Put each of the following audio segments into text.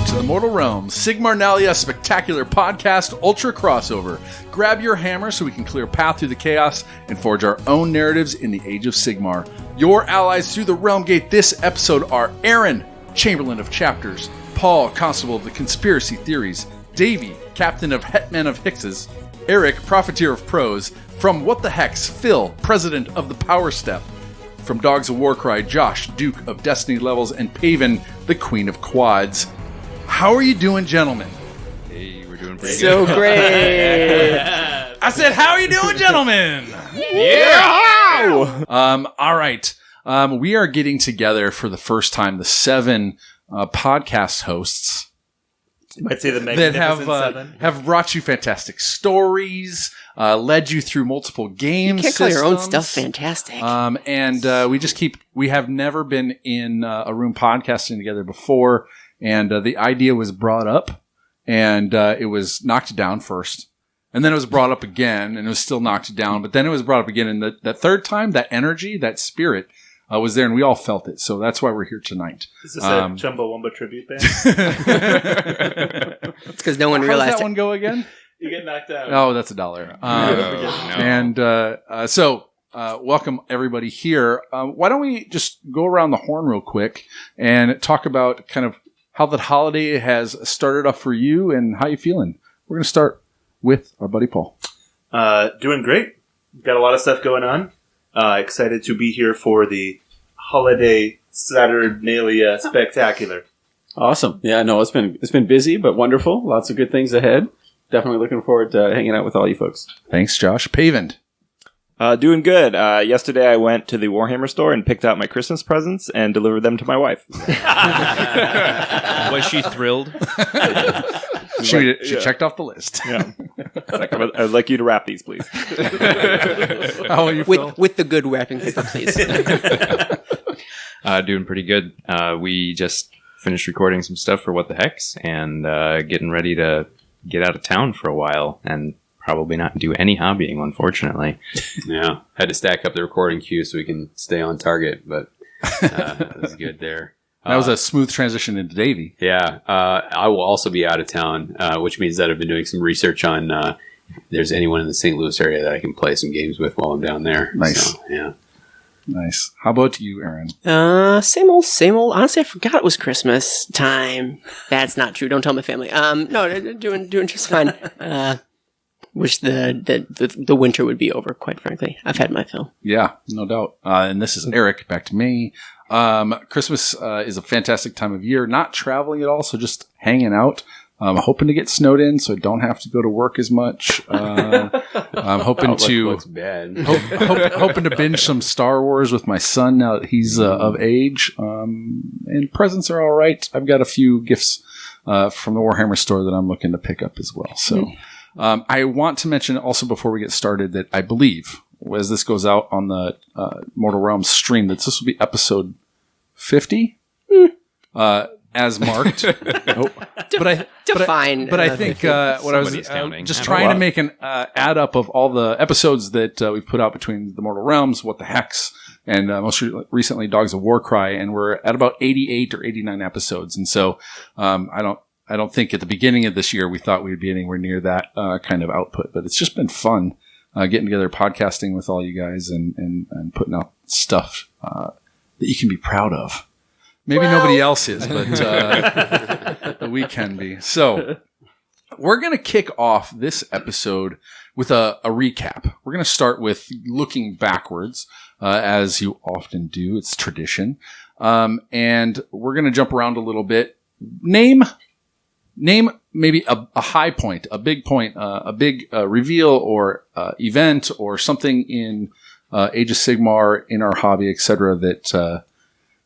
to the Mortal Realms, Sigmarnalia Spectacular Podcast Ultra Crossover. Grab your hammer so we can clear a path through the chaos and forge our own narratives in the Age of Sigmar. Your allies through the Realm Gate this episode are Aaron, Chamberlain of Chapters, Paul, Constable of the Conspiracy Theories, Davey, Captain of Hetman of Hixes, Eric, Profiteer of Prose, from What the Hex, Phil, President of the Power Step, from Dogs of Warcry, Josh, Duke of Destiny Levels, and Paven, the Queen of Quads. How are you doing, gentlemen? Hey, we're doing pretty So good. great. I said, how are you doing, gentlemen? Yeah. All right. We are getting together for the first time, the 7 podcast hosts You might say the that Magnificent Seven. have brought you fantastic stories, led you through multiple games. You can't call your own stuff fantastic. And we have never been in a room podcasting together before. And the idea was brought up, and it was knocked down first. And then it was brought up again, and it was still knocked down. But then it was brought up again. And that third time, that energy, that spirit was there, and we all felt it. So that's why we're here tonight. Is this a Chumbawamba tribute band? It's because no one How does realized that one go again? You get knocked out. Oh, that's $1. And so welcome everybody here. Why don't we just go around the horn real quick and talk about kind of how the holiday has started off for you and how you feeling. We're going to start with our buddy Paul. Doing great. Got a lot of stuff going on. Excited to be here for the holiday Saturnalia Spectacular. Awesome. Yeah, no, it's been busy, but wonderful. Lots of good things ahead. Definitely looking forward to hanging out with all you folks. Thanks, Josh. Paven. Doing good. Yesterday I went to the Warhammer store and picked out my Christmas presents and delivered them to my wife. Was she thrilled? She checked off the list. Yeah. I'd like you to wrap these, please. How are you, Phil? with the good wrapping paper, please. Doing pretty good. We just finished recording some stuff for What the Hex and getting ready to get out of town for a while and probably not do any hobbying, unfortunately. Yeah, had to stack up the recording queue so we can stay on target, but it was good there. That was a smooth transition into Davey. Yeah, I will also be out of town, which means that I've been doing some research on if there's anyone in the St. Louis area that I can play some games with while I'm down there. Nice. So, yeah. Nice. How about you, Aaron? Same old, same old. Honestly, I forgot it was Christmas time. That's not true. Don't tell my family. No, doing just fine. Wish the winter would be over, quite frankly. I've had my fill. Yeah, no doubt. And this is Eric, back to me. Christmas is a fantastic time of year. Not traveling at all, so just hanging out. Hoping to get snowed in so I don't have to go to work as much. I'm hoping Looks bad. hoping to binge some Star Wars with my son now that he's of age. And presents are all right. I've got a few gifts from the Warhammer store that I'm looking to pick up as well. So I want to mention also before we get started that I believe, as this goes out on the Mortal Realms stream, that this will be episode 50 as marked. But I think what I was just trying to make an add up of all the episodes that we've put out between the Mortal Realms, What the Hex, and most recently Dogs of Warcry, and we're at about 88 or 89 episodes. And so I don't think at the beginning of this year we thought we'd be anywhere near that kind of output, but it's just been fun getting together, podcasting with all you guys, and putting out stuff that you can be proud of. Maybe nobody else is, but we can be. So we're going to kick off this episode with a recap. We're going to start with looking backwards, as you often do. It's tradition. And we're going to jump around a little bit. Name maybe a high point, a big point, a big reveal or event or something in Age of Sigmar, in our hobby, etc.,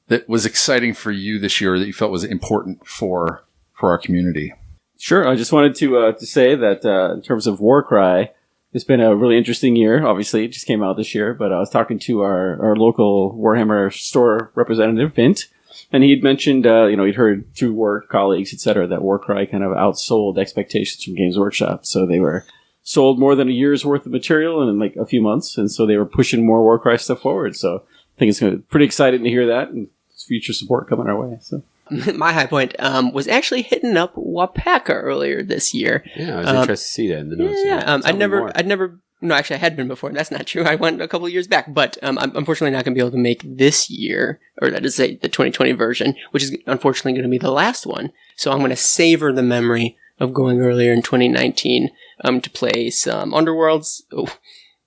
that was exciting for you this year, that you felt was important for our community. Sure. I just wanted to say that in terms of Warcry, it's been a really interesting year. Obviously, it just came out this year, but I was talking to our local Warhammer store representative, Vint, and he'd mentioned, he'd heard through work colleagues, etc., that Warcry kind of outsold expectations from Games Workshop. So they were sold more than a year's worth of material in like a few months, and so they were pushing more Warcry stuff forward. So I think it's pretty exciting to hear that, and future support coming our way. So my high point was actually hitting up Wapaka earlier this year. Yeah, I was interested to see that in the notes. I'd never. No, actually, I had been before. That's not true. I went a couple of years back, but I'm unfortunately not going to be able to make this year, or that is the 2020 version, which is unfortunately going to be the last one. So I'm going to savor the memory of going earlier in 2019 to play some Underworlds,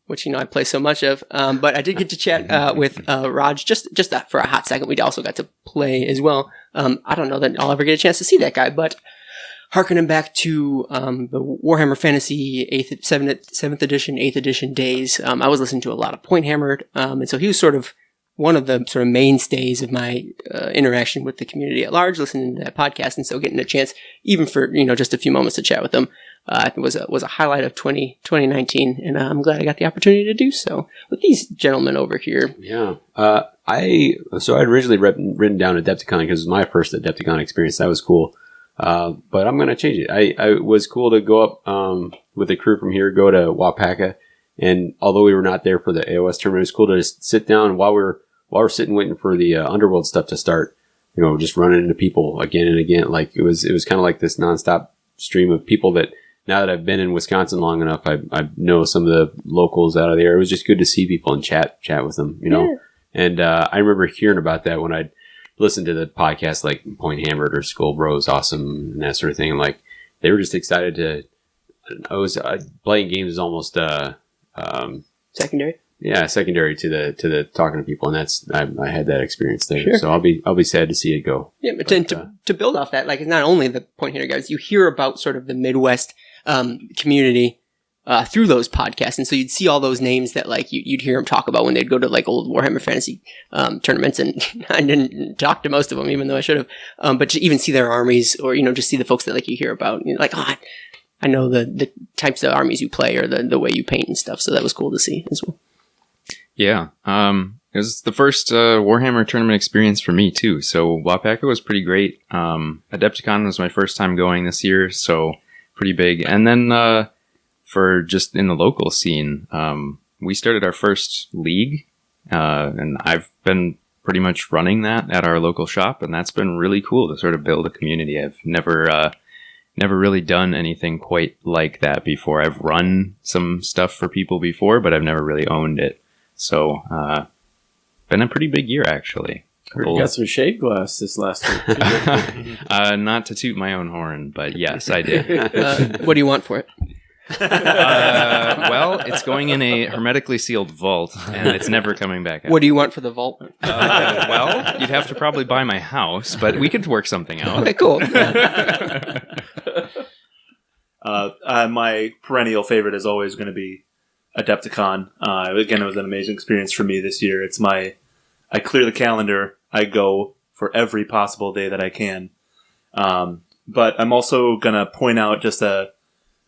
which I play so much of. But I did get to chat with Raj just for a hot second. We also got to play as well. I don't know that I'll ever get a chance to see that guy, but harkening back to the Warhammer Fantasy 7th edition, 8th edition days, I was listening to a lot of Point Hammered, and so he was sort of one of the sort of mainstays of my interaction with the community at large, listening to that podcast, and so getting a chance, even for just a few moments to chat with him, was a highlight of 2019, and I'm glad I got the opportunity to do so with these gentlemen over here. Yeah. I'd originally written down Adepticon because it was my first Adepticon experience. That was cool. But I'm going to change it. I was cool to go up, with the crew from here, go to Wapaka. And although we were not there for the AOS tournament, it was cool to just sit down while we're sitting waiting for the Underworld stuff to start, just running into people again and again. Like it was kind of like this nonstop stream of people that now that I've been in Wisconsin long enough, I know some of the locals out of there. It was just good to see people and chat with them, Yeah. And, I remember hearing about that when I'd listen to the podcast like Point Hammered or Skull Bros Awesome and that sort of thing. And like they were just excited to. Playing games is almost Secondary. Yeah, secondary to the talking to people, and that's I had that experience there. Sure. So I'll be sad to see it go. Yeah, but to build off that, like it's not only the Point Hitter guys. You hear about sort of the Midwest community through those podcasts, and so you'd see all those names that like you'd hear them talk about when they'd go to like old Warhammer Fantasy tournaments, and I didn't talk to most of them, even though I should have. But to even see their armies, or just see the folks that like you hear about, like I know the types of armies you play or the way you paint and stuff. So that was cool to see as well. Yeah. It was the first Warhammer tournament experience for me too. So Wapaka was pretty great. Adepticon was my first time going this year, so pretty big. And then for just in the local scene, we started our first league, and I've been pretty much running that at our local shop, and that's been really cool to sort of build a community. I've never really done anything quite like that before. I've run some stuff for people before, but I've never really owned it. So, been a pretty big year, actually. You got some shade glass this last week. Not to toot my own horn, but yes, I did. What do you want for it? Well, it's going in a hermetically sealed vault, and it's never coming back out. What do you want for the vault? Well, you'd have to probably buy my house, but we could work something out. Okay, cool. My perennial favorite is always going to be Adepticon. Again, it was an amazing experience for me this year. I clear the calendar. I go for every possible day that I can. But I'm also going to point out just a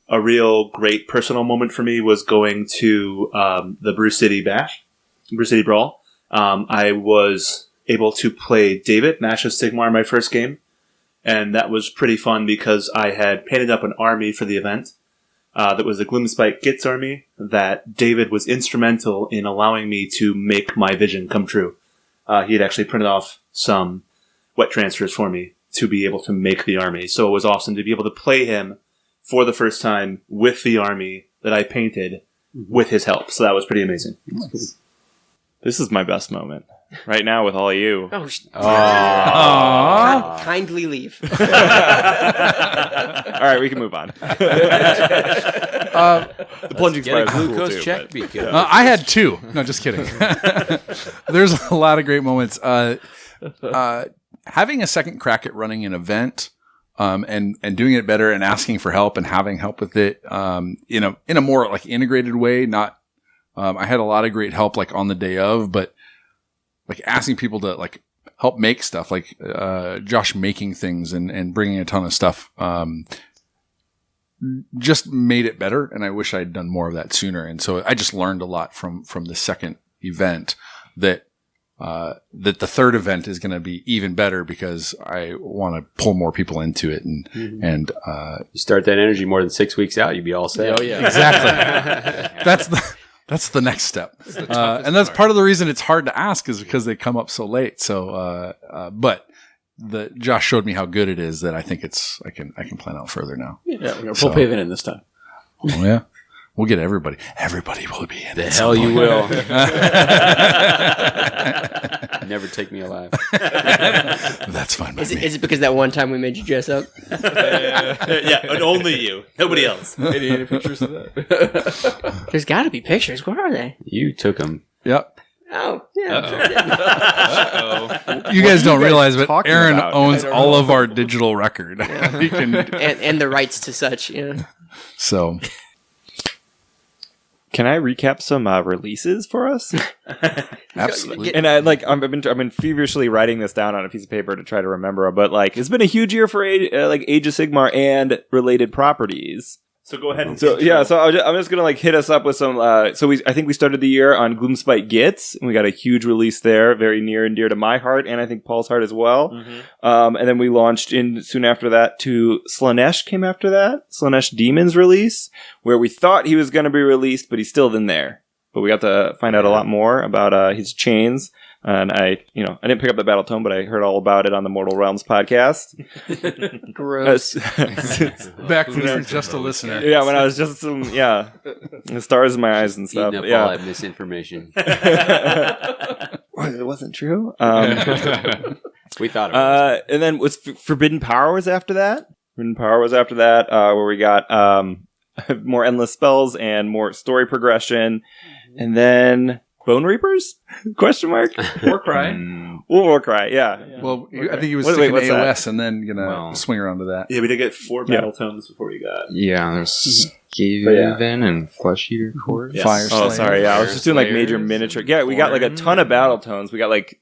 real great personal moment for me was going to the Brew City Brawl. I was able to play David, Nash of Sigmar, my first game. And that was pretty fun because I had painted up an army for the event. That was the Gloomspite Gitz army that David was instrumental in allowing me to make my vision come true. He had actually printed off some wet transfers for me to be able to make the army. So it was awesome to be able to play him for the first time with the army that I painted with his help. So that was pretty amazing. Nice. This is my best moment. Right now with all of you. Kindly leave. All right, we can move on. The plunging Get a spider is glucose cool too, check. but- Be good. I had two. No, just kidding. There's a lot of great moments. Having a second crack at running an event, and doing it better and asking for help and having help with it, in a more like integrated way. Not, I had a lot of great help like on the day of, but like asking people to like help make stuff, like Josh making things and bringing a ton of stuff, just made it better. And I wish I'd done more of that sooner. And so I just learned a lot from the second event that the third event is going to be even better because I want to pull more people into it and You start that energy more than 6 weeks out, you'd be all set. Oh yeah. exactly. That's the next step. And that's part of the reason it's hard to ask is because they come up so late. So, but Josh showed me how good it is that I think I can plan out further now. Yeah, we're going to pull pavement in this time. Oh yeah. We'll get everybody. Everybody will be in The it. hell you will. Never take me alive. That's fine by Is me. it because that one time we made you dress up? Yeah, and only you. Nobody else. Any pictures of that? There's got to be pictures. Where are they? You took them. Yep. Oh, yeah. Uh-oh. You guys don't realize, but talking Aaron about? owns all of our digital record. He can, And the rights to such. Yeah. so Can I recap some releases for us? absolutely. And I've been feverishly writing this down on a piece of paper to try to remember. But like, it's been a huge year for Age of Sigmar and related properties. So go ahead and So yeah, so I'm just gonna like hit us up with some. I think we started the year on Gloomspite Gits, and we got a huge release there, very near and dear to my heart, and I think Paul's heart as well. Mm-hmm. And then we launched in soon after that to Slanesh came after that, Slanesh Demons release, where we thought he was gonna be released, but he's still in there. But we got to find out a lot more about his chains. And I didn't pick up the Battle Tome, but I heard all about it on the Mortal Realms podcast. Gross. Back when you were just a listener. Yeah, when I was just the stars in my eyes and stuff. Eating up Yeah, all that misinformation. What, it wasn't true. We thought it was. And then was Forbidden Power was after that. Where we got more endless spells and more story progression, and then Bone Reapers? Question mark. Warcry. Warcry. Yeah. Well, I think he was Wait, sticking what's that? AOS and then swing around to that. Yeah, we did get 4 battle tomes before we got. Yeah, there's Skaven and Flesh Eater Court. Yes. Fire Oh, Slayer. sorry. Yeah, I was just doing like major Slayers, miniature. Yeah, we got like a ton of battle tones. We got like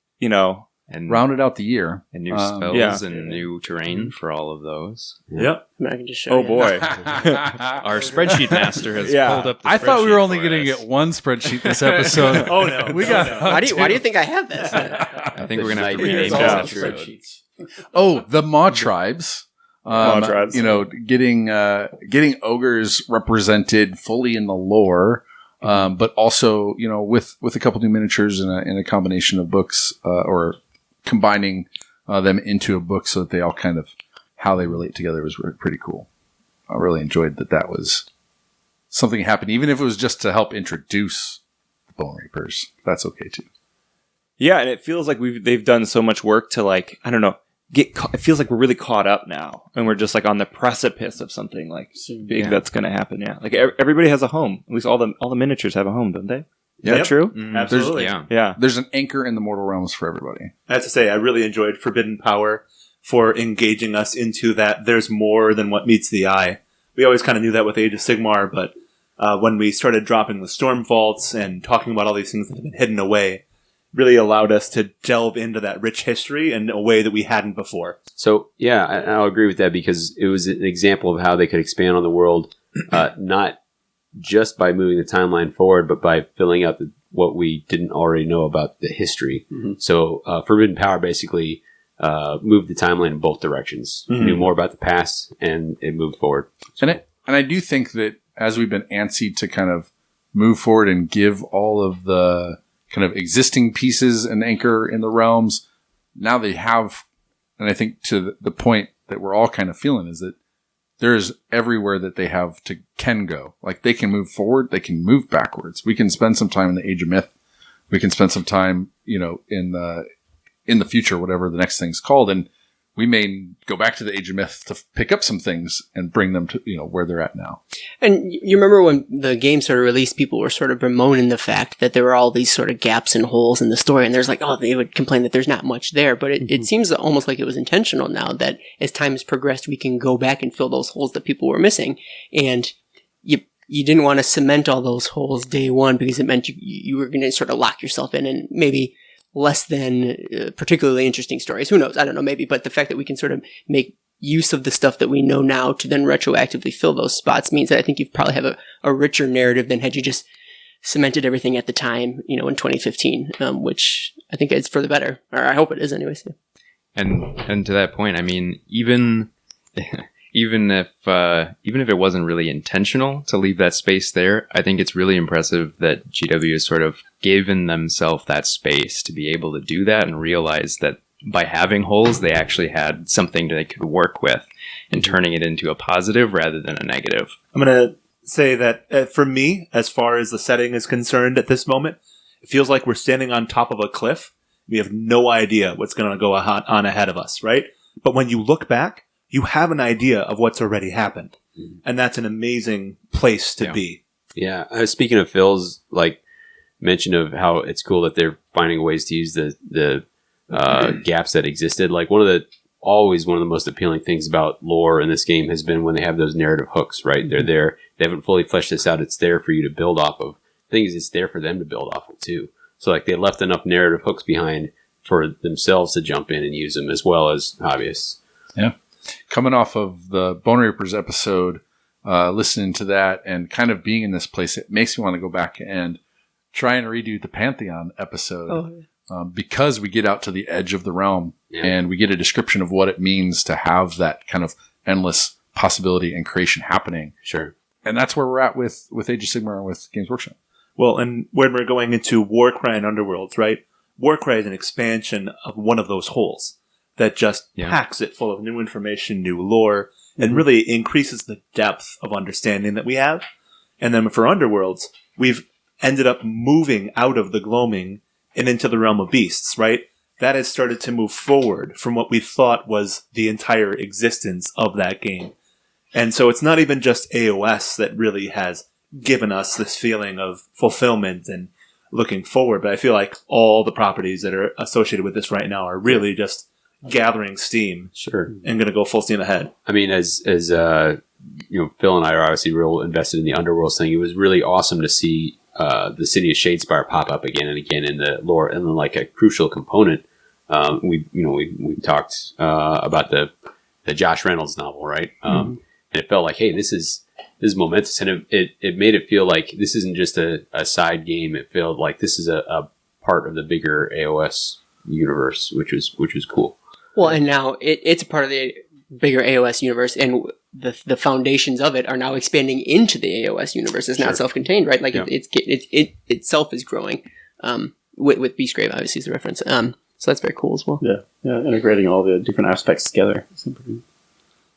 And Rounded out the year. and new spells yeah. and new terrain for all of those. Yep. I can just show Oh you. boy. Our spreadsheet master has Yeah. pulled up the I thought we were spreadsheet only for going to us. get one spreadsheet this episode. Oh no. We got. Why do you think I have this? I think we're going to have to Nightmares. rename Yeah. this episode. Oh, the Maw tribes. Maw tribes. Getting ogres represented fully in the lore, but also with a couple new miniatures and a combination of books, or combining them into a book so that they all kind of how they relate together was pretty cool. I really enjoyed that was something that happened, even if it was just to help introduce the Bone Reapers. That's okay too. Yeah, and it feels like they've done so much work to like, I don't know, it feels like we're really caught up now, and we're just like on the precipice of something like big that's going to happen. Yeah, like everybody has a home. At least all the miniatures have a home, don't they? Is that true? Absolutely. Yeah. Yeah. There's an anchor in the Mortal Realms for everybody. I have to say, I really enjoyed Forbidden Power for engaging us into that there's more than what meets the eye. We always kind of knew that with Age of Sigmar, but when we started dropping the Storm Vaults and talking about all these things that have been hidden away, really allowed us to delve into that rich history in a way that we hadn't before. So, yeah, I'll agree with that because it was an example of how they could expand on the world, not just by moving the timeline forward, but by filling out what we didn't already know about the history. Mm-hmm. So, Forbidden Power basically moved the timeline in both directions, knew more about the past, and it moved forward. And I do think that as we've been antsy to kind of move forward and give all of the kind of existing pieces an anchor in the realms, now they have, and I think to the point that we're all kind of feeling is that there's everywhere that they can go. Like they can move forward, they can move backwards. We can spend some time in the Age of Myth. We can spend some time, in the future, whatever the next thing's called, and we may go back to the Age of Myth to pick up some things and bring them to, where they're at now. And you remember when the game sort of released, people were sort of bemoaning the fact that there were all these sort of gaps and holes in the story. And there's like, they would complain that there's not much there. But it seems almost like it was intentional now that as time has progressed, we can go back and fill those holes that people were missing. And you didn't want to cement all those holes day one because it meant you were going to sort of lock yourself in and maybe less than particularly interesting stories. Who knows? I don't know, maybe. But the fact that we can sort of make use of the stuff that we know now to then retroactively fill those spots means that I think you probably have a richer narrative than had you just cemented everything at the time, in 2015, which I think is for the better. Or I hope it is anyways. Yeah. And to that point, I mean, even if it wasn't really intentional to leave that space there, I think it's really impressive that GW has sort of given themselves that space to be able to do that and realize that by having holes, they actually had something they could work with and turning it into a positive rather than a negative. I'm going to say that for me, as far as the setting is concerned at this moment, it feels like we're standing on top of a cliff. We have no idea what's going to go on ahead of us, right? But when you look back, you have an idea of what's already happened. And that's an amazing place to be. Yeah. Speaking of Phil's mention of how it's cool that they're finding ways to use the gaps that existed. Like one of the most appealing things about lore in this game has been when they have those narrative hooks, right? They're there. They haven't fully fleshed this out. It's there for you to build off of. The thing is, it's there for them to build off of too. So they left enough narrative hooks behind for themselves to jump in and use them as well as hobbyists. Yeah. Coming off of the Bone Reapers episode, listening to that and kind of being in this place, it makes me want to go back and try and redo the Pantheon episode. Because we get out to the edge of the realm and we get a description of what it means to have that kind of endless possibility and creation happening. Sure. And that's where we're at with Age of Sigmar and with Games Workshop. Well, and when we're going into Warcry and Underworlds, right? Warcry is an expansion of one of those holes that just packs it full of new information, new lore, and really increases the depth of understanding that we have. And then for Underworlds, we've ended up moving out of the gloaming and into the realm of beasts, right? That has started to move forward from what we thought was the entire existence of that game. And so it's not even just AOS that really has given us this feeling of fulfillment and looking forward, but I feel like all the properties that are associated with this right now are really just gathering steam. Sure. And going to go full steam ahead. I mean, as Phil and I are obviously real invested in the Underworlds thing. It was really awesome to see the city of Shadespire pop up again and again in the lore, and then a crucial component. We talked about the Josh Reynolds novel, right? And it felt like, hey, this is momentous, and it made it feel like this isn't just a side game. It felt like this is a part of the bigger AOS universe, which was cool. Well, and now it's a part of the bigger AOS universe, and the foundations of it are now expanding into the AOS universe. It's not self-contained, right? It itself is growing. With Beastgrave, obviously, is the reference. So that's very cool as well. Yeah, integrating all the different aspects together.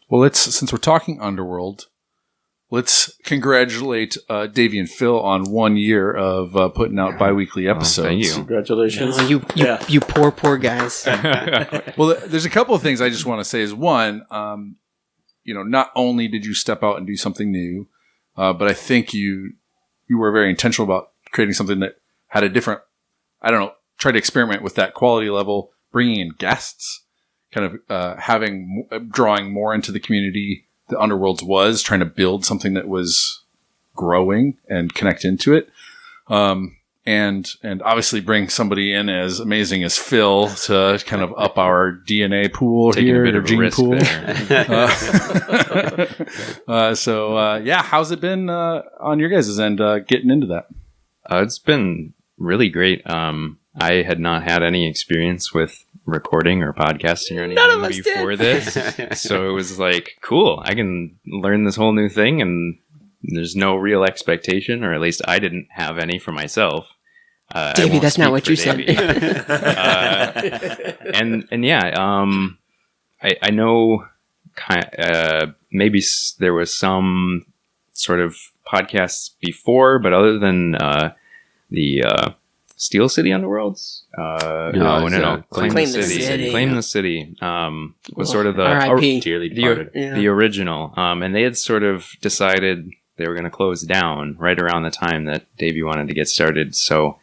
Well, since we're talking Underworld, let's congratulate Davey and Phil on 1 year of putting out bi-weekly episodes. Thank you. Congratulations. Oh, you poor guys. Well, there's a couple of things I just want to say. Is one, not only did you step out and do something new, but I think you were very intentional about creating something that had a different, try to experiment with that quality level, bringing in guests, kind of drawing more into the community. The Underworlds was trying to build something that was growing and connect into it. And obviously bring somebody in as amazing as Phil to kind of up our DNA pool Taking here, a bit of a gene risk pool. there. How's it been on your guys' end getting into that? It's been really great. I had not had any experience with recording or podcasting or anything before this. So it was like, cool, I can learn this whole new thing, and there's no real expectation, or at least I didn't have any for myself. Davey, that's not what you said. I know maybe there was some sort of podcasts before, but other than the Steel City Underworlds? No. Claim the City. Claim the City was sort of the dearly departed. The original. And they had sort of decided they were going to close down right around the time that Davey wanted to get started. So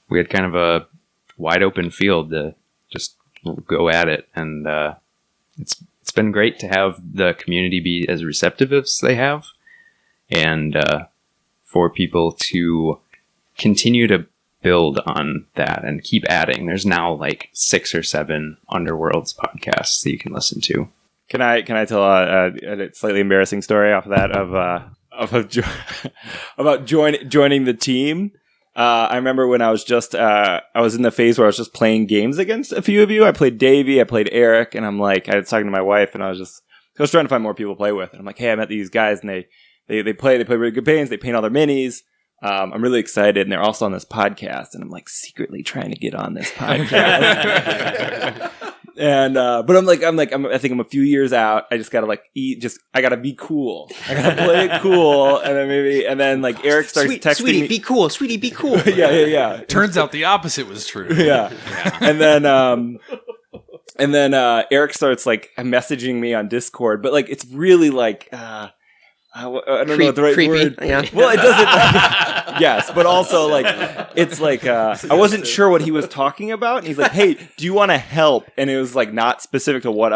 we had kind of a wide open field to just go at it. And it's been great to have the community be as receptive as they have, and for people to continue to build on that and keep adding. There's now like 6 or 7 Underworlds podcasts that you can listen to. Can I tell a slightly embarrassing story off of that about joining the team? I remember when I was I was in the phase where I was just playing games against a few of you. I played Davey, I played Eric, and I'm like, I was talking to my wife, and I was trying to find more people to play with. And I'm like, hey, I met these guys, and they play really good games. They paint all their minis. I'm really excited, and they're also on this podcast, and I'm like secretly trying to get on this podcast. And but I think I'm a few years out. I just gotta I gotta be cool. I gotta play it cool, and then like Eric starts texting sweetie, me. be cool, sweetie, be cool. yeah. Turns out the opposite was true. Yeah. And then Eric starts like messaging me on Discord, but like it's really like I don't know what the right creepy. word. Yeah. Well, it doesn't. Yes, but also like it's like I wasn't sure what he was talking about, and he's like, "Hey, do you want to help?" And it was like not specific to what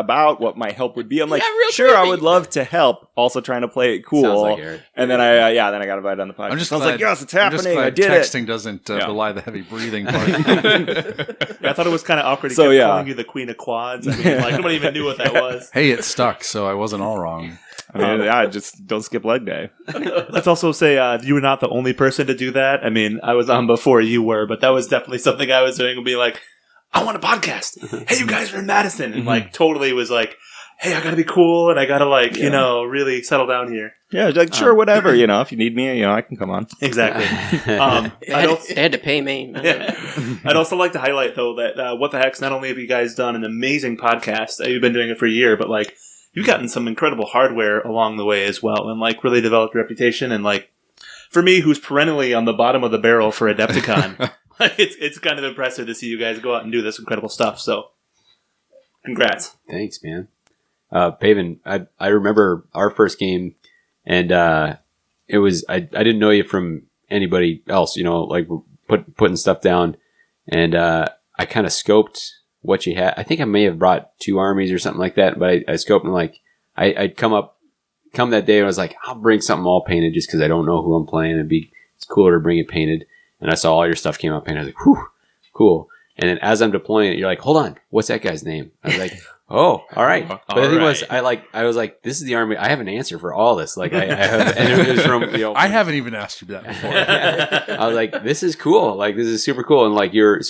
my help would be. I'm like, real "Sure, creepy. I would love to help." Also trying to play it cool. Sounds like Eric. And then I got invited on the podcast. I'm just I was glad, like, "Yes, it's I'm just happening. glad I did it." texting doesn't belie the heavy breathing part. I thought it was kind of awkward to So, keep yeah. calling you the Queen of Quads. I mean, like nobody even knew what that was. Hey, it stuck, so I wasn't all wrong. I mean, yeah, just don't skip leg day. Let's also say you were not the only person to do that. I mean, I was on before you were, but that was definitely something I was doing. Would be like, I want a podcast. Hey, you guys are in Madison, and like totally was like, hey, I gotta be cool, and I gotta really settle down here. Yeah, like sure, whatever. If you need me, I can come on. Exactly. They had to pay me. I'd also like to highlight though that What the Heck's not only have you guys done an amazing podcast, you've been doing it for a year, but like you've gotten some incredible hardware along the way as well, and like really developed a reputation. And like for me, who's perennially on the bottom of the barrel for Adepticon, it's kind of impressive to see you guys go out and do this incredible stuff. So, congrats! Thanks, man. Paven, I remember our first game, and it was I didn't know you from anybody else. Like putting stuff down, and I kind of scoped what you had. I think I may have brought 2 armies or something like that, but I scoped and like I'd come that day and I was like, I'll bring something all painted just because I don't know who I'm playing. It's cooler to bring it painted. And I saw all your stuff came out painted. I was like, whew, cool. And then as I'm deploying it, you're like, hold on, what's that guy's name? I was like, oh, all right. But the thing was, I was like, this is the army. I have an answer for all this. Like I have, and it was from I haven't even asked you that before. I was like, this is cool. Like this is super cool. And like you're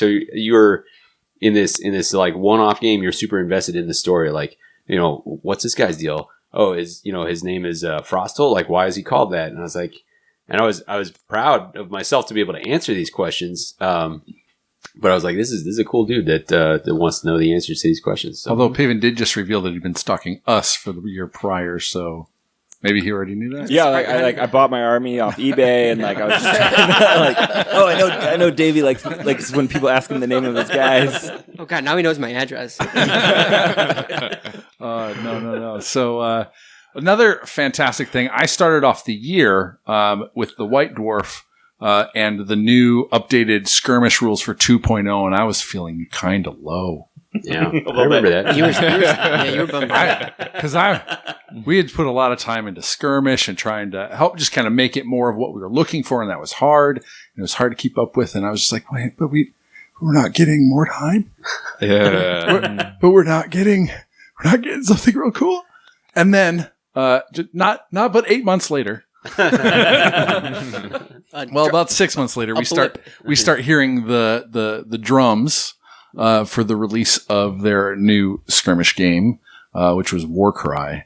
in this like one-off game, you're super invested in the story. Like, what's this guy's deal? Oh, his name is Frostal. Like, why is he called that? And I was like, and I was proud of myself to be able to answer these questions. But I was like, this is a cool dude that wants to know the answers to these questions. So. Although Paven did just reveal that he'd been stalking us for the year prior, so maybe he already knew that. Yeah, I bought my army off eBay, and like I was just like, oh, I know Davey likes when people ask him the name of his guys. Oh God, now he knows my address. No. So another fantastic thing. I started off the year with the White Dwarf and the new updated skirmish rules for 2.0, and I was feeling kind of low. Yeah, I remember that. You were bummed out. Because we had put a lot of time into skirmish and trying to help just kind of make it more of what we were looking for, and that was hard. And it was hard to keep up with, and I was just like, wait, but we're not getting more time. Yeah. We're not getting something real cool. And then, not but 8 months later. About 6 months later, we start hearing the drums for the release of their new skirmish game, which was Warcry,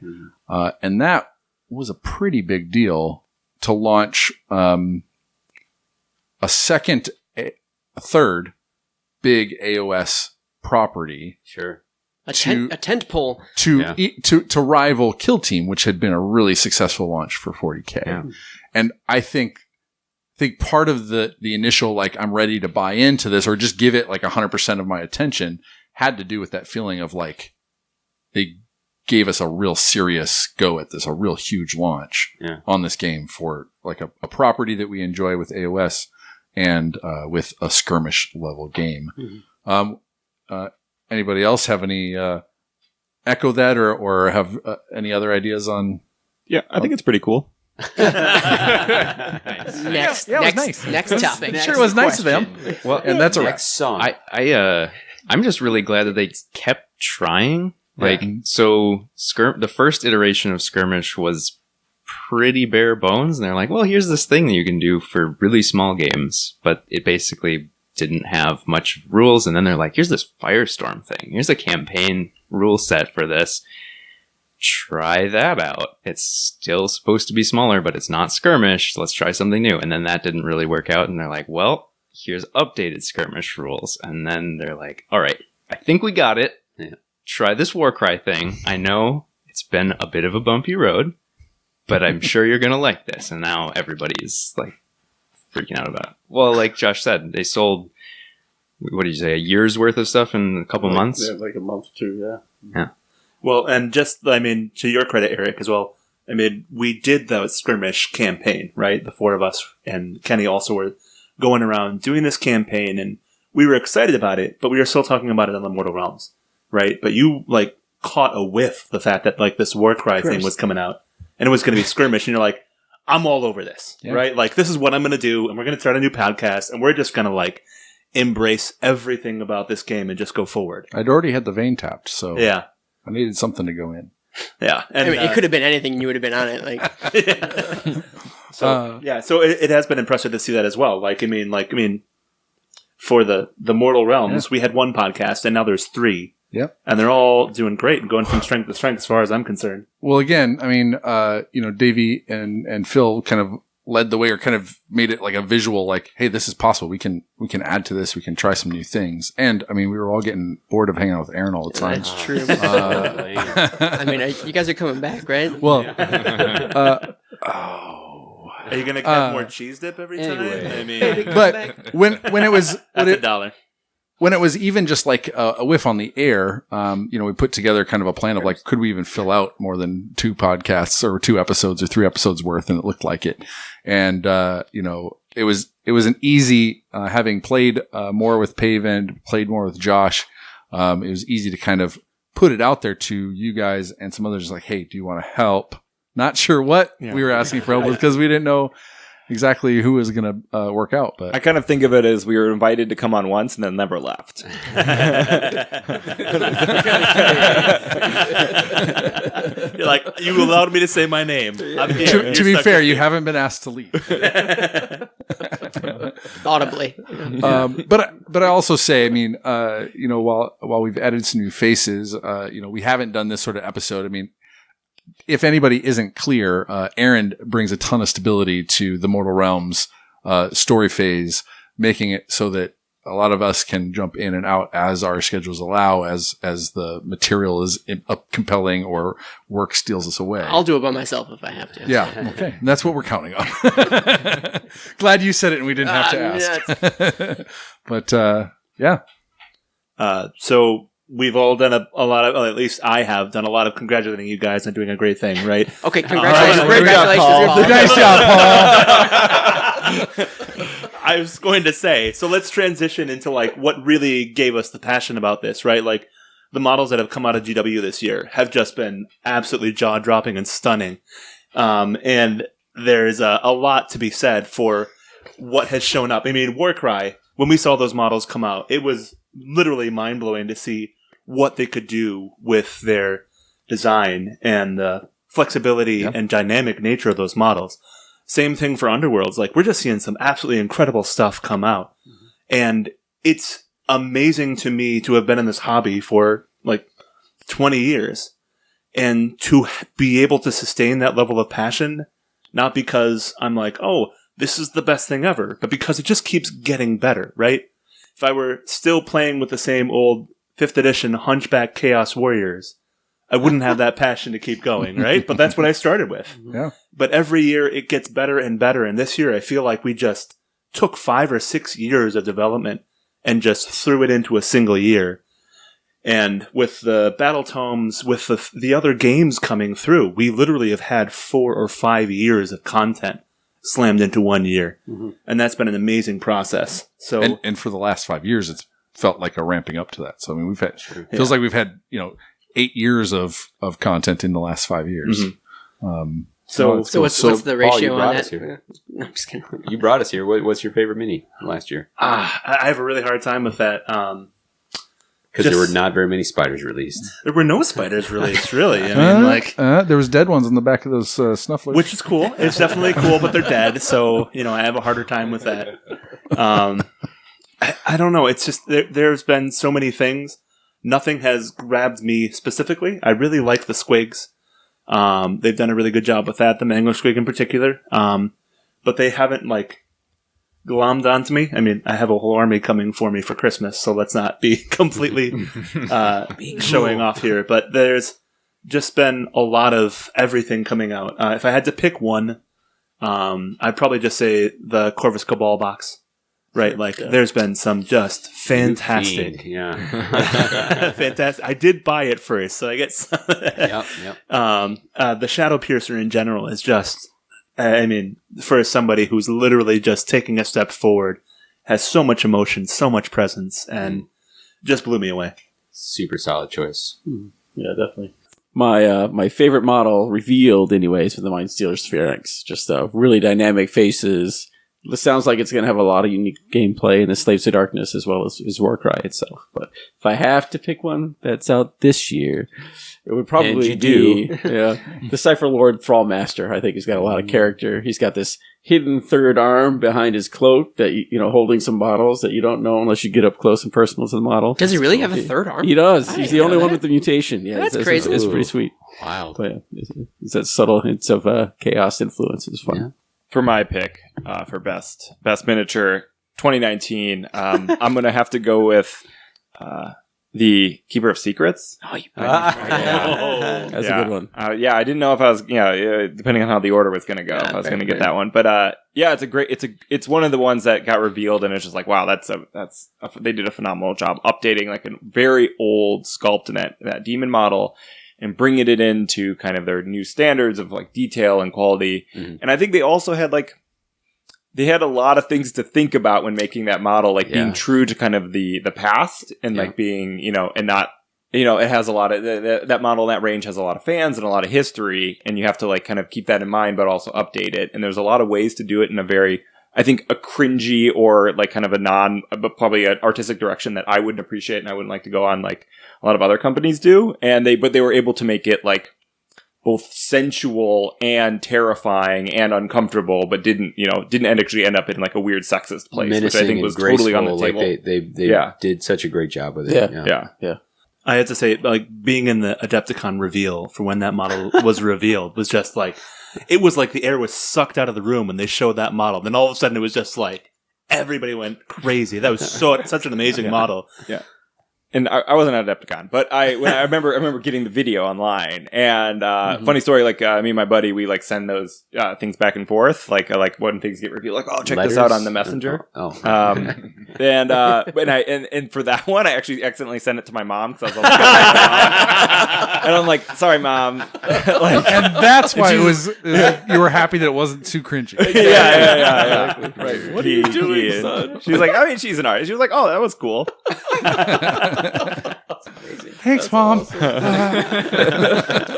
and that was a pretty big deal to launch a third big AOS property. Sure. A tent pole to rival Kill Team, which had been a really successful launch for 40K. Yeah. And I think part of the initial, like, I'm ready to buy into this or just give it like 100% of my attention had to do with that feeling of like, they gave us a real serious go at this, a real huge launch on this game for like a property that we enjoy with AOS and with a skirmish level game. Mm-hmm. Anybody else have any echo that or have any other ideas on? Yeah, I think it's pretty cool. Next topic. Sure, it was nice of them. Well, and that's a next song. I'm just really glad that they kept trying. Like, so the first iteration of Skirmish was pretty bare bones, and they're like, well, here's this thing that you can do for really small games, but it basically didn't have much rules. And then they're like, here's this Firestorm thing. Here's a campaign rule set for this. try that out. It's still supposed to be smaller, but it's not skirmish. Let's try something new. And then that didn't really work out. And they're like, well, here's updated skirmish rules. And then they're like, all right, I think we got it. Yeah. Try this Warcry thing. I know it's been a bit of a bumpy road, but I'm sure you're going to like this. And now everybody's like freaking out about it. Well, like Josh said, they sold, what did you say, a year's worth of stuff in a couple months? Yeah, like a month or two, yeah. Well, and just, I mean, to your credit, Eric, as well, I mean, we did the skirmish campaign, right? The four of us and Kenny also were going around doing this campaign, and we were excited about it, but we were still talking about it on the Mortal Realms, right? But you, like, caught a whiff the fact that, like, this Warcry thing was coming out, and it was going to be skirmish, and you're like, I'm all over this, right? Like, this is what I'm going to do, and we're going to start a new podcast, and we're just going to, like, embrace everything about this game and just go forward. I'd already had the vein tapped, so Yeah. I needed something to go in. Yeah. And, I mean, it could have been anything. You would have been on it. Like, So it has been impressive to see that as well. Like, I mean, for the Mortal Realms, we had one podcast, and now there's 3. Yep. And they're all doing great and going from strength to strength as far as I'm concerned. Well, again, I mean, Davey and Phil kind of led the way, or kind of made it like a visual, like, hey, this is possible. We can add to this. We can try some new things. And I mean, we were all getting bored of hanging out with Aaron all the time. that's true. I mean, you guys are coming back, right? Well, Are you going to have more cheese dip every time? I mean, but when it was that's $1. when it was even just like a whiff on the air, we put together kind of a plan of like, could we even fill out more than 2 podcasts or 2 episodes or 3 episodes worth? And it looked like it. And, it was an easy, having played more with Pave and played more with Josh. It was easy to kind of put it out there to you guys and some others, like, hey, do you want to help? Not sure what we were asking for help with, because we didn't know exactly who was going to work out. But I kind of think of it as we were invited to come on once and then never left. You're like, you allowed me to say my name. I'm here. to be fair, you haven't been asked to leave. Audibly. But I also say, I mean, while we've added some new faces, we haven't done this sort of episode. I mean, if anybody isn't clear, Aaron brings a ton of stability to the Mortal Realms story phase, making it so that a lot of us can jump in and out as our schedules allow, as the material is compelling or work steals us away. I'll do it by myself if I have to. Yeah, okay. And that's what we're counting on. Glad you said it and we didn't have to ask. But, yeah. So we've all done a lot of, well, at least I have done a lot of congratulating you guys on doing a great thing, right? Okay, congratulations. Great job, Paul. Nice job, Paul. I was going to say, so let's transition into like what really gave us the passion about this, right? Like the models that have come out of GW this year have just been absolutely jaw-dropping and stunning. And there's a lot to be said for what has shown up. I mean, Warcry, when we saw those models come out, it was literally mind-blowing to see what they could do with their design and the flexibility and dynamic nature of those models. Same thing for Underworlds. Like, we're just seeing some absolutely incredible stuff come out. Mm-hmm. And it's amazing to me to have been in this hobby for like 20 years and to be able to sustain that level of passion, not because I'm like, oh, this is the best thing ever, but because it just keeps getting better, right? If I were still playing with the same old 5th edition Hunchback Chaos Warriors, I wouldn't have that passion to keep going, right? But that's what I started with. Yeah. But every year it gets better and better. And this year I feel like we just took 5 or 6 years of development and just threw it into a single year. And with the battle tomes, with the other games coming through, we literally have had 4 or 5 years of content slammed into 1 year. Mm-hmm. And that's been an amazing process. So, and for the last 5 years, it's felt like a ramping up to that. So, I mean, feels like we've had, 8 years of content in the last 5 years. Mm-hmm. So what's the ratio Paul, on that? No, I'm just kidding. You brought us here. What's your favorite mini from last year? I have a really hard time with that. Because there were not very many spiders released. There were no spiders released, really. I mean, there was dead ones in the back of those snufflers. Which is cool. It's definitely cool, but they're dead. So, I have a harder time with that. I don't know. It's just, there's been so many things. Nothing has grabbed me specifically. I really like the squigs. They've done a really good job with that, the Mango Squig in particular. But they haven't, like, glommed onto me. I mean, I have a whole army coming for me for Christmas, so let's not be completely showing off here. But there's just been a lot of everything coming out. If I had to pick one, I'd probably just say the Corvus Cabal box. Right, like there's been some just fantastic, fantastic. I did buy it first, so I get some. Yep. The Shadow Piercer in general is just, I mean, for somebody who's literally just taking a step forward, has so much emotion, so much presence, and just blew me away. Super solid choice. Yeah, definitely. My favorite model revealed, anyways, for the Mindstealer Sphinx. Just really dynamic faces. This sounds like it's going to have a lot of unique gameplay in the Slaves to Darkness as well as Warcry itself. But if I have to pick one that's out this year, it would probably be the Cypher Lord Thrallmaster. I think he's got a lot of character. He's got this hidden third arm behind his cloak that holding some bottles that you don't know unless you get up close and personal to the model. Does he really have a third arm? He does. He's the only one with the mutation. Yeah, that's crazy. It's pretty sweet. Wow. But it's that subtle hints of chaos influence. It's fun. Yeah. For my pick for best miniature 2019, I'm going to have to go with the Keeper of Secrets. Oh, that's a good one. I didn't know if I was, depending on how the order was going to go, if I was going to get that one. But it's one of the ones that got revealed, and it's just like, wow, they did a phenomenal job updating like a very old sculpt in that demon model, and bringing it into kind of their new standards of like detail and quality. Mm-hmm. And I think they also had they had a lot of things to think about when making that model, like being true to kind of the past and like being, and not, it has a lot of, that model, that range has a lot of fans and a lot of history, and you have to like kind of keep that in mind, but also update it. And there's a lot of ways to do it in a very, I think, a cringy or like kind of but probably an artistic direction that I wouldn't appreciate and I wouldn't like to go on like a lot of other companies do. But they were able to make it like both sensual and terrifying and uncomfortable, but didn't actually end up in like a weird sexist place, menacing, which I think was totally on the table. Like they did such a great job with it. Yeah. I have to say, like, being in the Adepticon reveal for when that model was revealed was just like, it was like the air was sucked out of the room when they showed that model. Then all of a sudden it was just like, everybody went crazy. That was such an amazing model. Yeah. And I wasn't at Adepticon, but I remember getting the video online, and funny story, like me and my buddy, we like send those things back and forth, like when things get revealed, like, oh, check this out on the messenger. And for that one, I actually accidentally sent it to my mom because I was like, and I'm like, sorry, mom. And that's why you were happy that it wasn't too cringy. Yeah. Right. What are you doing, son? She was like, I mean, she's an artist. She was like, oh, that was cool. Thanks, Mom.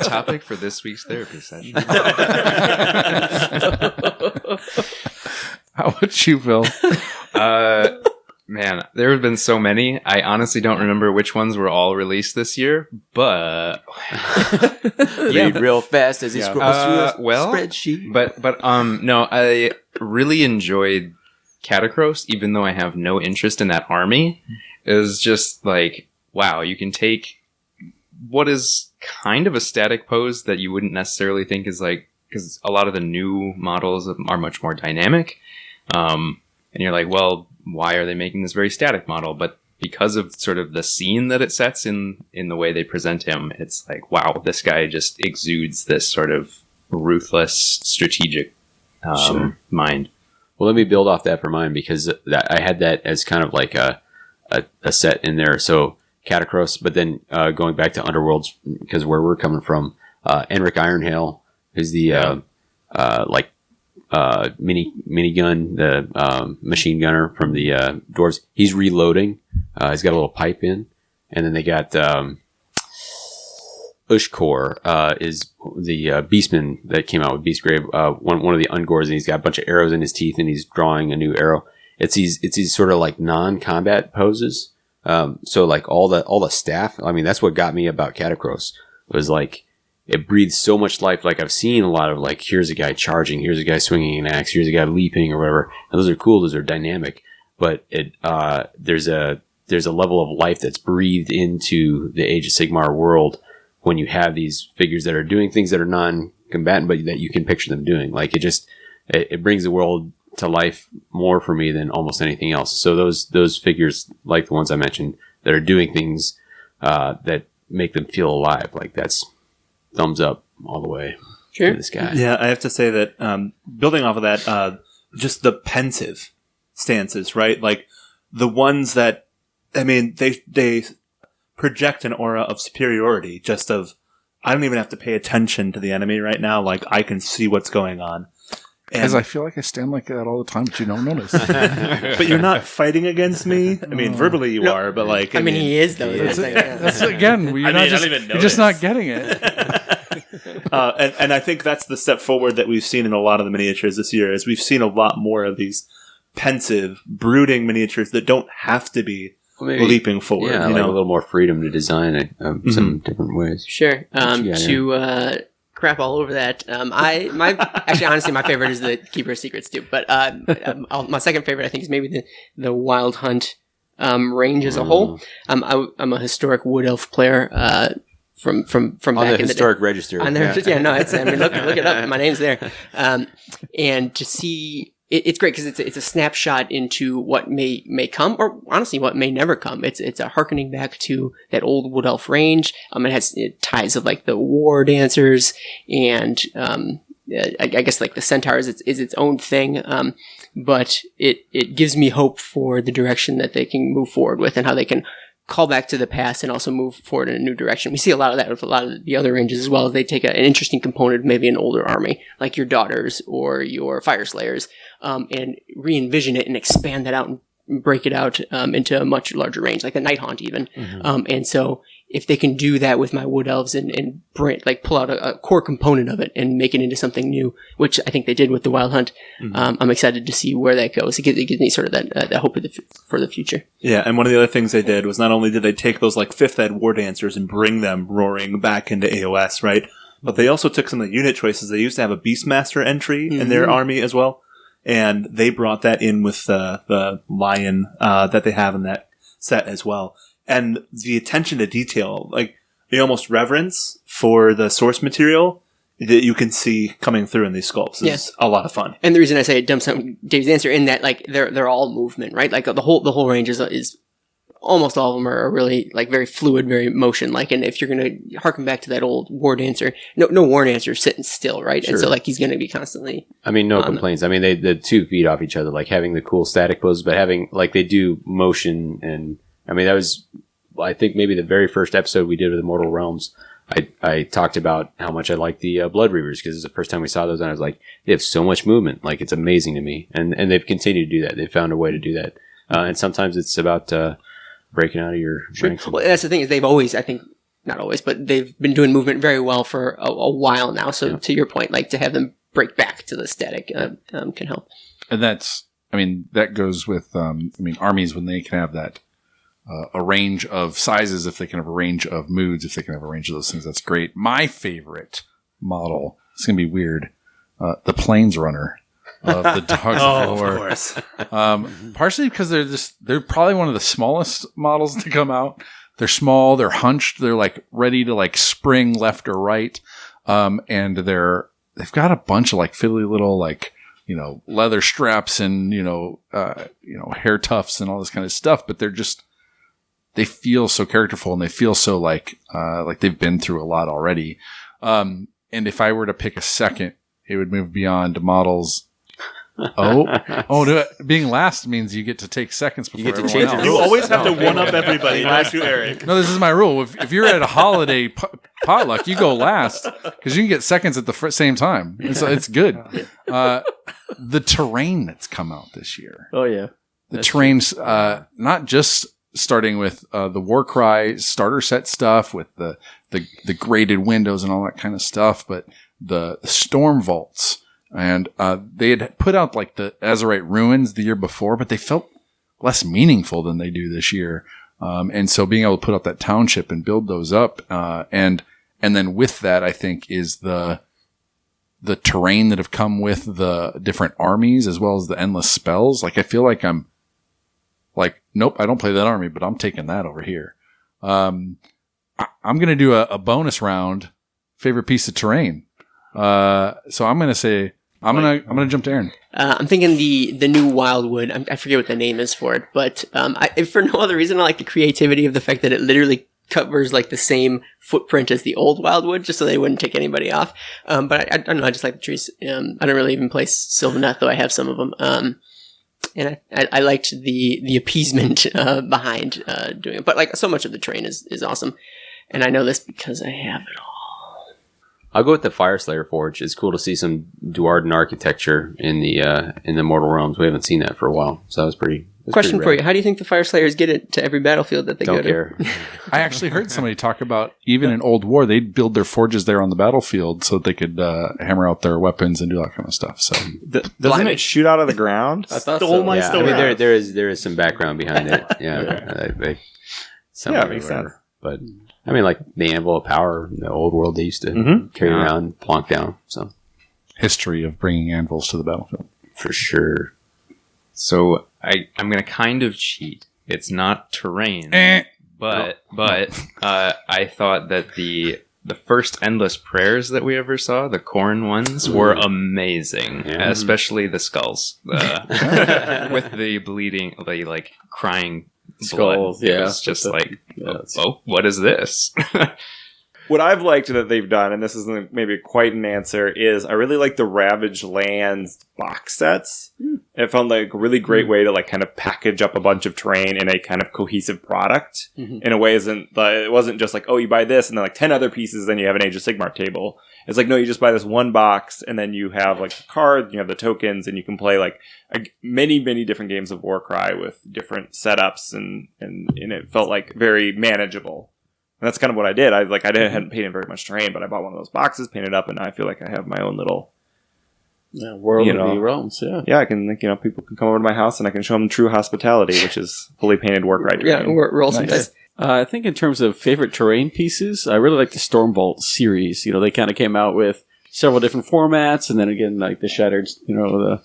Topic for this week's therapy session. How would you, Phil? Man, there have been so many. I honestly don't remember which ones were all released this year, but read real fast as he scrolls through a spreadsheet. But no, I really enjoyed Catacross, even though I have no interest in that army. It was just like, wow, you can take what is kind of a static pose that you wouldn't necessarily think is like, because a lot of the new models are much more dynamic. And you're like, well, why are they making this very static model? But because of sort of the scene that it sets in the way they present him, it's like, wow, this guy just exudes this sort of ruthless, strategic mind. Well, let me build off that for mine, because I had that as kind of like a set in there. So Catacross, but then going back to Underworlds, because where we're coming from, Enric Ironhail is the minigun, the machine gunner from the dwarves. He's reloading. He's got a little pipe in, and then they got Ushkor is the beastman that came out with Beastgrave, one of the Ungors, and he's got a bunch of arrows in his teeth, and he's drawing a new arrow. It's these sort of like non-combat poses. So like all the staff, I mean, that's what got me about Catacross, was like, it breathes so much life. Like I've seen a lot of like, here's a guy charging, here's a guy swinging an axe, here's a guy leaping or whatever. And those are cool. Those are dynamic, but there's a level of life that's breathed into the Age of Sigmar world, when you have these figures that are doing things that are non-combatant, but that you can picture them doing. Like it brings the world to life more for me than almost anything else. So those figures, like the ones I mentioned, that are doing things that make them feel alive, like that's thumbs up all the way to this guy. Yeah, I have to say that building off of that, just the pensive stances, right? Like the ones that, I mean, they project an aura of superiority, just of, I don't even have to pay attention to the enemy right now. Like I can see what's going on. Because I feel like I stand like that all the time, but you don't notice. But you're not fighting against me. I mean, verbally you are, but like, I mean, he is though. That's again, you're just not getting it. And I think that's the step forward that we've seen in a lot of the miniatures this year, is we've seen a lot more of these pensive, brooding miniatures that don't have to be leaping forward. Yeah, you like know? a little more freedom to design it some different ways. Sure. What you got To crap all over that, actually, honestly, my favorite is the Keeper of Secrets too. But my second favorite, I think, is maybe the Wild Hunt range as a whole. I'm a historic Wood Elf player. From on back the in the historic register. On there, yeah, no, it's. I mean, look it up. My name's there, and to see it's great because it's a snapshot into what may come, or honestly, what may never come. It's a harkening back to that old Wood Elf range. It has ties of like the war dancers and I guess like the centaurs is its own thing. But it gives me hope for the direction that they can move forward with and how they can call back to the past and also move forward in a new direction. We see a lot of that with a lot of the other ranges as well. As they take an interesting component of maybe an older army, like your Daughters or your Fire Slayers, and re-envision it and expand that out and break it out into a much larger range, like the Night Haunt even. And so if they can do that with my Wood Elves and pull out a core component of it and make it into something new, which I think they did with the Wild Hunt, I'm excited to see where that goes. It gives me sort of that hope for the future. Yeah, and one of the other things they did was not only did they take those like 5th Ed war dancers and bring them roaring back into AOS, right? But they also took some of the unit choices. They used to have a Beastmaster entry in their army as well, and they brought that in with the lion that they have in that set as well. And the attention to detail, like the almost reverence for the source material that you can see coming through in these sculpts is a lot of fun. And the reason I say it dumps out Dave's answer in that, like, they're all movement, right? Like the whole range is almost all of them are really like very fluid, very motion like. And if you're going to harken back to that old war dancer, no war dancer sitting still, right? Sure. And so like he's going to be constantly. I mean, no complaints. I mean, the 2 feet off each other, like having the cool static poses, but having like they do motion. And I mean, that was, I think maybe the very first episode we did with Immortal Realms. I talked about how much I like the Blood Reavers because it's the first time we saw those, and I was like, they have so much movement. Like, it's amazing to me. And they've continued to do that. They've found a way to do that. And sometimes it's about breaking out of your ranks. Well, that's the thing is they've always, I think, not always, but they've been doing movement very well for a while now. So to your point, like to have them break back to the static can help. And that goes with, armies when they can have that a range of sizes, if they can have a range of moods, if they can have a range of those things, that's great. My favorite model, it's going to be weird, the Plains Runner of the Dogs of War. Of course. Partially because they're probably one of the smallest models to come out. They're small, they're hunched, they're like ready to like spring left or right. And they've got a bunch of like fiddly little like, leather straps and, hair tufts and all this kind of stuff, but they feel so characterful and they feel so like they've been through a lot already. And if I were to pick a second, it would move beyond models. Being last means you get to take seconds before get to everyone change else. it. You always have to one up everybody, not you, Eric. No, this is my rule. If you're at a holiday potluck, you go last because you can get seconds at the same time. It's good. The terrain that's come out this year. Oh yeah, the terrain's not just starting with the Warcry starter set stuff with the graded windows and all that kind of stuff, but the storm vaults. And they had put out like the Azerite ruins the year before, but they felt less meaningful than they do this year. And so being able to put out that township and build those up, and then with that, I think is the terrain that have come with the different armies as well as the endless spells. Like I feel like I'm like, nope, I don't play that army, but I'm taking that over here. I'm going to do a bonus round. Favorite piece of terrain. So I'm going to say I'm going to jump to Aaron. I'm thinking the new Wildwood. I forget what the name is for it, but if for no other reason, I like the creativity of the fact that it literally covers like the same footprint as the old Wildwood, just so they wouldn't take anybody off. But I don't know. I just like the trees. I don't really even play Sylvaneth, though I have some of them. And I liked the appeasement behind doing it. But like so much of the terrain is awesome, and I know this because I have it all. I'll go with the Fireslayer Forge. It's cool to see some Duarden architecture in the Mortal Realms. We haven't seen that for a while, so that was pretty. Question for you: how do you think the Fireslayers get it to every battlefield that they Don't go to? care. I actually heard somebody talk about even in Old War, they'd build their forges there on the battlefield so that they could hammer out their weapons and do that kind of stuff. So Doesn't it shoot out of the ground? I thought Stole so. my Yeah, I story. mean there is some background behind it. Yeah, it makes sense. But I mean, like the Anvil of Power, in the old world they used to Mhm. carry around, plonk down. So history of bringing anvils to the battlefield. for sure. So I'm going to kind of cheat. It's not terrain, but I thought that the first Endless Prayers that we ever saw, the Corn ones, were amazing. Yeah. Especially the skulls. With the bleeding, the like crying Skulls, blood. It yeah. was just like, it's- oh, what is this? What I've liked that they've done, and this isn't maybe quite an answer, is I really like the Ravaged Lands box sets. It felt like a really great way to like kind of package up a bunch of terrain in a kind of cohesive product. In a way, it wasn't just like, oh, you buy this and then like 10 other pieces, then you have an Age of Sigmar table. It's like, no, you just buy this one box and then you have like the card, you have the tokens, and you can play like many, many different games of Warcry with different setups, and it felt like very manageable. And that's kind of what I did. hadn't painted very much terrain, but I bought one of those boxes, painted up, and I feel like I have my own little World You of know. the Realms, yeah. Yeah, I can, people can come over to my house and I can show them true hospitality, which is fully painted Warcry Yeah, terrain. roll some dice. I think in terms of favorite terrain pieces, I really like the Stormbolt series. They kind of came out with several different formats, and then again, like the Shattered, the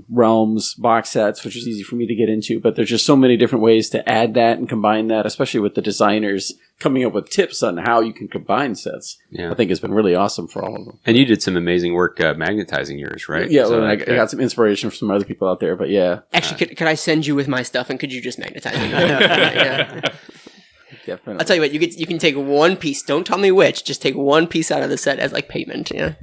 Realms box sets, which is easy for me to get into. But there's just so many different ways to add that and combine that, especially with the designers coming up with tips on how you can combine sets. Yeah. I think it's been really awesome for all of them. And you did some amazing work magnetizing yours, right? Yeah, So, well, I got some inspiration from some other people out there, but yeah, Actually, could I send you with my stuff, and could you just magnetize it? Yeah. definitely. I'll tell you what, you can take one piece. Don't tell me which. Just take one piece out of the set as like payment. Yeah,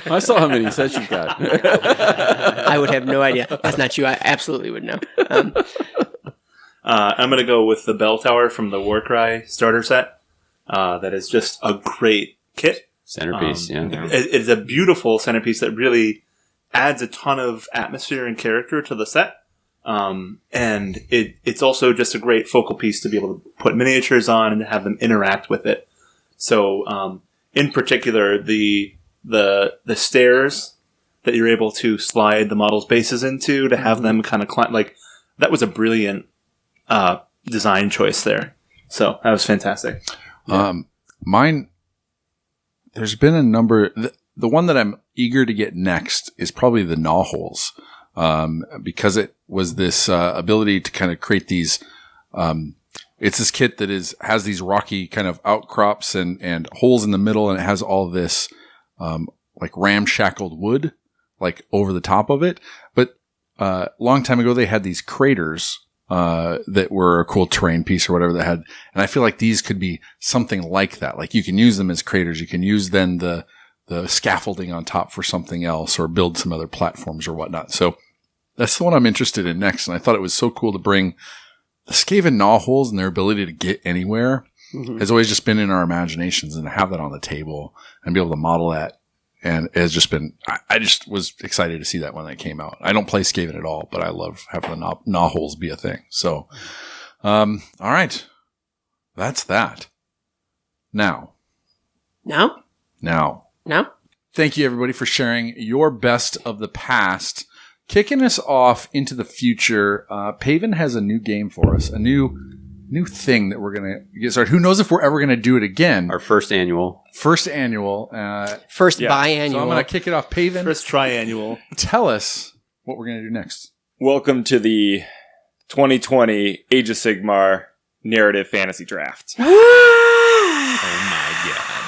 I saw how many sets you've got. I would have no idea. That's not you. I absolutely would know. I'm going to go with the Bell Tower from the Warcry starter set. That is just a great kit. Centerpiece, yeah. It's a beautiful centerpiece that really adds a ton of atmosphere and character to the set. And it's also just a great focal piece to be able to put miniatures on and have them interact with it. So, in particular, the stairs that you're able to slide the model's bases into to have them kind of climb, like, that was a brilliant design choice there. So that was fantastic. Mine, there's been a number. The one that I'm eager to get next is probably the Gnaw Holes, because it was this ability to kind of create these. It's this kit that has these rocky kind of outcrops and holes in the middle, and it has all this like ramshackled wood like over the top of it. But a long time ago, they had these craters that were a cool terrain piece or whatever they had. And I feel like these could be something like that. Like you can use them as craters. You can use then the scaffolding on top for something else or build some other platforms or whatnot. So that's the one I'm interested in next. And I thought it was so cool to bring the Skaven Gnaw Holes and their ability to get anywhere has always just been in our imaginations, and to have that on the table and be able to model that. And it has just been, I just was excited to see that when that came out. I don't play Skaven at all, but I love having the Gnaw Holes be a thing. So, all right. That's that. Now. Thank you, everybody, for sharing your best of the past. Kicking us off into the future, Paven has a new game for us, a new thing that we're going to get started. Who knows if we're ever going to do it again? Our first annual. First Yeah. biannual. So I'm going to kick it off. Paven, First triannual. tell us what we're going to do next. Welcome to the 2020 Age of Sigmar narrative fantasy draft. Oh my god.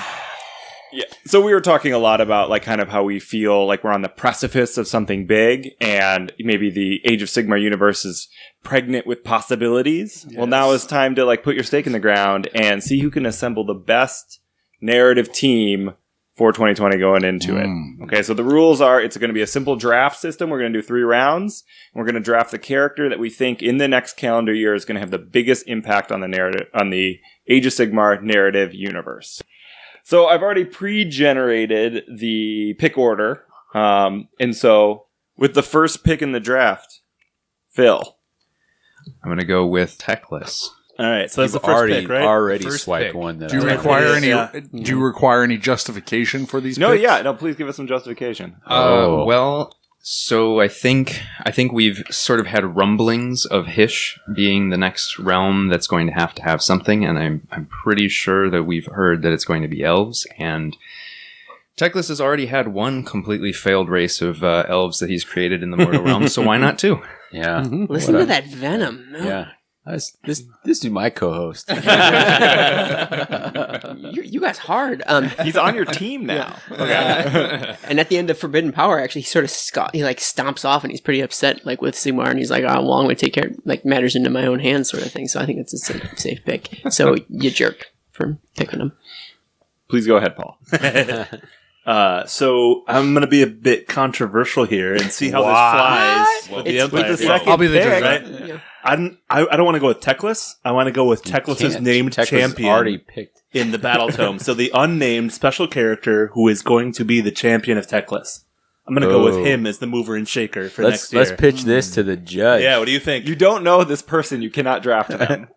Yeah. So we were talking a lot about like kind of how we feel like we're on the precipice of something big, and maybe the Age of Sigmar universe is pregnant with possibilities. Well, now it's time to like put your stake in the ground and see who can assemble the best narrative team for 2020 going into it. Okay, so the rules are it's going to be a simple draft system. We're going to do 3 rounds. We're going to draft the character that we think in the next calendar year is going to have the biggest impact on the narrative, on the Age of Sigmar narrative universe. So I've already pre-generated the pick order. And so with the first pick in the draft, Phil. I'm gonna go with Techless. All right, so that's You've the first pick, right? already First swiped pick. one. That Do you I like. require any? Yeah. Do you require any justification for these? No, picks? yeah. No, please give us some justification. Oh. Well, so I think we've sort of had rumblings of Hish being the next realm that's going to have something, and I'm pretty sure that we've heard that it's going to be elves. And Techless has already had one completely failed race of elves that he's created in the mortal realm, so why not two? Yeah. Listen to that venom. Yeah. This is my co-host. You guys hard. He's on your team now. And at the end of Forbidden Power, actually, he sort of he like stomps off, and he's pretty upset, like with Sigmar, and he's like, "Oh, well, I'm going to take care of, like matters into my own hands," sort of thing. So I think it's a safe pick. So you jerk for picking him. Please go ahead, Paul. So I'm going to be a bit controversial here and see how this flies with the It's Empire. with the Well, second I'll be the pick. judge. right? Yeah. I don't want to go with Techless. I want to go with Techless's named Techless champion already picked. in the battle tome. So the unnamed special character who is going to be the champion of Techless. I'm going to go with him as the mover and shaker for next year. Let's pitch this to the judge. Yeah, what do you think? You don't know this person. You cannot draft them.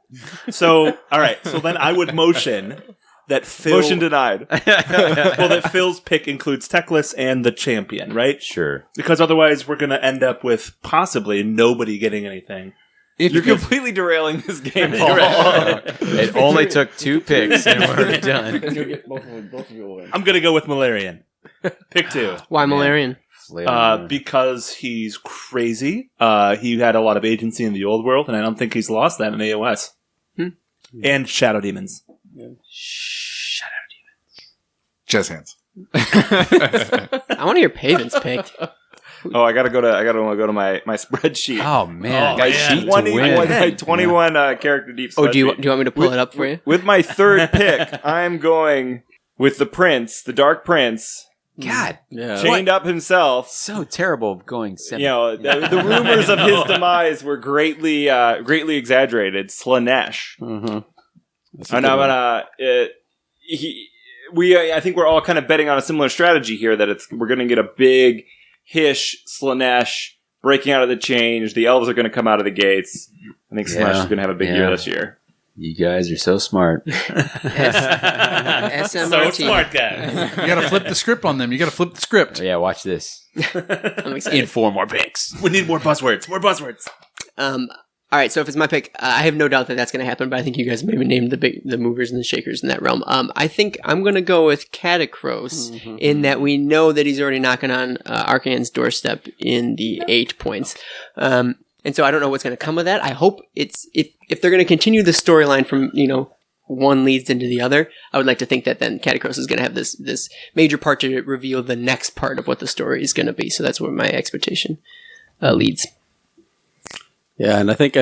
So, all right. So then I would motion that Phil. Motion denied. Well, that Phil's pick includes Techless and the champion, right? Sure. Because otherwise, we're going to end up with possibly nobody getting anything. You're completely derailing this game, Paul. It only took 2 picks and we're done. Both of you will win. I'm going to go with Malarian. Pick 2. Why Malarian? Because he's crazy. He had a lot of agency in the old world, and I don't think he's lost that in AOS. And Shadow Demons. Jazz hands. I want to hear Paven's pick. Oh, I gotta go to my spreadsheet. Oh man, Oh, my man. sheet to win. My 21 character deep. Oh, do you spreadsheet. want me to pull it up for you? With my third pick, I'm going with the Prince, the Dark Prince, God, Yeah. chained up himself. so terrible going 7. You know, the rumors of his demise were greatly exaggerated. Slanesh. Mm-hmm. And I'm gonna. I think we're all kind of betting on a similar strategy here. That we're going to get a big Hish, Slanesh breaking out of the change. The elves are going to come out of the gates. I think Slanesh is going to have a big year this year. You guys are so smart. SMRT. So smart guy. You got to flip the script on them. You got to flip the script. Oh, yeah, watch this. I'm excited. In 4 more picks. We need more buzzwords. More buzzwords. All right, so if it's my pick, I have no doubt that that's going to happen. But I think you guys maybe named the movers and the shakers in that realm. I think I'm going to go with Catacross in that we know that he's already knocking on Arcan's doorstep in the 8 points. And so I don't know what's going to come of that. I hope it's if they're going to continue the storyline from one leads into the other. I would like to think that then Catacross is going to have this major part to reveal the next part of what the story is going to be. So that's where my expectation leads. Yeah, and I think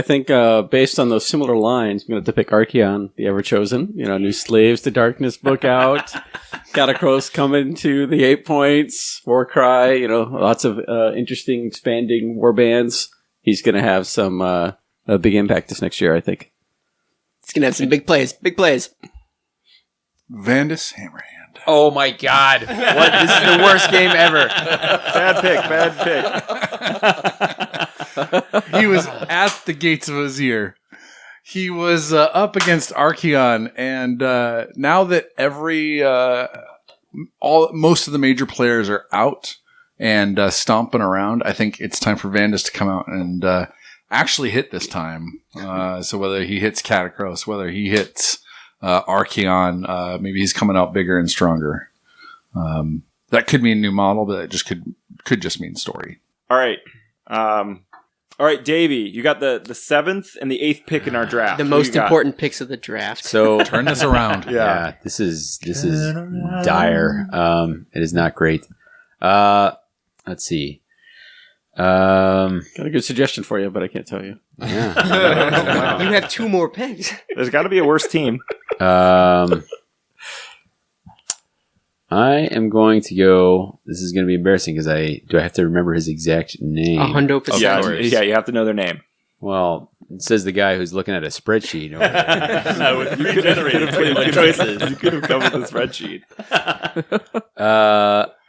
based on those similar lines, I'm going to have to pick Archeon, the Ever-Chosen. New Slaves to Darkness book out. Catacross coming to the 8 points. Warcry, lots of interesting, expanding war bands. He's going to have some a big impact this next year, I think. It's going to have some big plays. Big plays. Vandus Hammerhand. Oh my God! What? This is the worst game ever. Bad pick. He was at the gates of Azir. He was up against Archeon, and now that most of the major players are out and stomping around, I think it's time for Vandus to come out and actually hit this time. So whether he hits Catacross, whether he hits Archeon, maybe he's coming out bigger and stronger. That could mean new model, but it just could just mean story. All right. All right, Davey, you got the 7th and the 8th pick in our draft. The Who most you got? important picks of the draft. So Turn this around. yeah, this is dire. It is not great. Let's see. Got a good suggestion for you, but I can't tell you. Yeah. You have 2 more picks. There's got to be a worse team. I am going to go. This is going to be embarrassing because I have to remember his exact name. 100%. Yeah, you have to know their name. Well, it says the guy who's looking at a spreadsheet over there. With pre-generated choices. You could have come with a spreadsheet.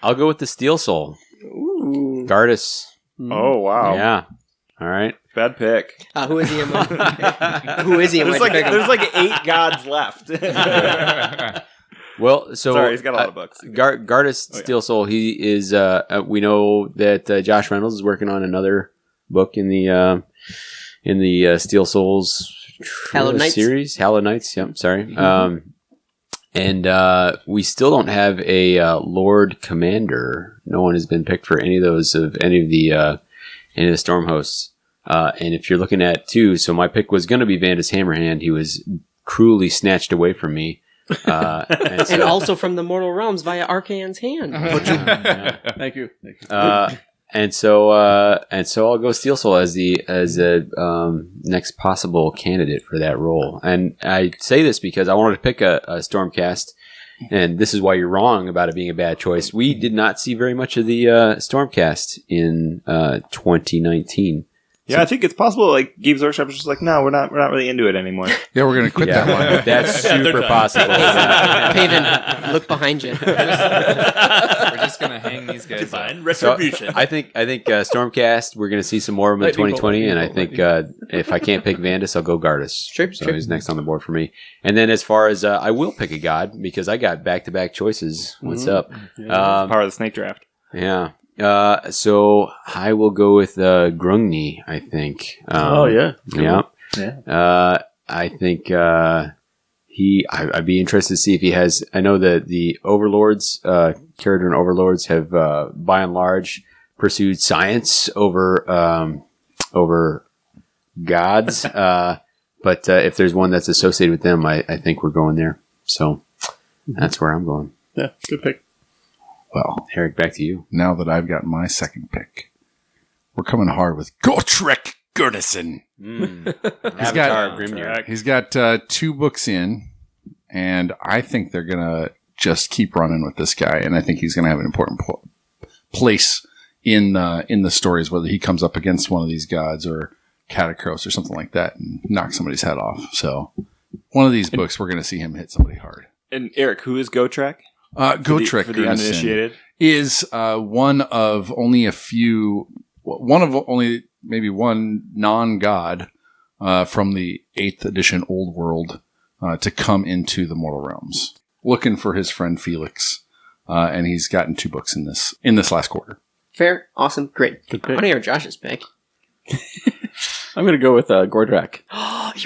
I'll go with the Steel Soul. Ooh. Gardas. Oh, wow. Yeah. All right. Bad pick. Who is he? Who is he? There's like 8 gods left. Well, so Sorry, he's got a lot of books. Gardas Steel Soul. He is. We know that Josh Reynolds is working on another book in the Steel Souls Hallowed Knights series. Hallowed Knights. Yep. Sorry. And we still don't have a Lord Commander. No one has been picked for any of those of any of the Storm hosts. And if you're looking at 2, so my pick was going to be Vandus Hammerhand. He was cruelly snatched away from me. And also from the Mortal Realms via Archaon's hand. Thank you. And so I'll go Steel Soul as a next possible candidate for that role. And I say this because I wanted to pick a Stormcast, and this is why you're wrong about it being a bad choice. We did not see very much of the Stormcast in 2019. Yeah, I think it's possible. Like Games Workshop is just like, no, we're not really into it anymore. Yeah, we're going to quit that one. That's super possible. Paven, look behind you. We're just gonna hang these guys up. Divine retribution. I think Stormcast. We're going to see some more of them in 2020, and I think if I can't pick Vandus, I'll go Gardas. Sure. He's next on the board for me. And then as far as I will pick a god because I got back-to-back choices. What's up? Power of the Snake Draft. Yeah. So I will go with Grungni, I think. Yeah. Yeah. I think I'd be interested to see if he has. I know that the Overlords, Caradhran Overlords, have by and large pursued science over gods. But if there's one that's associated with them, I think we're going there. So that's where I'm going. Yeah, good pick. Well, Eric, back to you. now that I've got my second pick, we're coming hard with Gotrek Gurnison. Avatar of Grimnir. He's got 2 books in, and I think they're going to just keep running with this guy, and I think he's going to have an important place in the stories, whether he comes up against one of these gods or Catacross or something like that and knock somebody's head off. So one of these books, we're going to see him hit somebody hard. And Eric, who is Gotrek? Gotrek for the uninitiated is one of only maybe one non-god from the 8th edition Old World to come into the Mortal Realms, looking for his friend Felix, and he's gotten 2 books in this last quarter. Fair. Awesome. Great. Good I pick. want to hear Josh's pick. I'm going to go with Gordrak.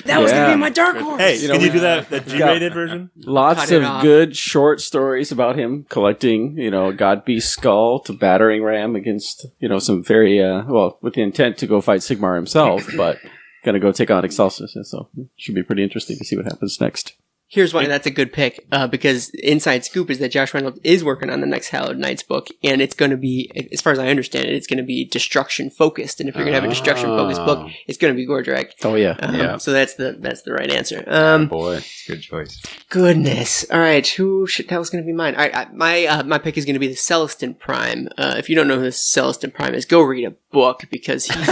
That was going to be my dark horse. Hey, You know, can you we- do the G-rated version? Lots Cut it of off. good short stories about him collecting, God Beast Skull to battering ram against, some very, with the intent to go fight Sigmar himself, but going to go take on Excelsis. So it should be pretty interesting to see what happens next. Here's why that's a good pick, because the inside scoop is that Josh Reynolds is working on the next Hallowed Knights book, and it's going to be, as far as I understand it, it's going to be destruction focused. And if you're going to have a destruction focused book, it's going to be Gordrak. Oh, yeah. So that's the right answer. Boy. Good choice. Goodness. All right. That was going to be mine. All right. My pick is going to be the Celestin Prime. If you don't know who the Celestin Prime is, go read a book because he's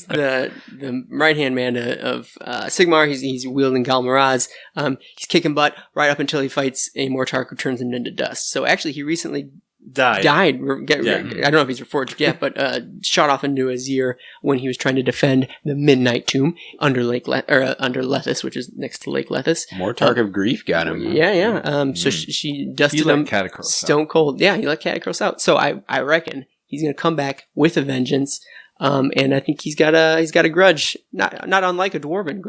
the right hand man of Sigmar. He's wielding Galmaraz. He's kicking butt right up until he fights a Mortark who turns him into dust. So actually, he recently died. I don't know if he's reforged yet, but shot off into Azir when he was trying to defend the Midnight Tomb under under Lethis, which is next to Lake Lethis. Mortark of Grief got him. Yeah. So she dusted He let him Catacross stone cold. Yeah, he let Catacross out. So I reckon he's going to come back with a vengeance. And I think he's got a grudge, not unlike a dwarven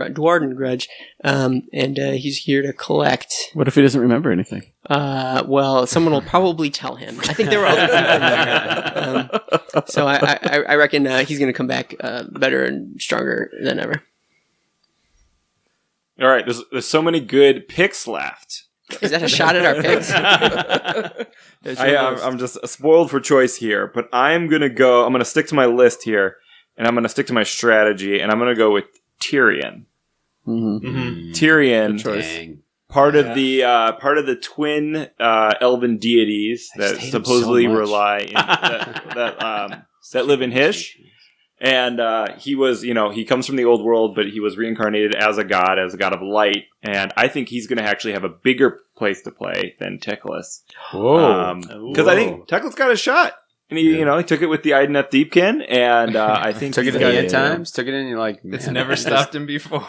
grudge, and he's here to collect. What if he doesn't remember anything? Well, someone will probably tell him. I think there were other people there. So I reckon he's going to come back better and stronger than ever. All right, there's so many good picks left. Is that a shot at our picks? I'm just spoiled for choice here, but I'm gonna stick to my list here, and I'm gonna stick to my strategy, and I'm gonna go with Tyrion. Mm-hmm. Tyrion, Dang. part of the twin elven deities I just that hate him supposedly so much. rely in, that live in Hish. And he was, he comes from the old world, but he was reincarnated as a god of light. And I think he's going to actually have a bigger place to play than Teclis. Whoa. Because I think Teclis got a shot. And he took it with the Idoneth Deepkin. And I think Took it he's in got the end times. Took it in. You're like, It's man, never stopped him before.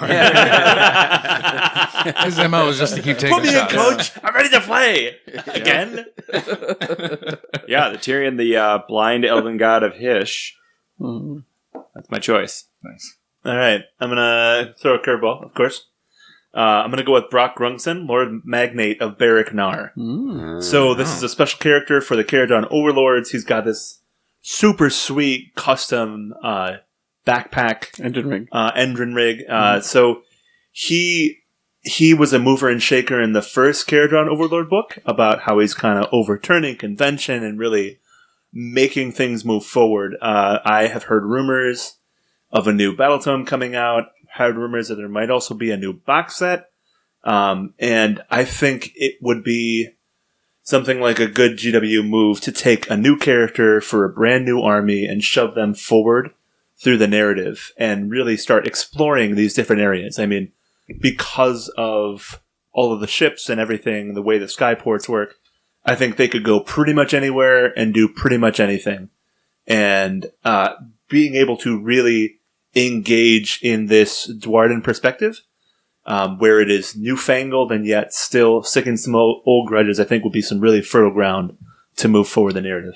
His MO is just to keep taking Put me in, shots. coach. I'm ready to play again. Yeah, the Tyrion, the blind elven god of Hish. Mm-hmm. That's my choice. Nice. All right, I'm gonna throw a curveball, of course. I'm gonna go with Brock Grungson, Lord Magnate of Barrack Nar. So this is a special character for the Caradon Overlords. He's got this super sweet custom backpack Endrin rig. So he was a mover and shaker in the first Caradon Overlord book about how he's kind of overturning convention and really making things move forward. I have heard rumors of a new battle tome coming out. Heard rumors that there might also be a new box set. And I think it would be something like a good GW move to take a new character for a brand new army and shove them forward through the narrative and really start exploring these different areas. I mean, because of all of the ships and everything, the way the skyports work, I think they could go pretty much anywhere and do pretty much anything. And being able to really engage in this Dwarden perspective, where it is newfangled and yet still sticking some old grudges, I think would be some really fertile ground to move forward the narrative.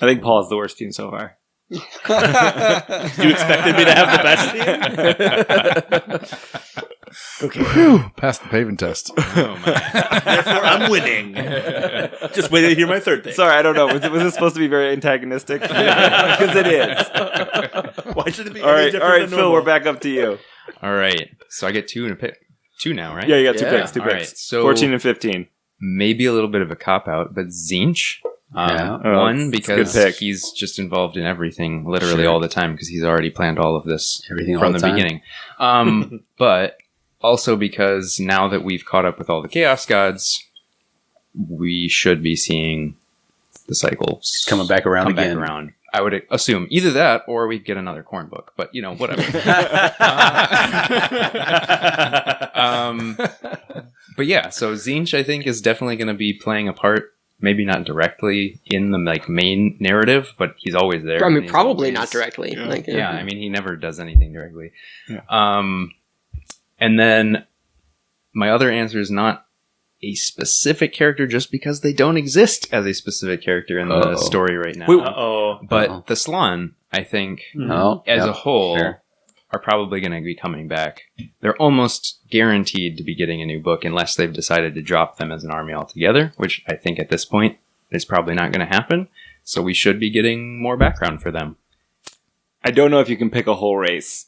I think Paul is the worst team so far. You expected me to have the best team? Whew, passed the paving test. Therefore, I'm winning. Just wait to hear my third thing. Sorry, I don't know. Was this supposed to be very antagonistic? Because it is. Why should it be All any right, different than Phil, normal? we're back up to you. All right. So I get two now, right? Yeah, you got two Yeah. picks. All right, so 14 and 15. maybe a little bit of a cop out, but Zinch. Yeah. One, it's a good because pick. he's just involved in everything literally Sure. all the time because he's already planned all of this Everything from all the the time. beginning. But also because now that we've caught up with all the Chaos Gods, we should be seeing the cycles Coming back around come again. back around. I would assume either that or we get another corn book, but whatever. But yeah, so Zinch I think is definitely going to be playing a part, maybe not directly in the main narrative, but he's always there. I mean, and he's probably always- not directly. Yeah, I mean, he never does anything directly. And then my other answer is not a specific character just because they don't exist as a specific character in the Uh-oh. story right now. Uh-oh. But Uh-oh. the Slan, I think, Oh, as yeah, a whole, fair. are probably going to be coming back. They're almost guaranteed to be getting a new book unless they've decided to drop them as an army altogether, which I think at this point is probably not going to happen. So we should be getting more background for them. I don't know if you can pick a whole race.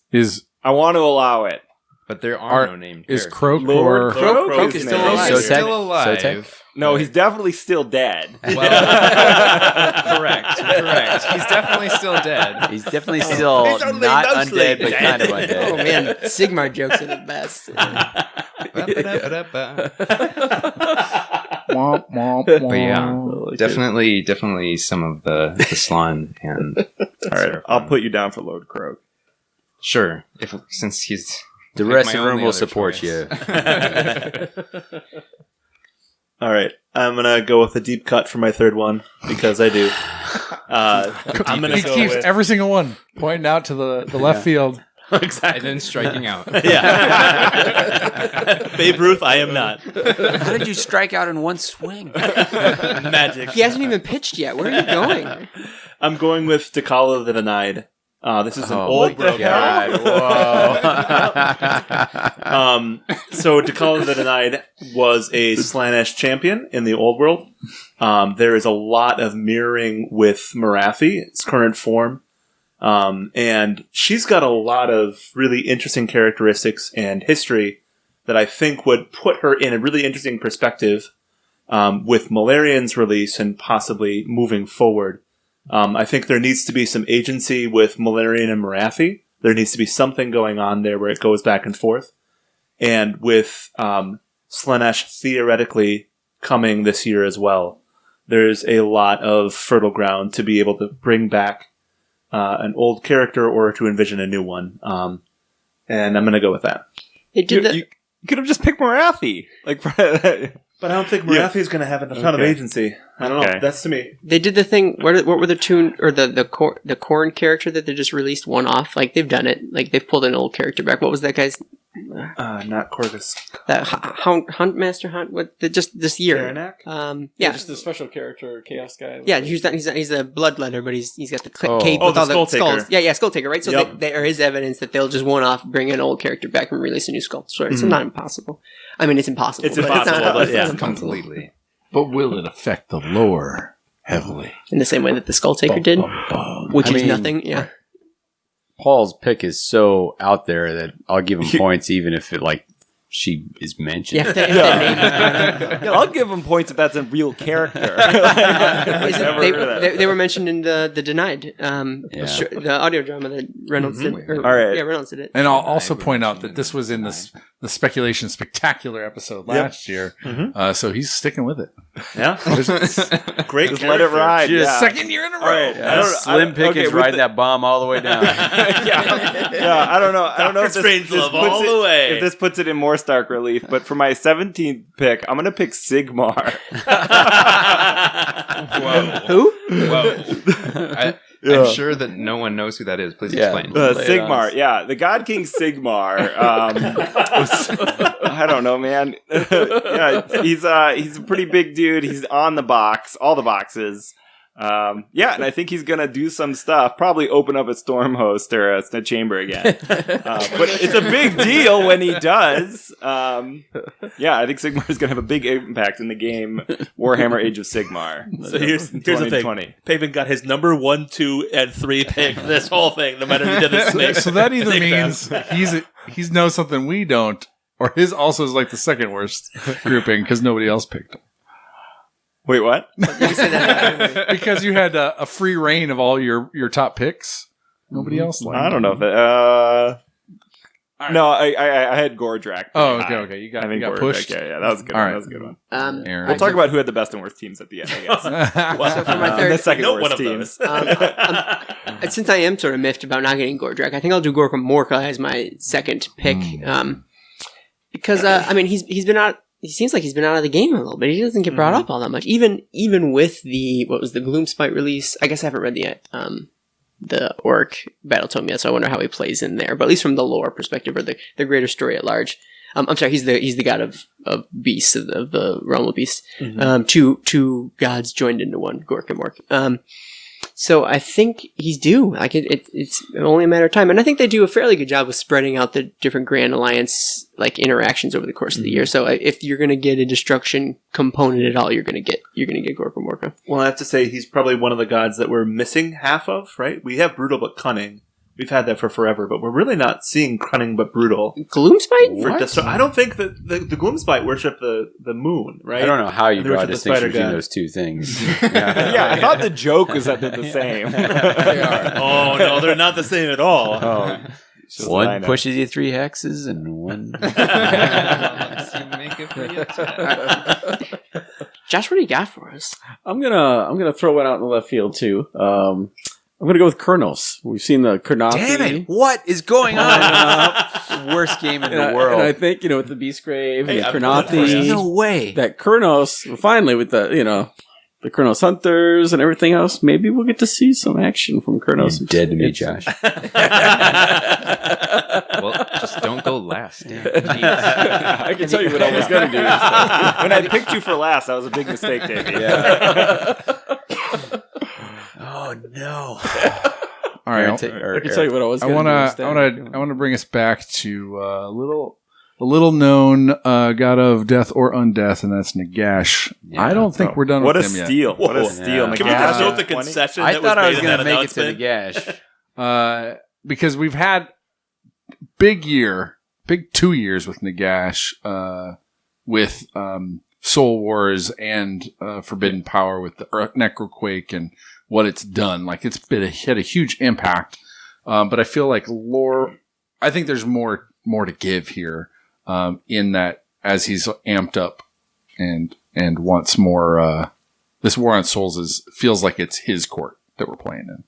I want to allow it. But there are Are- no named Is characters. Croak Lord or... Croak Croak is is still named. alive. He's So still alive. tech- No, he's definitely still dead. Well, correct. He's definitely still dead. He's definitely still He's only not mostly undead, but dead. kind of undead. Oh man, Sigmar jokes are the best. Womp, womp, But womp. yeah, definitely some of the Slan and All right, I'll put you down for Lord Croak. sure since he's The like rest my of the room only will other support choice. you. All right, I'm gonna go with a deep cut for my third one because I do. I'm gonna He go keeps with every single one pointing out to the left field. and then striking out. yeah. Babe Ruth, I am not How did you strike out in one swing? magic. He hasn't even pitched yet. Where are you going? I'm going with Dakala the Denied. This is an old bro God. Whoa. So Dakala the Denied was a Slanesh champion in the old world. There is a lot of mirroring with Marathi, its current form. And she's got a lot of really interesting characteristics and history that I think would put her in a really interesting perspective with Malarian's release and possibly moving forward. I think there needs to be some agency with Malarian and Marathi. There needs to be something going on there where it goes back and forth. And with Slanesh theoretically coming this year as well, there's a lot of fertile ground to be able to bring back an old character or to envision a new one. And I'm going to go with that. You could have just picked Marathi. But I don't think Marathi is going to have a ton of agency. I don't know. That's to me. They did the thing. What were the tune or the corn character that they just released one off? Like they've done it. Like they've pulled an old character back. What was that guy's? Not Corvus. That Huntmaster Hunt. What? Just this year. Saranac? Yeah. Just the special character, Chaos guy. Yeah, he's a bloodletter, but he's got the Oh. cape Oh, with the all the Skull skulls. Taker. Yeah, Skull Taker, right? So Yep. there is evidence that they'll just one-off bring an old character back and release a new skull. So it's not impossible. I mean, it's impossible. It's impossible, but yeah, Completely. But will it affect the lore heavily? In the same way that the Skull Taker did, which is nothing. Yeah. Paul's pick is so out there that I'll give him points even if it she is mentioned. Yeah, if their name is Yeah, I'll give him points if that's a real character. they were mentioned in the Denied, the audio drama that Reynolds did. All right. Yeah, Reynolds did it. And I'll also point out that this was in the Speculation Spectacular episode last year, so he's sticking with it. Yeah. Great Just let it ride. Yeah. Second year in a row. All right. Slim Pickens riding that bomb all the way down. Yeah, I don't know. I don't know if Dr. Strangelove puts all the way. If this puts it in more stark relief, but for my 17th pick, I'm going to pick Sigmar. Who? I'm sure that no one knows who that is. Please explain. Sigmar, yeah, the God King Sigmar. I don't know, man. Yeah, he's a pretty big dude. He's on the box, all the boxes. Yeah, and I think he's gonna do some stuff. Probably open up a storm host or a chamber again. But it's a big deal when he does. Yeah, I think Sigmar is gonna have a big impact in the game Warhammer Age of Sigmar. So here's the thing. Paven got his number 1, 2, and 3 pick this whole thing, no matter if he did the snake. So that either snake means fest. he knows something we don't, or his also is like the second worst grouping because nobody else picked him. Wait, what? Because you had a free reign of all your top picks. Nobody else liked I don't know if that. No, I had Gordrak. Oh, okay. You got Gordrak, pushed. Yeah, that was a good. All One. right. That was a good one. Aaron. We'll talk about who had the best and worst teams at the end, I guess. So for my third, the second No worst one of teams. those. since I am sort of miffed about not getting Gordrak, I think I'll do Gorka Morka as my second pick. Because I mean he's been out. He seems like he's been out of the game a little bit. He doesn't get brought up all that much. Even with the Gloomspite release. I guess I haven't read the Orc Battle Tome yet, so I wonder how he plays in there. But at least from the lore perspective or the greater story at large. I'm sorry, he's the god of beasts of the realm of beasts. Two gods joined into one, Gork and Mork. So I think he's due. Like it's only a matter of time, and I think they do a fairly good job of spreading out the different Grand Alliance interactions over the course of the year. So if you're going to get a destruction component at all, you're going to get Gorka Morka. Well, I have to say he's probably one of the gods that we're missing half of, right? We have brutal but cunning. We've had that for forever, but we're really not seeing cunning but brutal. Gloomspite? I don't think that the Gloomspite worship the moon, right? I don't know how you And they draw a worship the distinction spider between god. those two things. Yeah, I thought the joke was that they're the same. They are. Oh no, they're not the same at all. Oh, One pushes you 3 hexes and one... Josh, what do you got for us? I'm gonna throw one out in the left field too. I'm gonna go with Kurnos. We've seen the Kurnothi. Damn it! What is going on? Worst game in the world. And I think with the Beastgrave and the I'm Kurnothi, no way. that Kurnos finally with the the Kurnos Hunters and everything else. Maybe we'll get to see some action from Kurnos. You're dead to me, Josh. Well, just don't go last. I can tell you what I was gonna do. when I picked you for last, that was a big mistake, Davey. Yeah. Oh no. All right. I can tell you what I was. I want to bring us back to a little known god of death or undeath, and that's Nagash. Yeah. I don't think we're done What a with him yet. steal! What a steal! Yeah. Can we Nagash just note at the 20? concession I that thought I was going to make it to the gash. Because we've had big 2 years with Nagash, with Soul Wars and Forbidden Power with the Necroquake and what it's done. Like it's had a huge impact, but I feel like lore. I think there's more to give here, in that as he's amped up and wants more. This War on Souls feels like it's his court that we're playing in.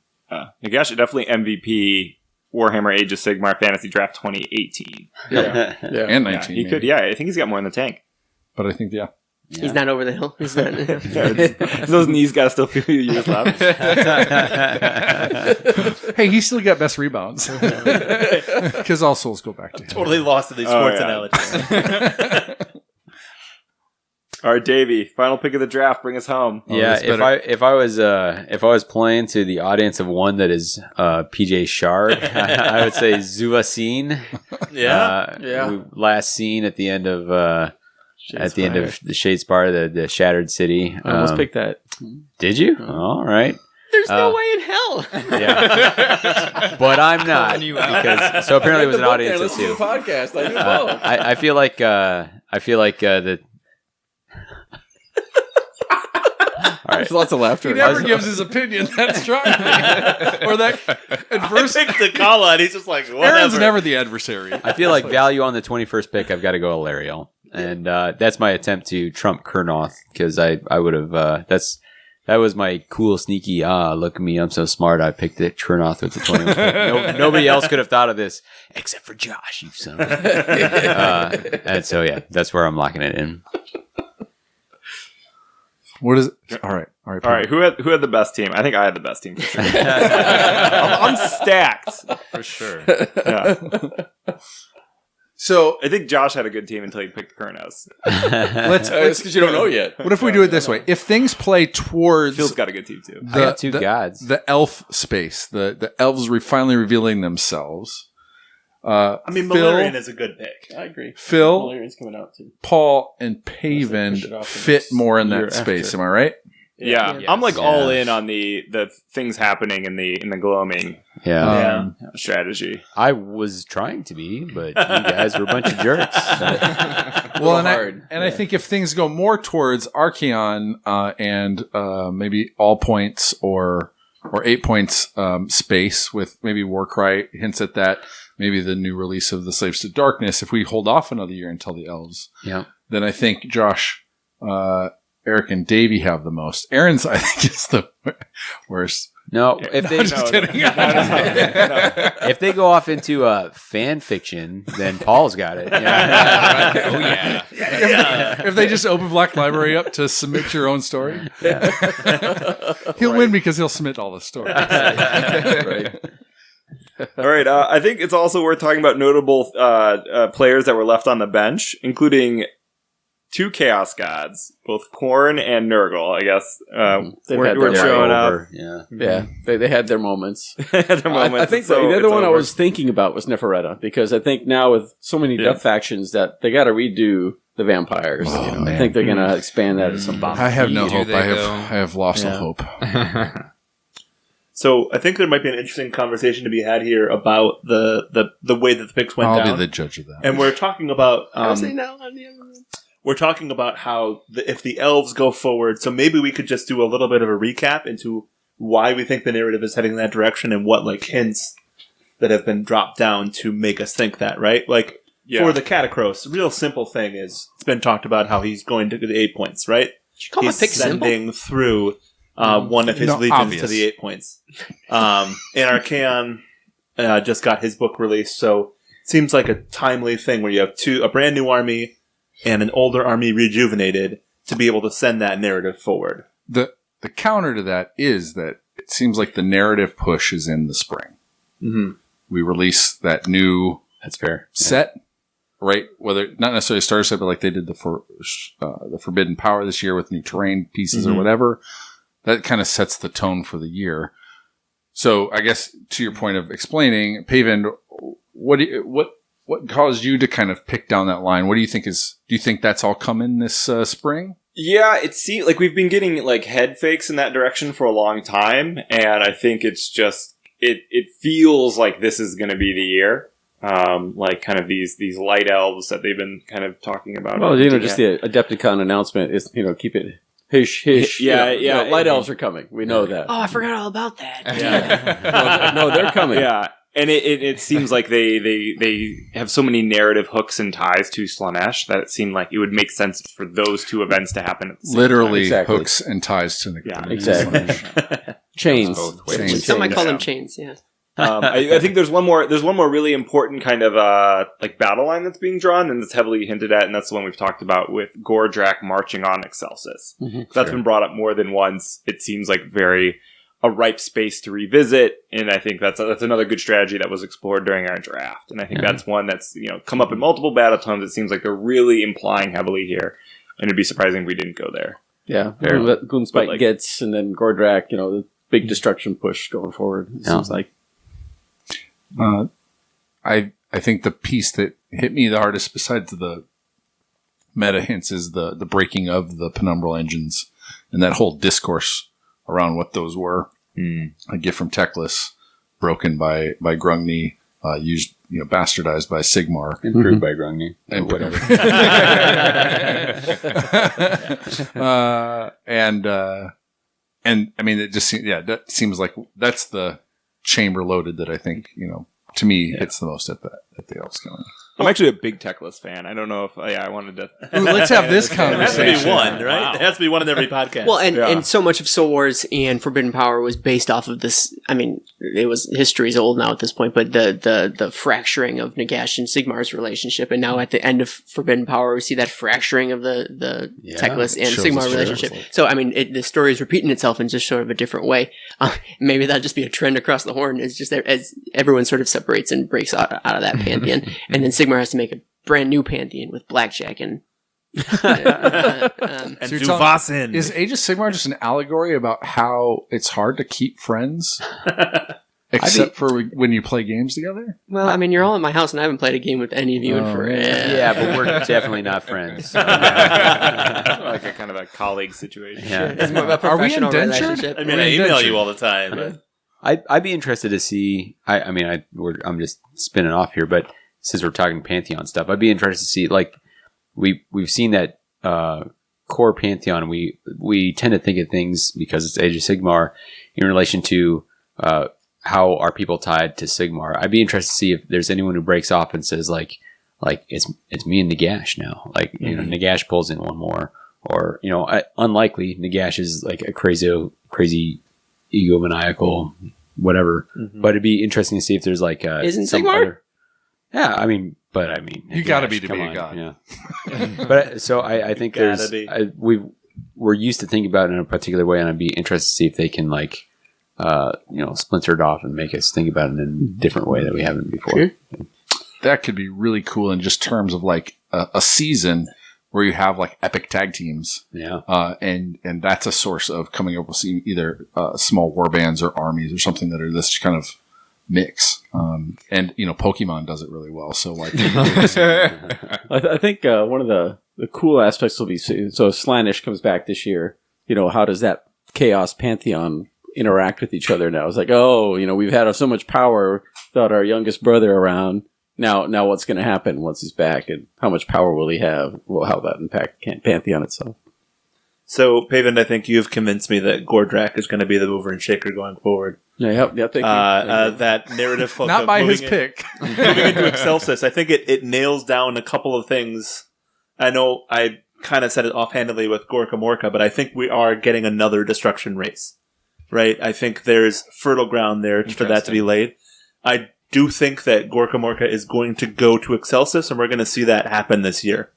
Nagash is definitely MVP Warhammer Age of Sigmar Fantasy Draft 2018. And 19. He could. Yeah, I think he's got more in the tank. But I think He's not over the hill. He's not. Those knees got to still feel you years left. Hey, he still got best rebounds because all souls go back to him. Totally lost in these sports analogies. All right, Davey, final pick of the draft. Bring us home. Yeah, if I was playing to the audience of one that is PJ Shard, I would say Zuasin. Last seen at the end of the Shadespire, the Shattered City. I almost picked that. Did you? All right. There's no way in hell. Yeah, but I'm not because so apparently it was an audience of two. Podcast. I knew I feel like the. All right. There's lots of laughter. He never gives his opinion that strongly. Or that adverse. I picked the call out. He's just like, whatever. Aaron's never the adversary. I feel like value on the 21st pick. I've got to go Alariel, and that's my attempt to trump Kurnoth because I would have. That was my cool sneaky. Look at me, I'm so smart. I picked it Kurnoth with the 21st pick. Nobody else could have thought of this except for Josh. You son of a. And so yeah, that's where I'm locking it in. What is it? All right. All right. Who had the best team? I think I had the best team for sure. I'm stacked For sure. Yeah. So I think Josh had a good team until he picked Kurnos. let's because you don't know yet. what if we do it this way? If things play towards Phil's got a good team too. I got two gods. the elf space, the elves finally revealing themselves. I mean, Malarian is a good pick. I agree. Phil, Valerian's coming out too. Paul, and push it Paven off the fit next more in year that space. after. Am I right? Yeah. Yes. I'm like all Yeah. in on the things happening in the gloaming Yeah. strategy. I was trying to be, but you guys were a bunch of jerks. Well, and hard. I think if things go more towards Archeon and maybe all points or 8 points space with maybe Warcry hints at that, maybe the new release of the Slaves to Darkness. If we hold off another year until the elves, then I think Josh, Eric, and Davey have the most. Aaron's, I think, is the worst. No, if they if they go off into fan fiction, then Paul's got it. Yeah. Oh yeah. If they just open Black Library up to submit your own story, he'll win because he'll submit all the stories. Right. All right. I think it's also worth talking about notable players that were left on the bench, including two Chaos Gods, both Khorne and Nurgle, I guess. They've We're had their showing up. Yeah. Yeah, they had their moments. At the moment, I think so the other it's one I over. was thinking about was Neferetta because I think now with so many death factions that they got to redo the vampires. Oh, I man. think they're going to expand that at some point. I have no Do hope. they, I though? have lost all hope. So I think there might be an interesting conversation to be had here about the way that the picks went I'll down. be the judge of that. And we're talking about I would say no on the other one. we're talking about how if the elves go forward, so maybe we could just do a little bit of a recap into why we think the narrative is heading in that direction and what like hints that have been dropped down to make us think that, right? Like for the Catacross, real simple thing is it's been talked about how he's going to the 8 points, right? Did you call He's my pick simple? sending through one of his legions obvious. to the 8 points. And Archaon just got his book released, so it seems like a timely thing where you have a brand new army and an older army rejuvenated to be able to send that narrative forward. The counter to that is that it seems like the narrative push is in the spring. Mm-hmm. We release that new That's fair. set, right? Whether not necessarily a starter set, but like they did the Forbidden Power this year with new terrain pieces or whatever. That kind of sets the tone for the year. So I guess to your point of explaining, Paven, what caused you to kind of pick down that line? What do you think do you think that's all coming this spring? Yeah, it seems like we've been getting like head fakes in that direction for a long time, and I think it's just it feels like this is going to be the year. Like kind of these light elves that they've been kind of talking about. Well, just the Adepticon announcement is, keep it hish. Yeah. Light elves are coming. We know that. Oh, I forgot all about that. Yeah. No, they're coming. Yeah. And it seems like they have so many narrative hooks and ties to Slaanesh that it seemed like it would make sense for those two events to happen at the same Literally time. Exactly. hooks and ties to the Exactly. Chains. Some might call them chains, yeah. I think there's one more really important kind of like battle line that's being drawn, and that's heavily hinted at, and that's the one we've talked about with Gordrak marching on Excelsis. That's been brought up more than once. It seems like a ripe space to revisit, and I think that's another good strategy that was explored during our draft. And I think that's one that's come up in multiple battle tomes. It seems like they're really implying heavily here, and it'd be surprising if we didn't go there. Yeah, Goonspike gets, and then Gordrak, the big destruction push going forward. It seems like. I think the piece that hit me the hardest, besides the meta hints, is the breaking of the penumbral engines and that whole discourse around what those were. A gift from Teclis, broken by Grungni, used bastardized by Sigmar, Improved by Grungni, and whatever. And I mean, it just that seems like that's the chamber loaded that I think to me hits the most at the elves going. I'm actually a big Teclis fan. I don't know if I wanted to. Ooh, let's have this It has to conversation. be one, right? Wow. It has to be one in every podcast. Well, and so much of Soul Wars and Forbidden Power was based off of this. I mean, history's old now at this point, but the fracturing of Nagash and Sigmar's relationship, and now at the end of Forbidden Power, we see that fracturing of the Teclis and shows Sigmar the relationship. struggles. So, I mean, the story is repeating itself in just sort of a different way. Maybe that'll just be a trend across the horn. It's just that as everyone sort of separates and breaks out of that pantheon, and then Sigmar has to make a brand new pantheon with Blackjack and and So you're telling- Duvasin. Is Age of Sigmar just an allegory about how it's hard to keep friends, except for when you play games together? well, I mean, you're all at my house, and I haven't played a game with any of you in forever. Yeah, but we're definitely not friends. like a kind of a colleague situation. Yeah. It's more of a Are we professional indentured? relationship. I mean, I email you all the time. But I'd be interested to see. I'm just spinning off here, but since we're talking Pantheon stuff, I'd be interested to see, like, we've seen that core Pantheon. We tend to think of things, because it's Age of Sigmar, in relation to how are people tied to Sigmar. I'd be interested to see if there's anyone who breaks off and says like it's me and Nagash now. Like, Nagash pulls in one more, or unlikely. Nagash is like a crazy egomaniacal whatever. But it'd be interesting to see if there's like Isn't some Sigmar? other. Yeah, I mean, You gotta be to come be a on, god. Yeah. But so I think Gotta be. we're used to thinking about it in a particular way, and I'd be interested to see if they can splinter it off and make us think about it in a different way that we haven't before. That could be really cool in just terms of like a season where you have like epic tag teams. Yeah. And that's a source of coming up with either small war bands or armies or something that are this kind of mix. And Pokemon does it really well. So like, I think one of the cool aspects will be, so Slaanesh comes back this year. How does that Chaos Pantheon interact with each other now? It's like, we've had so much power without our youngest brother around. Now what's going to happen once he's back, and how much power will he have? Well, how that impact Pantheon itself? so, Paven, I think you've convinced me that Gordrak is going to be the mover and shaker going forward. Yeah, thank you. That narrative hook not of by his moving pick. moving into Excelsis, I think it nails down a couple of things. I know I kind of said it offhandedly with Gorka Morka, but I think we are getting another destruction race, right? I think there's fertile ground there for that to be laid. I do think that Gorka Morka is going to go to Excelsis, and we're going to see that happen this year.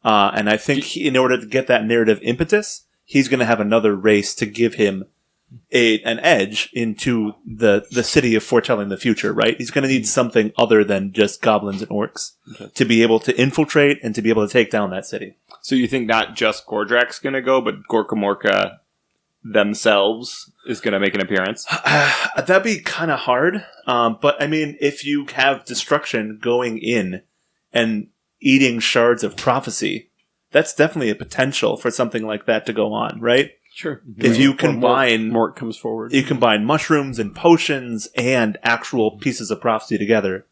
And I think in order to get that narrative impetus, he's going to have another race to give him an edge into the city of foretelling the future, right? He's going to need something other than just goblins and orcs to be able to infiltrate and to be able to take down that city. So you think not just Gordrak's going to go, but Gorka Morka themselves is going to make an appearance? That'd be kind of hard. But I mean, if you have destruction going in and eating shards of prophecy, that's definitely a potential for something like that to go on, right? Sure. If you Or combine Mort comes forward. you combine mushrooms and potions and actual pieces of prophecy together,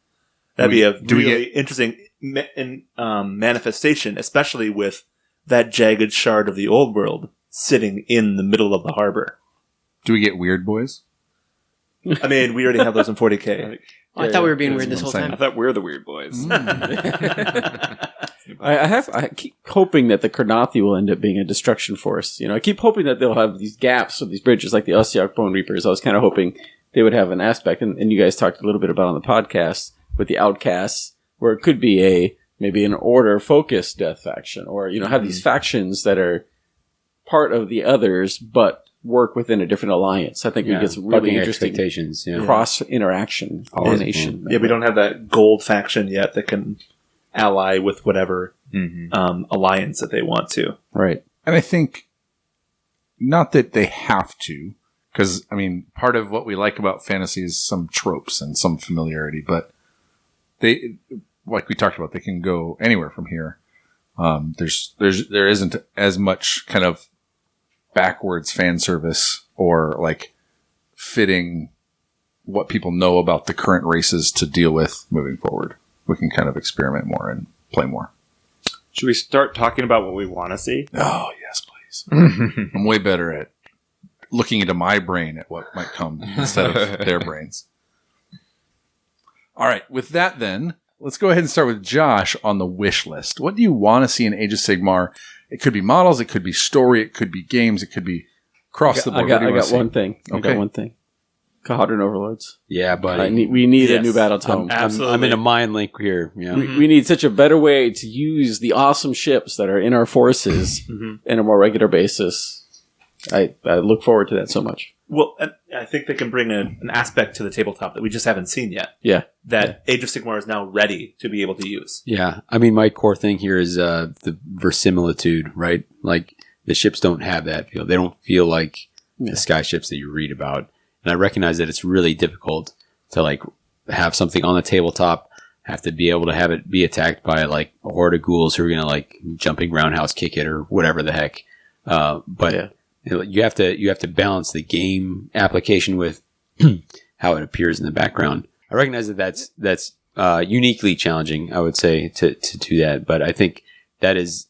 that'd be a really interesting manifestation, especially with that jagged shard of the old world sitting in the middle of the harbor. Do we get weird boys? I mean, we already have those in 40K. I thought we were being weird this whole what I'm I time. thought we're the weird boys. I keep hoping that the Carnathi will end up being a destruction force. You know, I keep hoping that they'll have these gaps or these bridges like the Ossiarch Bone Reapers. I was kind of hoping they would have an aspect, and you guys talked a little bit about on the podcast with the Outcasts, where it could be maybe an order-focused death faction, or, you know, have these factions that are part of the others, but work within a different alliance. I think we get some really Bucking interesting expectations. Yeah. cross-interaction. Pollination. Yeah, we don't have that gold faction yet that can ally with whatever alliance that they want to. Right. And I think, not that they have to, because, I mean, part of what we like about fantasy is some tropes and some familiarity, but they, like we talked about, they can go anywhere from here. There isn't as much kind of backwards fan service or like fitting what people know about the current races to deal with moving forward. We can kind of experiment more and play more. Should we start talking about what we want to see? Oh, yes, please. I'm way better at looking into my brain at what might come instead of their brains. All right. With that, then, let's go ahead and start with Josh on the wish list. What do you want to see in Age of Sigmar? It could be models. It could be story. It could be games. It could be across the board. I got one thing. I Okay. got one thing. Cahadron Overlords. Yeah, buddy. We need a Yes. new battle tome. I'm in a mind link here. Yeah. We need such a better way to use the awesome ships that are in our forces in a more regular basis. I look forward to that so much. Well, and I think they can bring an aspect to the tabletop that we just haven't seen yet. Yeah. That Age of Sigmar is now ready to be able to use. Yeah, I mean, my core thing here is the verisimilitude, right? Like, the ships don't have that feel. They don't feel like the sky ships that you read about. And I recognize that it's really difficult to, like, have something on the tabletop, have to be able to have it be attacked by, like, a horde of ghouls who are going to, like, jumping roundhouse kick it or whatever the heck. But you have to balance the game application with how it appears in the background. I recognize that that's uniquely challenging, I would say, to do that. But I think that is,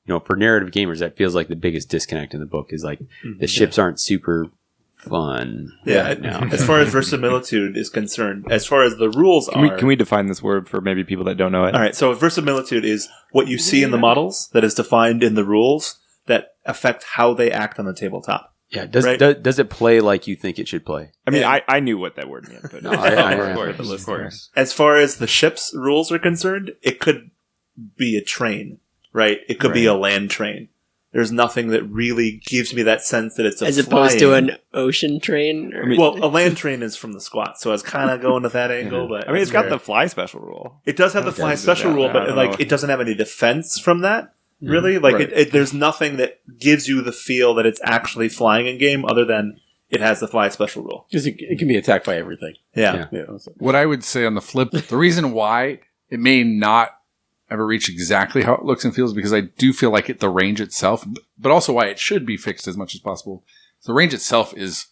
you know, for narrative gamers, that feels like the biggest disconnect in the book is like the ships aren't super fun. Yeah. right now. As far as verisimilitude is concerned, as far as the rules Can we define this word for maybe people that don't know it? All right. So verisimilitude is what you see in the models that is defined in the rules that affect how they act on the tabletop. Yeah. Does Right. does it play like you think it should play? I mean, And- I knew what that word meant, but No, Of course. As far as the ship's rules are concerned, it could be a train, right? It could be a land train. There's nothing that really gives me that sense that it's a As opposed to flying- an ocean train? Or, Well, a land train is from the squat, so I was kind of going to that angle. But I mean, it's got the fly special rule. it does have the fly special rule, I but don't like know. it doesn't have any defense from that. Really, like Right. there's nothing that gives you the feel that it's actually flying in game, other than it has the fly special rule. Because it can be attacked by everything. Yeah. Yeah. So- What I would say on the flip, the reason why it may not ever reach exactly how it looks and feels, because I do feel like the range itself, but also why it should be fixed as much as possible. The range itself is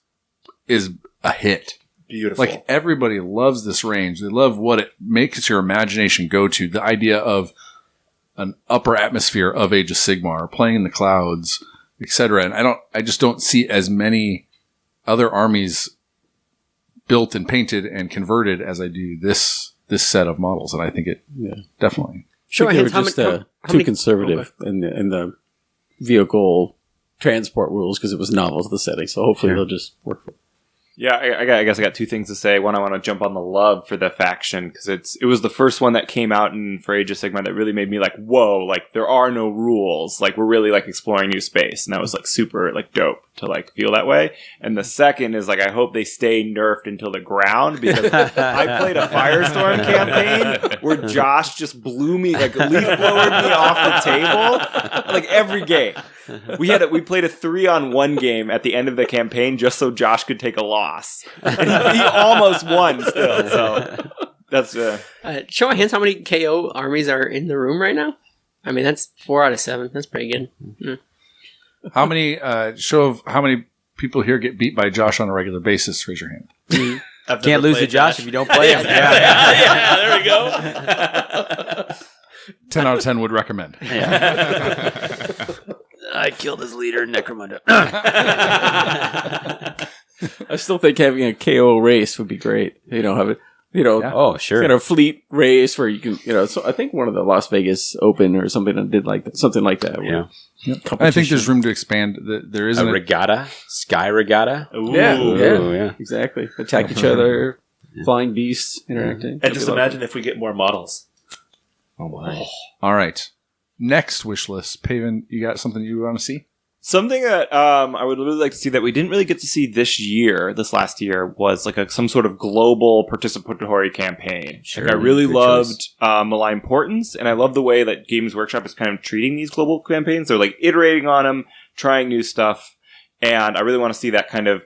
a hit. Beautiful. Like, everybody loves this range. They love what it makes your imagination go to. The idea of an upper atmosphere of Age of Sigmar, playing in the clouds, etc. And I just don't see as many other armies built and painted and converted as I do this set of models. And I think it definitely. Show I my think hands. they were How just many? How too many? conservative in the vehicle transport rules because it was novel to the setting. So hopefully they'll just work for it. Yeah, I guess I got two things to say. One, I want to jump on the love for the faction because it was the first one that came out for Age of Sigmar that really made me like, whoa, like there are no rules. Like we're really like exploring new space, and that was like super like dope to like feel that way. And the second is like I hope they stay nerfed until the ground because I played a Firestorm campaign where Josh just blew me like leaf blowered me off the table like every game. we played a 3-on-1 game at the end of the campaign just so Josh could take a loss, and he almost won still. So that's show of hands, how many KO armies are in the room right now? I mean, that's 4 out of 7. That's pretty good. Mm. How many how many people here get beat by Josh on a regular basis? Raise your hand. Can't lose to Josh if you don't play him. Yeah, there we go. 10 out of 10 would recommend. I killed his leader, Necromunda. I still think having a KO race would be great. Have it. Oh, sure. Kind of fleet race where you can, so I think one of the Las Vegas Open or something did something like that. Yeah. I think there's room to expand. There isn't a regatta, sky regatta. Ooh. Yeah, exactly. Attack each other, flying beasts interacting. And just imagine if we get more models. Oh my! All right. Next wish list, Paven. You got something you want to see? something that I would really like to see that we didn't really get to see this last year, was like some sort of global participatory campaign. Sure, like I really good loved Malign Portents, and I love the way that Games Workshop is kind of treating these global campaigns. They're like iterating on them, trying new stuff, and I really want to see that kind of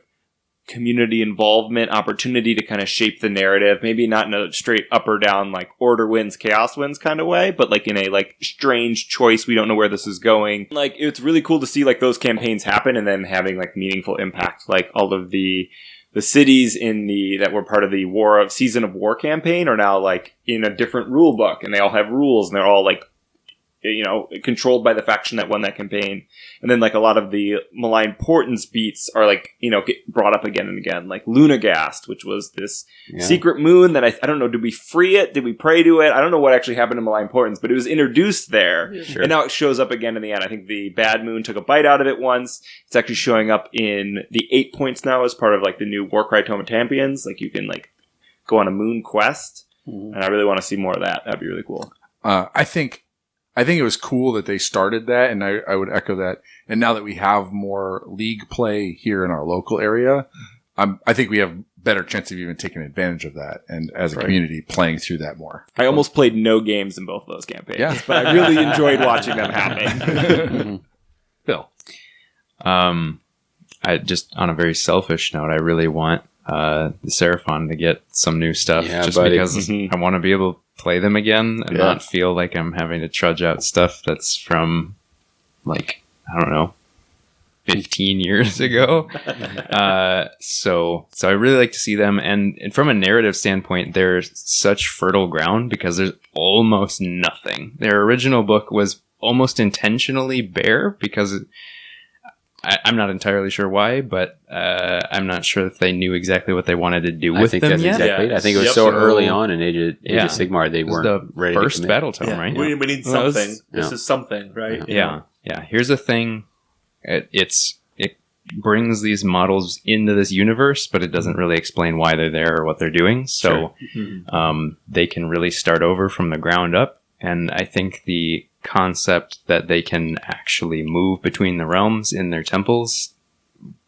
community involvement opportunity to kind of shape the narrative, maybe not in a straight up or down like order wins chaos wins kind of way, but like in a like strange choice, we don't know where this is going. Like it's really cool to see like those campaigns happen and then having like meaningful impact. Like all of the cities in that were part of the Season of War campaign are now like in a different rule book, and they all have rules, and they're all like, you know, controlled by the faction that won that campaign. And then like a lot of the Malign Portents beats are like, you know, get brought up again and again, like Lunagast, which was this secret moon that I don't know, did we free it? Did we pray to it? I don't know what actually happened to Malign Portents, but it was introduced there. Sure. And now it shows up again in the end. I think the bad moon took a bite out of it once. It's actually showing up in the 8 points now as part of like the new Warcry Tome of Champions. Like you can like go on a moon quest. Mm-hmm. And I really want to see more of that. That'd be really cool. I think it was cool that they started that, and I would echo that. And now that we have more league play here in our local area, I think we have better chance of even taking advantage of that, and as a community playing through that more. I almost played no games in both of those campaigns, but I really enjoyed watching them happen. Bill. I just, on a very selfish note, I really want the Seraphon to get some new stuff, because I want to be able to play them again and not feel like I'm having to trudge out stuff that's from, like, I don't know, 15 years ago. So I really like to see them. And from a narrative standpoint, they're such fertile ground because there's almost nothing. Their original book was almost intentionally bare because I'm not entirely sure why, but I'm not sure if they knew exactly what they wanted to do with them that's yet. Exactly it. I think it was so early on in Age of Sigmar, they weren't ready to first commit. battle tome, right? We need something. This is something, right? Yeah. Here's the thing: it brings these models into this universe, but it doesn't really explain why they're there or what they're doing. So they can really start over from the ground up, and I think the concept that they can actually move between the realms in their temples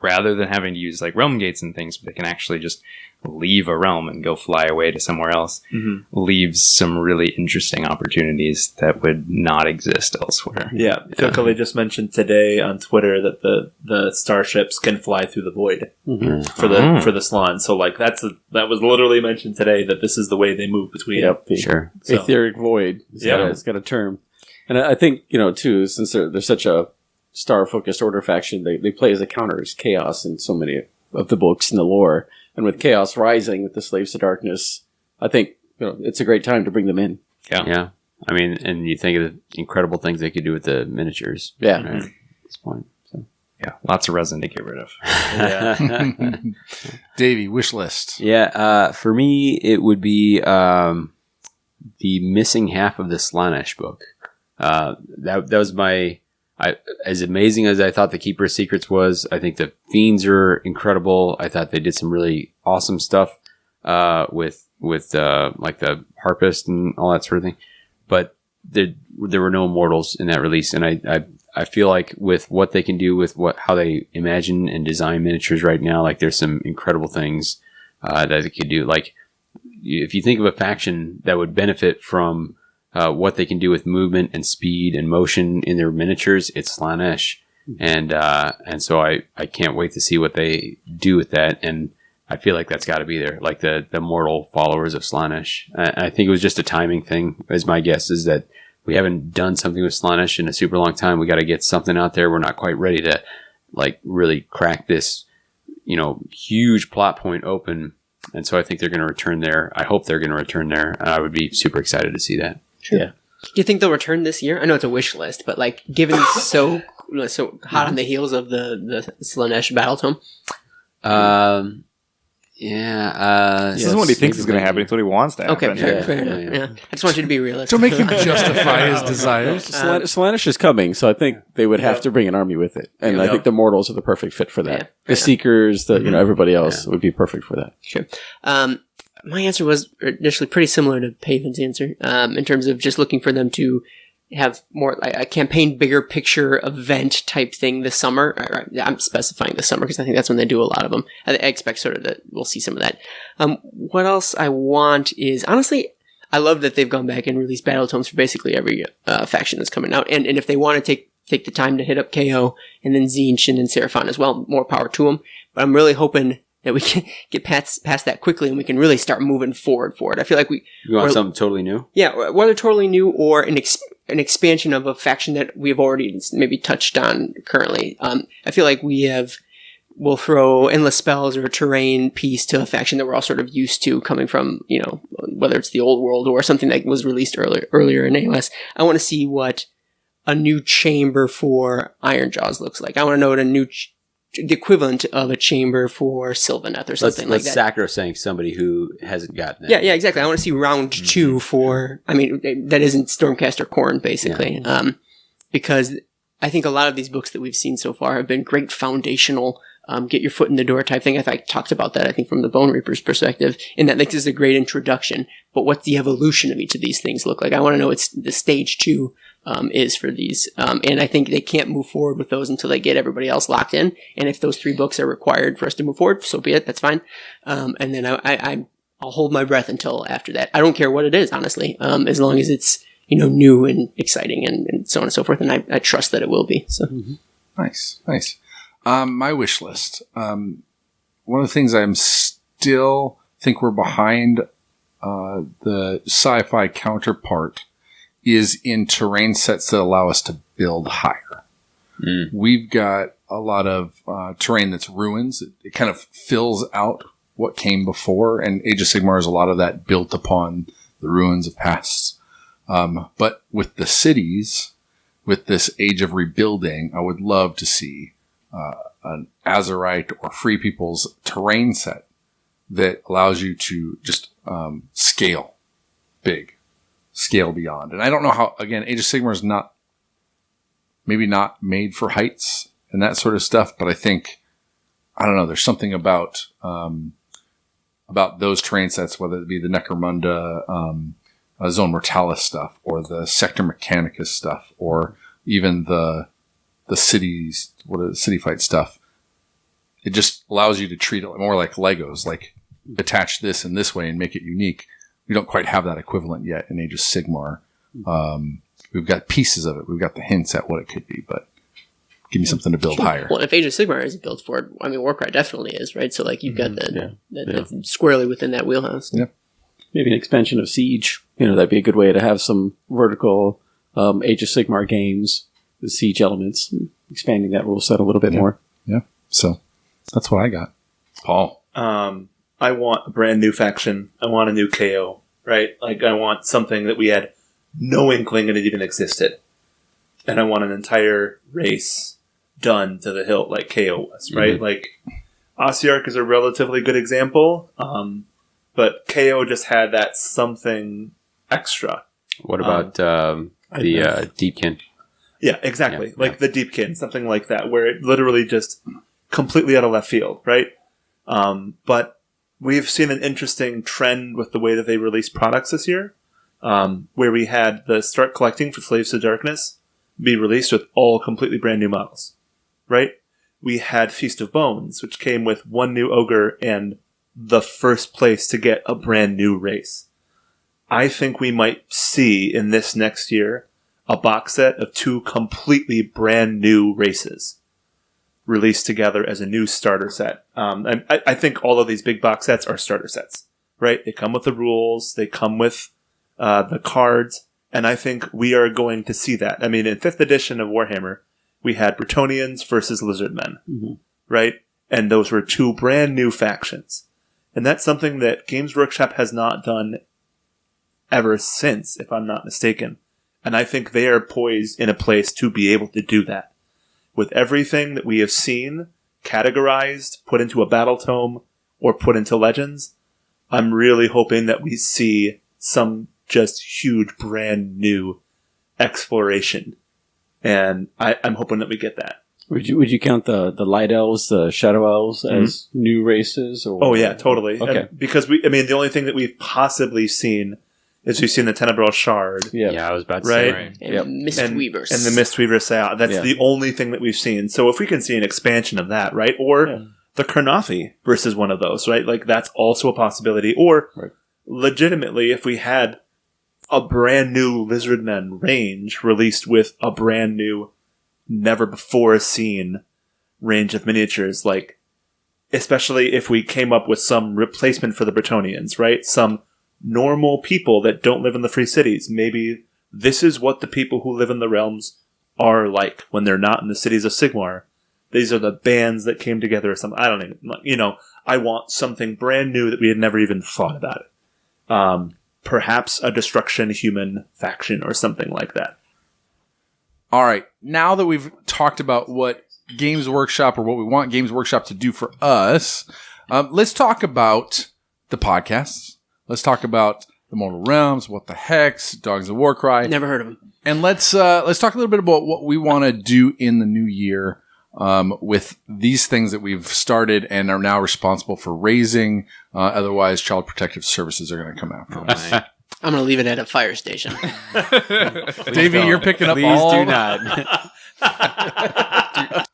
rather than having to use like realm gates and things, but they can actually just leave a realm and go fly away to somewhere else, leaves some really interesting opportunities that would not exist elsewhere. Yeah. Phil Kelly just mentioned today on Twitter that the starships can fly through the void for the Slann. So like that was literally mentioned today, that this is the way they move between. Sure. Etheric void. It's got a term. And I think, too, since they're such a star-focused order faction, they play as a counter as chaos in so many of the books in the lore. And with Chaos Rising, with the Slaves to Darkness, I think it's a great time to bring them in. Yeah. I mean, and you think of the incredible things they could do with the miniatures. Yeah. Right, at this point. So. Yeah, lots of resin to get rid of. Davey, wish list. Yeah, for me, it would be the missing half of the Slaanesh book. That was as amazing as I thought the Keeper's Secrets was. I think the Fiends are incredible. I thought they did some really awesome stuff with like the Harpist and all that sort of thing. But there were no Immortals in that release, and I feel like with what they can do with how they imagine and design miniatures right now, like there's some incredible things that they could do. Like if you think of a faction that would benefit from what they can do with movement and speed and motion in their miniatures, it's Slaanesh. And so I can't wait to see what they do with that. And I feel like that's got to be there, like the mortal followers of Slaanesh. I think it was just a timing thing, as my guess is that we haven't done something with Slaanesh in a super long time. We got to get something out there. We're not quite ready to like really crack this, huge plot point open. And so I think they're going to return there. I hope they're going to return there. And I would be super excited to see that. Sure. Yeah. Do you think they'll return this year? I know it's a wish list, but like given so hot on the heels of the Slaanesh Battletome. This is what he thinks is going to happen. It's what he wants to happen. Okay, fair enough. Yeah. I just want you to be realistic. Don't make him justify his desires. Slaanesh is coming, so I think they would have to bring an army with it. And I think the Mortals are the perfect fit for that. Yeah, the Seekers, everybody else would be perfect for that. Sure. My answer was initially pretty similar to Paven's answer in terms of just looking for them to have more like a campaign, bigger picture event type thing this summer. I'm specifying this summer because I think that's when they do a lot of them. I expect sort of that we'll see some of that. What else I want is, honestly, I love that they've gone back and released battle tomes for basically every faction that's coming out. And if they want to take the time to hit up KO and then Tzeentch and then Seraphon as well, more power to them. But I'm really hoping that we can get past that quickly and we can really start moving forward for it. I feel like You want something totally new? Yeah, whether totally new or an expansion of a faction that we've already maybe touched on currently. I feel like we'll throw endless spells or a terrain piece to a faction that we're all sort of used to coming from, whether it's the old world or something that was released earlier in AOS. I want to see what a new chamber for Ironjaws looks like. I want to know what the equivalent of a chamber for Sylvaneth or something like that. Let's sacrosanct somebody who hasn't gotten it. Yeah, exactly. I want to see round 2 for, that isn't Stormcast or Khorne, basically. Yeah. Because I think a lot of these books that we've seen so far have been great foundational, get your foot in the door type thing. I talked about that, I think, from the Bone Reaper's perspective, in that this is a great introduction. But what's the evolution of each of these things look like? I want to know what the stage 2 is for these. And I think they can't move forward with those until they get everybody else locked in. And if those 3 books are required for us to move forward, so be it. That's fine. And then I'll hold my breath until after that. I don't care what it is, honestly, as long as it's new and exciting and so on and so forth. And I trust that it will be. So Nice. My wish list. One of the things I'm still think we're behind the sci-fi counterpart is in terrain sets that allow us to build higher. We've got a lot of terrain that's ruins. It kind of fills out what came before, and Age of Sigmar is a lot of that built upon the ruins of pasts. But with the cities, with this age of rebuilding, I would love to see an Azerite or Free People's terrain set that allows you to just scale big. Scale beyond. And I don't know how, again, Age of Sigmar is maybe not made for heights and that sort of stuff, but I think, I don't know, there's something about those terrain sets, whether it be the Necromunda, Zone Mortalis stuff, or the Sector Mechanicus stuff, or even the cities, city fight stuff. It just allows you to treat it more like Legos, like attach this in this way and make it unique. We don't quite have that equivalent yet in Age of Sigmar. We've got pieces of it. We've got the hints at what it could be, but give me something to build higher. Well, if Age of Sigmar is built for it, Warcry definitely is, right? So, you've got that's squarely within that wheelhouse. Yeah. Maybe an expansion of Siege. That'd be a good way to have some vertical Age of Sigmar games with Siege elements, expanding that rule set a little bit more. Yeah. So that's what I got. Paul. I want a brand new faction. I want a new KO, right? I want something that we had no inkling that it even existed. And I want an entire race done to the hilt like KO was, right? Ossiarch is a relatively good example, but KO just had that something extra. What about the Deepkin? Yeah, exactly. The Deepkin, something like that, where it literally just completely out of left field, right? But we've seen an interesting trend with the way that they release products this year, where we had the Start Collecting for Slaves to Darkness be released with all completely brand new models, right? We had Feast of Bones, which came with 1 new ogre and the first place to get a brand new race. I think we might see in this next year a box set of 2 completely brand new races released together as a new starter set. And I think all of these big box sets are starter sets, right? They come with the rules, they come with the cards, and I think we are going to see that. I mean, in 5th edition of Warhammer, we had Bretonnians versus Lizardmen, right? And those were 2 brand new factions. And that's something that Games Workshop has not done ever since, if I'm not mistaken. And I think they are poised in a place to be able to do that. With everything that we have seen, categorized, put into a battle tome, or put into Legends, I'm really hoping that we see some just huge brand new exploration. And I'm hoping that we get that. Would you count the light elves, the shadow elves as new races? Or Oh yeah, totally. Okay. Because the only thing that we've possibly seen is we've seen the Tenebral Shard. Yeah, I was about to Right? say. Right. And Mistweavers. And the Mistweaver Sayat. That's the only thing that we've seen. So if we can see an expansion of that, right? Or the Kurnothi versus one of those, right? Like, that's also a possibility. Or legitimately, if we had a brand new Lizardmen range released with a brand new, never before seen range of miniatures, like, especially if we came up with some replacement for the Bretonnians, right? Some normal people that don't live in the free cities. Maybe this is what the people who live in the realms are like when they're not in the cities of Sigmar. These are the bands that came together or something. I don't even, I want something brand new that we had never even thought about it. Perhaps a destruction human faction or something like that. All right. Now that we've talked about what Games Workshop or what we want Games Workshop to do for us, let's talk about the podcasts. Let's talk about the Mortal Realms, What the Hex, Dogs of Warcry. Never heard of them. And let's talk a little bit about what we want to do in the new year with these things that we've started and are now responsible for raising. Otherwise, Child Protective Services are going to come after us. I'm going to leave it at a fire station. Davey, you're picking up Please all. do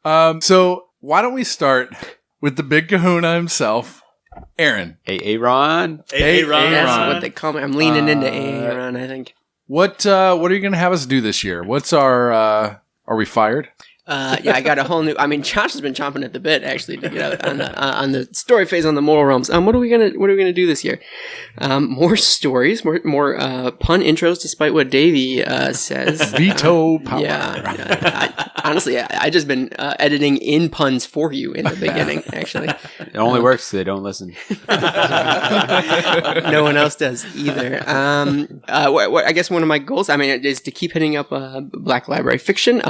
not. So why don't we start with the big kahuna himself, Aaron. Aaron. Aaron. That's what they call me. I'm leaning into Aaron, I think. What are you going to have us do this year? What's our? Are we fired? I got a whole new. I mean, Josh has been chomping at the bit actually to get out on the story phase on the Mortal Realms. What are we gonna do this year? More stories, more pun intros, despite what Davey says. Veto power. Honestly, I just been editing in puns for you in the beginning. Actually, It only works if they don't listen. no one else does either. I guess one of my goals, is to keep hitting up Black Library Fiction.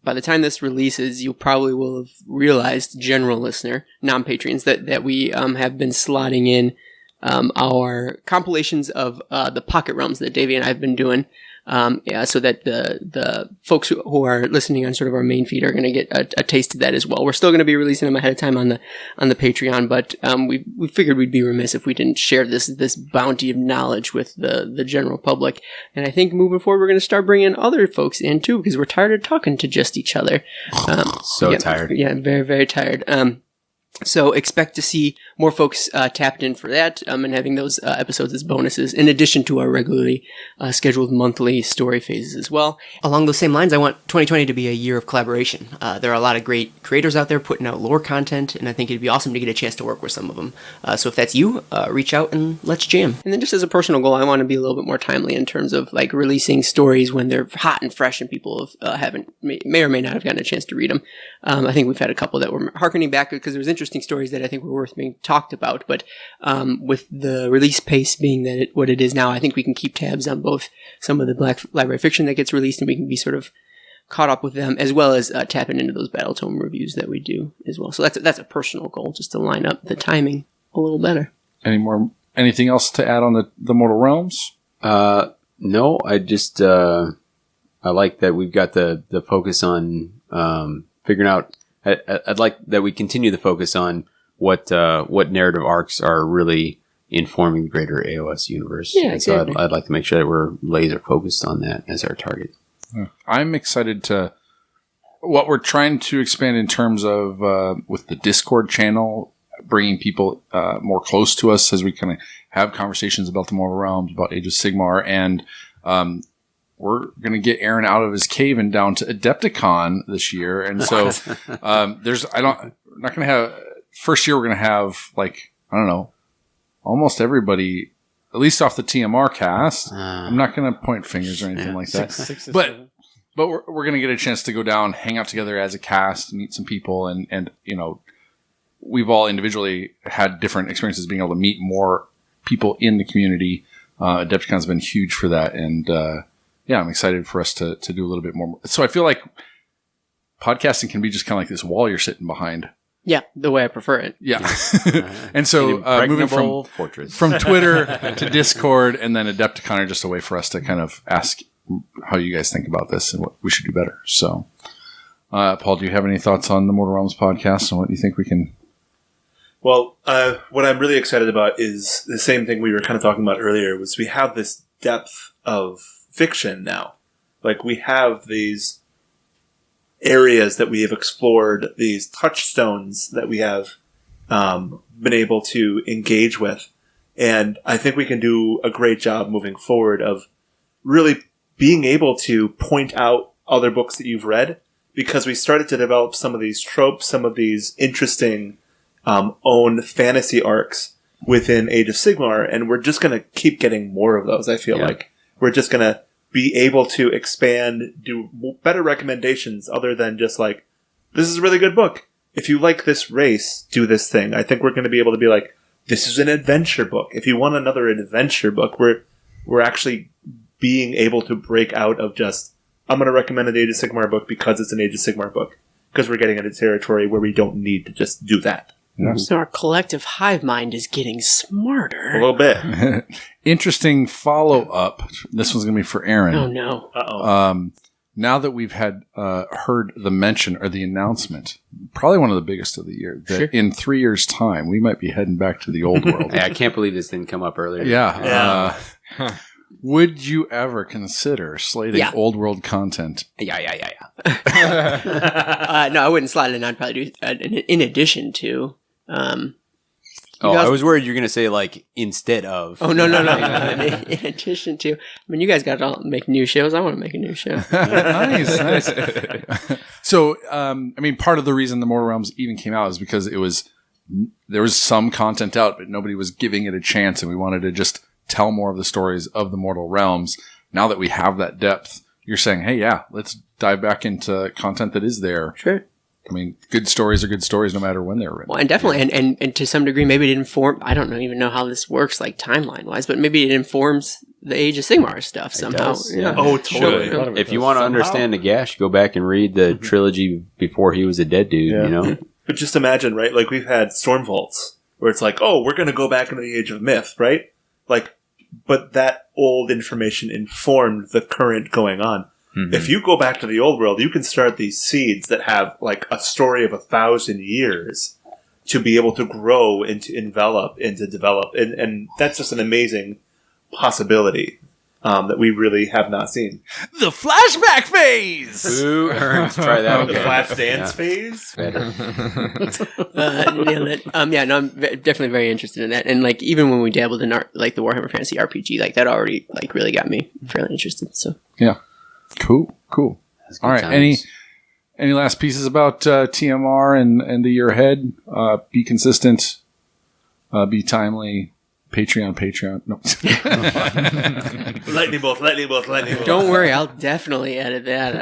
By the time this releases, you probably will have realized, general listener, non-patrons, that we have been slotting in our compilations of the Pocket Realms that Davey and I have been doing. So that the folks who are listening on sort of our main feed are going to get a taste of that as well. We're still going to be releasing them ahead of time on the Patreon, but we figured we'd be remiss if we didn't share this bounty of knowledge with the general public. And I think moving forward, we're going to start bringing other folks in too, because we're tired of talking to just each other. Tired. Yeah, very, very tired. So expect to see more folks tapped in for that and having those episodes as bonuses, in addition to our regularly scheduled monthly story phases as well. Along those same lines, I want 2020 to be a year of collaboration. There are a lot of great creators out there putting out lore content, and I think it'd be awesome to get a chance to work with some of them. So if that's you, reach out and let's jam. And then just as a personal goal, I want to be a little bit more timely in terms of like releasing stories when they're hot and fresh and people may or may not have gotten a chance to read them. I think we've had a couple that were harkening back because there was interesting stories that I think were worth being talked about, but with the release pace being what it is now, I think we can keep tabs on both some of the Black Library Fiction that gets released, and we can be sort of caught up with them, as well as tapping into those Battle Tome reviews that we do as well. So that's a personal goal, just to line up the timing a little better. Anything else to add on the Mortal Realms? No, I just I like that we've got the focus on figuring out. I'd like that we continue the focus on what narrative arcs are really informing the greater AOS universe. Yeah, and so exactly. I'd like to make sure that we're laser focused on that as our target. I'm excited to what we're trying to expand in terms of with the Discord channel, bringing people more close to us as we kind of have conversations about the Mortal Realms, about Age of Sigmar, and we're going to get Aaron out of his cave and down to Adepticon this year. And so, we're not going to have, first year we're going to have like, I don't know, almost everybody, at least off the TMR cast. I'm not going to point fingers or anything like that. But we're going to get a chance to go down, hang out together as a cast, meet some people. And, you know, we've all individually had different experiences being able to meet more people in the community. Adepticon's been huge for that. And, yeah, I'm excited for us to do a little bit more. So I feel like podcasting can be just kind of like this wall you're sitting behind. Yeah, the way I prefer it. Yeah. And so moving from Twitter to Discord and then Adepticon are just a way for us to kind of ask how you guys think about this and what we should do better. So, Paul, do you have any thoughts on the Mortal Realms podcast and what you think we can... Well, what I'm really excited about is the same thing we were kind of talking about earlier, was we have this depth of fiction now. Like, we have these areas that we have explored, these touchstones that we have been able to engage with. And I think we can do a great job moving forward of really being able to point out other books that you've read, because we started to develop some of these tropes, some of these interesting own fantasy arcs within Age of Sigmar, and we're just going to keep getting more of those, I feel like. We're just going to be able to expand, do better recommendations other than just like, this is a really good book. If you like this race, do this thing. I think we're going to be able to be like, this is an adventure book. If you want another adventure book, we're actually being able to break out of just, I'm going to recommend an Age of Sigmar book because it's an Age of Sigmar book. Because we're getting into territory where we don't need to just do that. Yeah. So our collective hive mind is getting smarter. A little bit. Interesting follow-up. This one's going to be for Aaron. Oh, no. Uh-oh. Now that we've had heard the mention or the announcement, probably one of the biggest of the year, that in 3 years' time, we might be heading back to the old world. Hey, I can't believe this didn't come up earlier. Yeah. Would you ever consider slating old world content? Yeah. No, I wouldn't slide it in. I'd probably do in addition to. I was worried you were going to say, like, instead of. Oh, no. In addition to. I mean, you guys got to make new shows. I want to make a new show. Nice. So, I mean, part of the reason the Mortal Realms even came out is because there was some content out, but nobody was giving it a chance, and we wanted to just tell more of the stories of the Mortal Realms. Now that we have that depth, you're saying, hey, yeah, let's dive back into content that is there. Sure. I mean, good stories are good stories no matter when they're written. Well, and definitely, and to some degree, maybe it informs, I don't even know how this works, like timeline-wise, but maybe it informs the Age of Sigmar stuff somehow. Yeah. Oh, totally. If you want to understand Nagash, go back and read the trilogy before he was a dead dude, you know? But just imagine, right? Like, we've had Storm Vaults, where it's like, oh, we're going to go back into the Age of Myth, right? Like, but that old information informed the current going on. Mm-hmm. If you go back to the old world, you can start these seeds that have like a story of 1,000 years to be able to grow and to envelop and to develop. And that's just an amazing possibility that we really have not seen. The flashback phase! Who earns? Try that The again. flash dance phase? Better. Nailed it. I'm definitely very interested in that. And like, even when we dabbled in like the Warhammer Fantasy RPG, like that already like really got me fairly interested. So yeah. Cool. All right. Times. Any last pieces about TMR and the year ahead? Be consistent. Be timely. Patreon. No. Lightning bolt. don't worry, I'll definitely edit that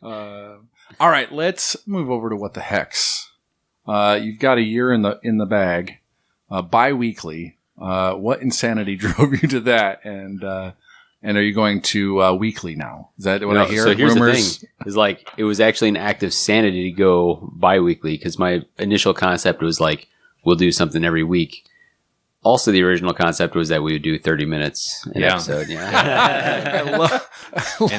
out. All right. Let's move over to what the hex. You've got a year in the bag. Bi-weekly. What insanity drove you to that? And are you going to weekly now? Is that what I hear? So here's Rumors? the thing: is like it was actually an act of sanity to go bi-weekly because my initial concept was like we'll do something every week. Also, the original concept was that we would do 30 minutes an episode. Yeah, I love those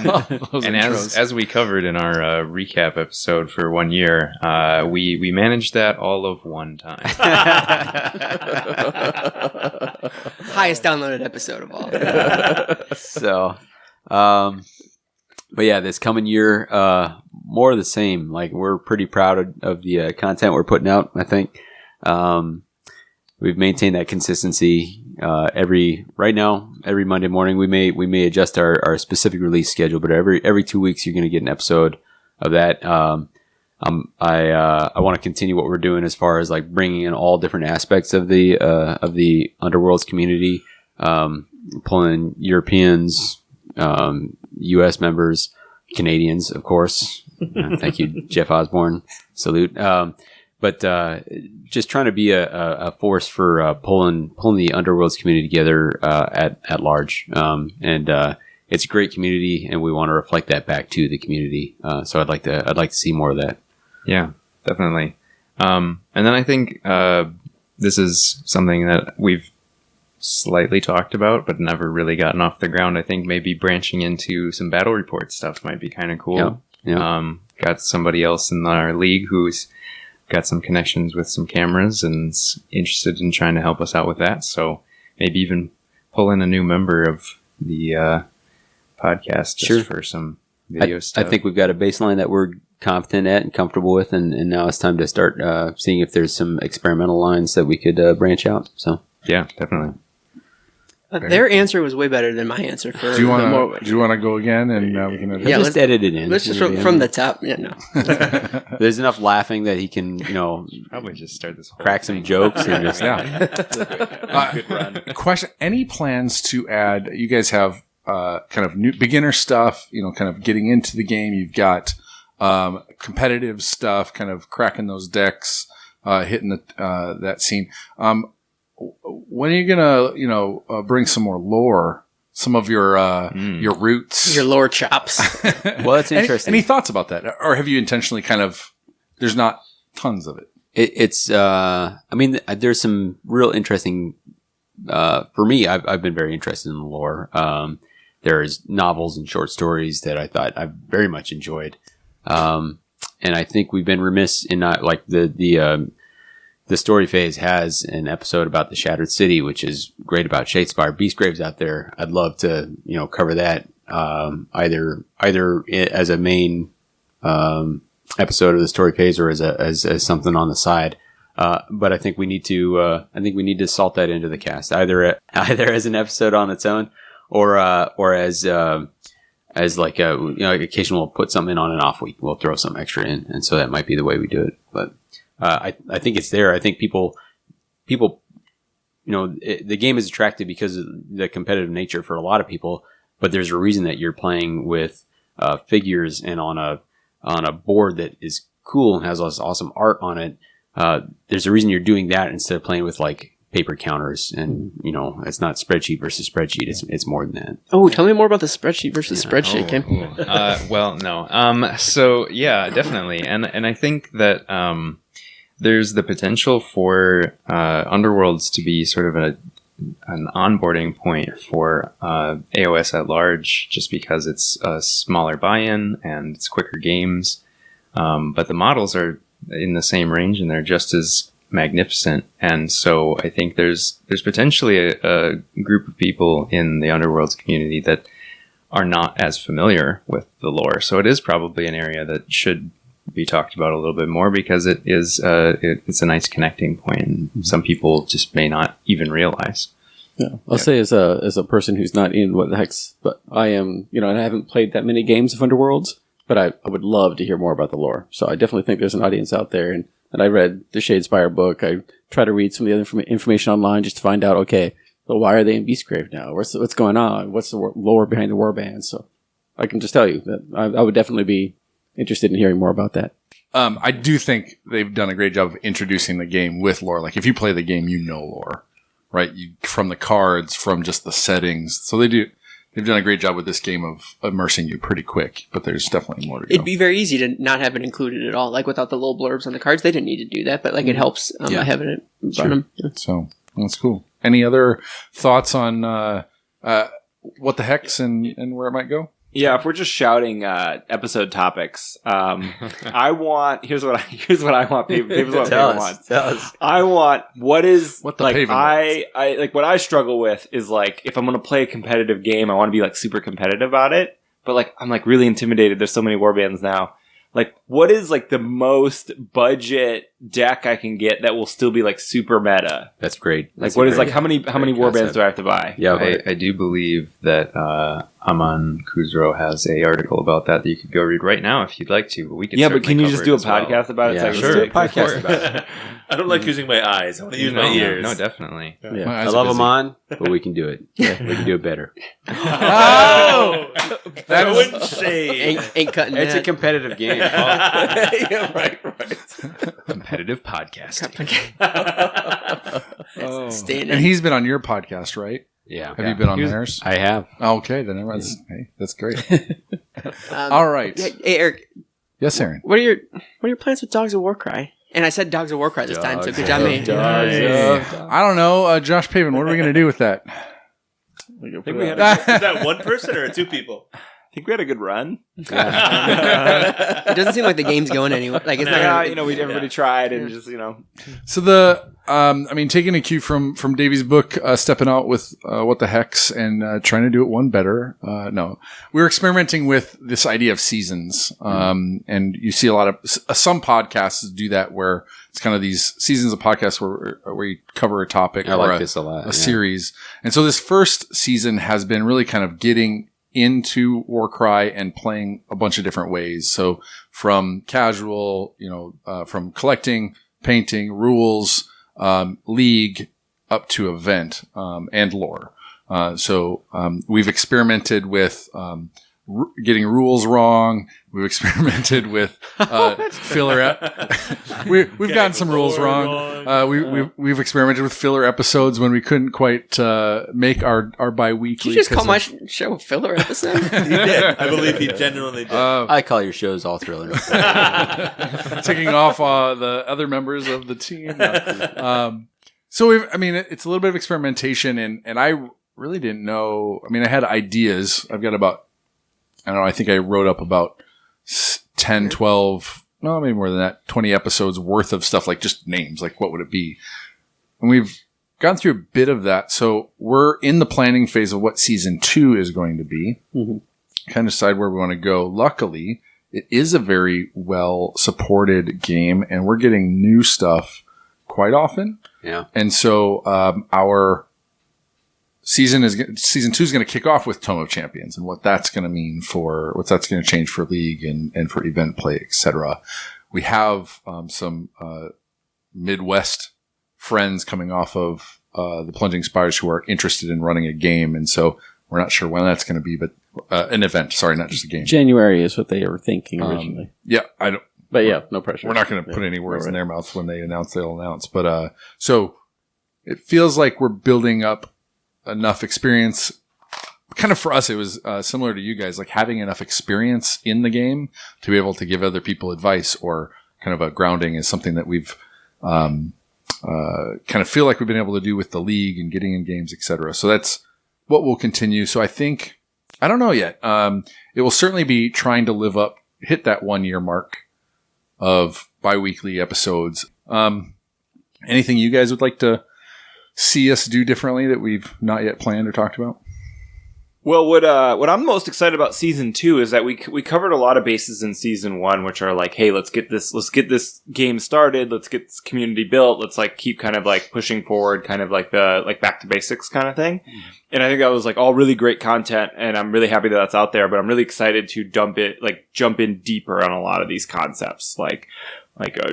and intros. as we covered in our recap episode for 1 year, we managed that all of one time. Highest downloaded episode of all. So, but yeah, this coming year, more of the same. Like we're pretty proud of the content we're putting out. I think we've maintained that consistency every Monday morning. We may adjust our specific release schedule, but every 2 weeks you're going to get an episode of that. I want to continue what we're doing as far as like bringing in all different aspects of the Underworlds community, pulling Europeans, U.S. members, Canadians, of course. Thank you, Jeff Osborne. Salute. But just trying to be a force for pulling the Underworlds community together at large. And it's a great community, and we want to reflect that back to the community. So I'd like to see more of that. Yeah, definitely. And then I think this is something that we've slightly talked about, but never really gotten off the ground. I think maybe branching into some battle report stuff might be kind of cool. Yeah. Got somebody else in our league who's got some connections with some cameras and is interested in trying to help us out with that. So maybe even pull in a new member of the podcast just for some video stuff. I think we've got a baseline that we're competent at and comfortable with, and now it's time to start seeing if there's some experimental lines that we could branch out. So yeah, definitely. Their answer was way better than my answer. For do you want to go again and we can edit? Yeah, just edit it in. Let's just from the top. Yeah, no. There's enough laughing that he can, probably just start this whole crack some jokes and just Good run. Question: any plans to add? You guys have kind of new beginner stuff. Kind of getting into the game. You've got competitive stuff, kind of cracking those decks, hitting that scene. When are you gonna, bring some more lore? Some of your roots, your lore chops. Well, that's interesting. Any thoughts about that, or have you intentionally kind of? There's not tons of it. It's. There's some real interesting. For me, I've been very interested in the lore. There's novels and short stories that I thought I very much enjoyed, and I think we've been remiss in not like the story phase has an episode about the Shattered City, which is great about Shadespire. Beastgrave's out there. I'd love to, cover that, either as a main, episode of the story phase or as something on the side. But I think we need to salt that into the cast, either as an episode on its own or as like occasionally we'll put something in on an off week. We'll throw some extra in. And so that might be the way we do it. But, I think it's there. I think people, the game is attractive because of the competitive nature for a lot of people, but there's a reason that you're playing with figures and on a board that is cool and has all this awesome art on it. There's a reason you're doing that instead of playing with like paper counters, and it's not spreadsheet versus spreadsheet. It's more than that. Oh, tell me more about the spreadsheet versus spreadsheet, Kim. Well, no. So yeah, definitely, and I think that there's the potential for Underworlds to be sort of an onboarding point for AOS at large, just because it's a smaller buy-in and it's quicker games. But the models are in the same range and they're just as magnificent. And so I think there's potentially a group of people in the Underworlds community that are not as familiar with the lore. So it is probably an area that should be talked about a little bit more, because it is it's a nice connecting point, and some people just may not even realize. Yeah, I'll say as a person who's not in what the heck's, but I am, and I haven't played that many games of Underworlds, but I would love to hear more about the lore. So I definitely think there's an audience out there, and I read the Shadespire book. I try to read some of the other information online just to find out, okay, well, why are they in Beastgrave now? What's going on? What's the lore behind the warband? So I can just tell you that I would definitely be interested in hearing more about that. I do think they've done a great job of introducing the game with lore. Like if you play the game, lore, right? From the cards, from just the settings. So they've done a great job with this game of immersing you pretty quick, but there's definitely more to go. It'd be very easy to not have it included at all. Like without the little blurbs on the cards, they didn't need to do that, but like it helps having it in front of them. Yeah. So that's cool. Any other thoughts on what the hex and where it might go? Yeah, if we're just shouting episode topics, here's what I want. Here's what Tell people us, want. Tell us. I want what the pavement wants. I like what I struggle with is like if I'm gonna play a competitive game, I want to be like super competitive about it. But like I'm like really intimidated. There's so many warbands now. like, what is like the most budget deck I can get that will still be like super meta? That's great. Like, what is like how many warbands concept. do I have to buy? Yeah, I do believe that Aman Kuzro has a article about that you could go read right now if you'd like to. But we could But can you just do a as well. podcast about it? Yeah, It's like, sure. let's do a Podcast podcast about it. I don't like using my eyes. I want to use my ears. No, definitely. Yeah. My I eyes love are busy. Aman, but we can do it. We can do it better. Oh! That is- Throwing shade. Ain't cutting It's a that. competitive game. Yeah, right. Competitive podcasting. Oh. Standing. And he's been on your podcast, right? Yeah. Have you been on theirs? I have. Okay, then everyone's, hey, that's great. All right. Hey, Eric, Yes, Aaron. what are your plans with Dogs of Warcry? And I said Dogs of Warcry this time, so good job, me. I don't know. Josh Pavin, what are we going to do with that? I think we had Is that one person or two people? a good run. It doesn't seem like the game's going anywhere. Like it's not. Yeah, Gonna, everybody tried and just So taking a cue from Davy's book, stepping out with what the hex and trying to do it one better. No, we were experimenting with this idea of seasons, and you see a lot of some podcasts do that where it's kind of these seasons of podcasts where you cover a topic I or like this a lot. a series. And so this first season has been really kind of getting into Warcry and playing a bunch of different ways. So from casual, from collecting, painting, rules, league up to event, and lore. So we've experimented with getting rules wrong. We've experimented with filler. We've gotten some rules wrong. We've experimented with filler episodes when we couldn't quite make our bi-weekly. did you just call my show a filler episode? He did. I believe he genuinely did. I call your shows all thrillers. taking off the other members of the team. So it's a little bit of experimentation, and I really didn't know. I mean, I had ideas. I've got about, I don't know, I think I wrote up about 10, 12, no, maybe more than that, 20 episodes worth of stuff, like just names, like what would it be? And we've gone through a bit of that. So we're in the planning phase of what season 2 is going to be. Kind of decide where we want to go. Luckily, it is a very well supported game, and we're getting new stuff quite often. Yeah. And so our season 2 is going to kick off with Tome of Champions and what that's going to mean for what that's going to change for League and for event play, etc. We have some Midwest friends coming off of the Plunging Spires who are interested in running a game, and so we're not sure when that's going to be, but an event. Sorry, not just a game. January is what they were thinking originally. Yeah, I don't. But yeah, no pressure. We're not going to put any words in their mouths. When they announce, they'll announce. But so it feels like we're building up enough experience. Kind of for us, it was similar to you guys, like having enough experience in the game to be able to give other people advice, or kind of a grounding is something that we've kind of feel like we've been able to do with the League and getting in games, etc. So that's what we'll continue. So I think, I don't know yet. It will certainly be trying to hit that 1 year mark of bi-weekly episodes. Anything you guys would like to see us do differently that we've not yet planned or talked about? Well, what I'm most excited about season 2 is that we covered a lot of bases in season 1, which are like, hey, let's get this game started, let's get this community built, let's like keep kind of like pushing forward, kind of like the like back to basics kind of thing. And I think that was like all really great content, and I'm really happy that that's out there. But I'm really excited to jump in deeper on a lot of these concepts, like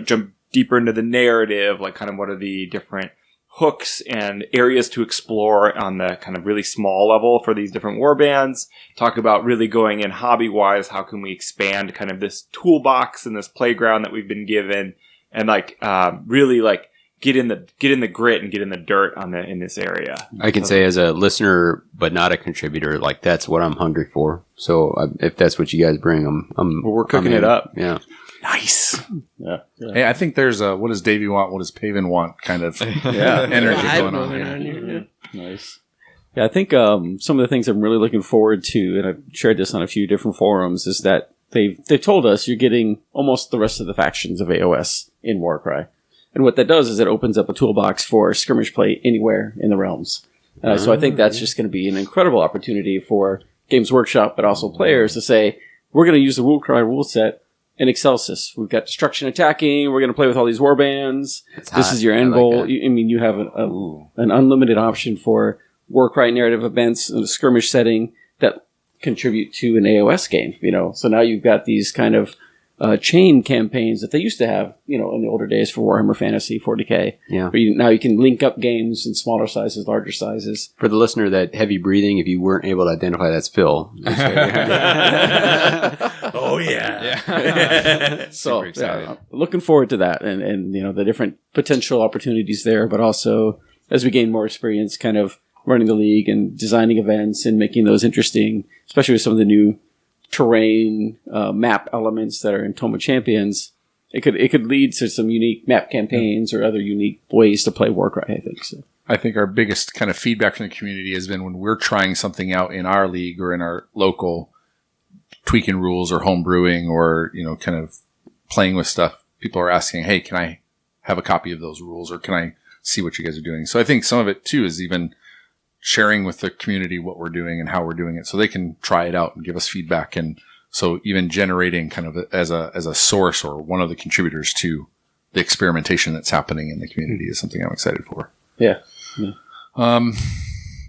jump deeper into the narrative, like kind of what are the different hooks and areas to explore on the kind of really small level for these different warbands. Talk about really going in hobby-wise, how can we expand kind of this toolbox and this playground that we've been given, and like really like get in the grit and get in the dirt in this area. I can say as a listener, but not a contributor, like that's what I'm hungry for. So if that's what you guys bring, We're cooking I'm in. it up. Yeah. Nice. Yeah. Hey, I think there's a what does Davey want, what does Pavin want kind of energy going on here. Nice. Yeah, I think some of the things I'm really looking forward to, and I've shared this on a few different forums, is that they've told us you're getting almost the rest of the factions of AOS in Warcry. And what that does is it opens up a toolbox for skirmish play anywhere in the realms. So I think that's just going to be an incredible opportunity for Games Workshop, but also players to say, we're going to use the Warcry rule set in Excelsis. We've got destruction attacking. We're going to play with all these war bands. It's This hot. is your I end like goal. that. You have an unlimited option for Warcry narrative events in a skirmish setting that contribute to an AOS game. So now you've got these kind of chain campaigns that they used to have, in the older days for Warhammer Fantasy 40K. Yeah. But now you can link up games in smaller sizes, larger sizes. For the listener, that heavy breathing, if you weren't able to identify, that's Phil. Oh yeah. So, Super excited. looking forward to that and the different potential opportunities there, but also as we gain more experience kind of running the league and designing events and making those interesting, especially with some of the new terrain map elements that are in Tome of Champions, it could lead to some unique map campaigns or other unique ways to play Warcry, I think. So. I think our biggest kind of feedback from the community has been when we're trying something out in our league or in our local, tweaking rules or home brewing or, kind of playing with stuff. People are asking, hey, can I have a copy of those rules or can I see what you guys are doing? So I think some of it too is even sharing with the community what we're doing and how we're doing it so they can try it out and give us feedback. And so even generating kind of as a source or one of the contributors to the experimentation that's happening in the community is something I'm excited for. Yeah.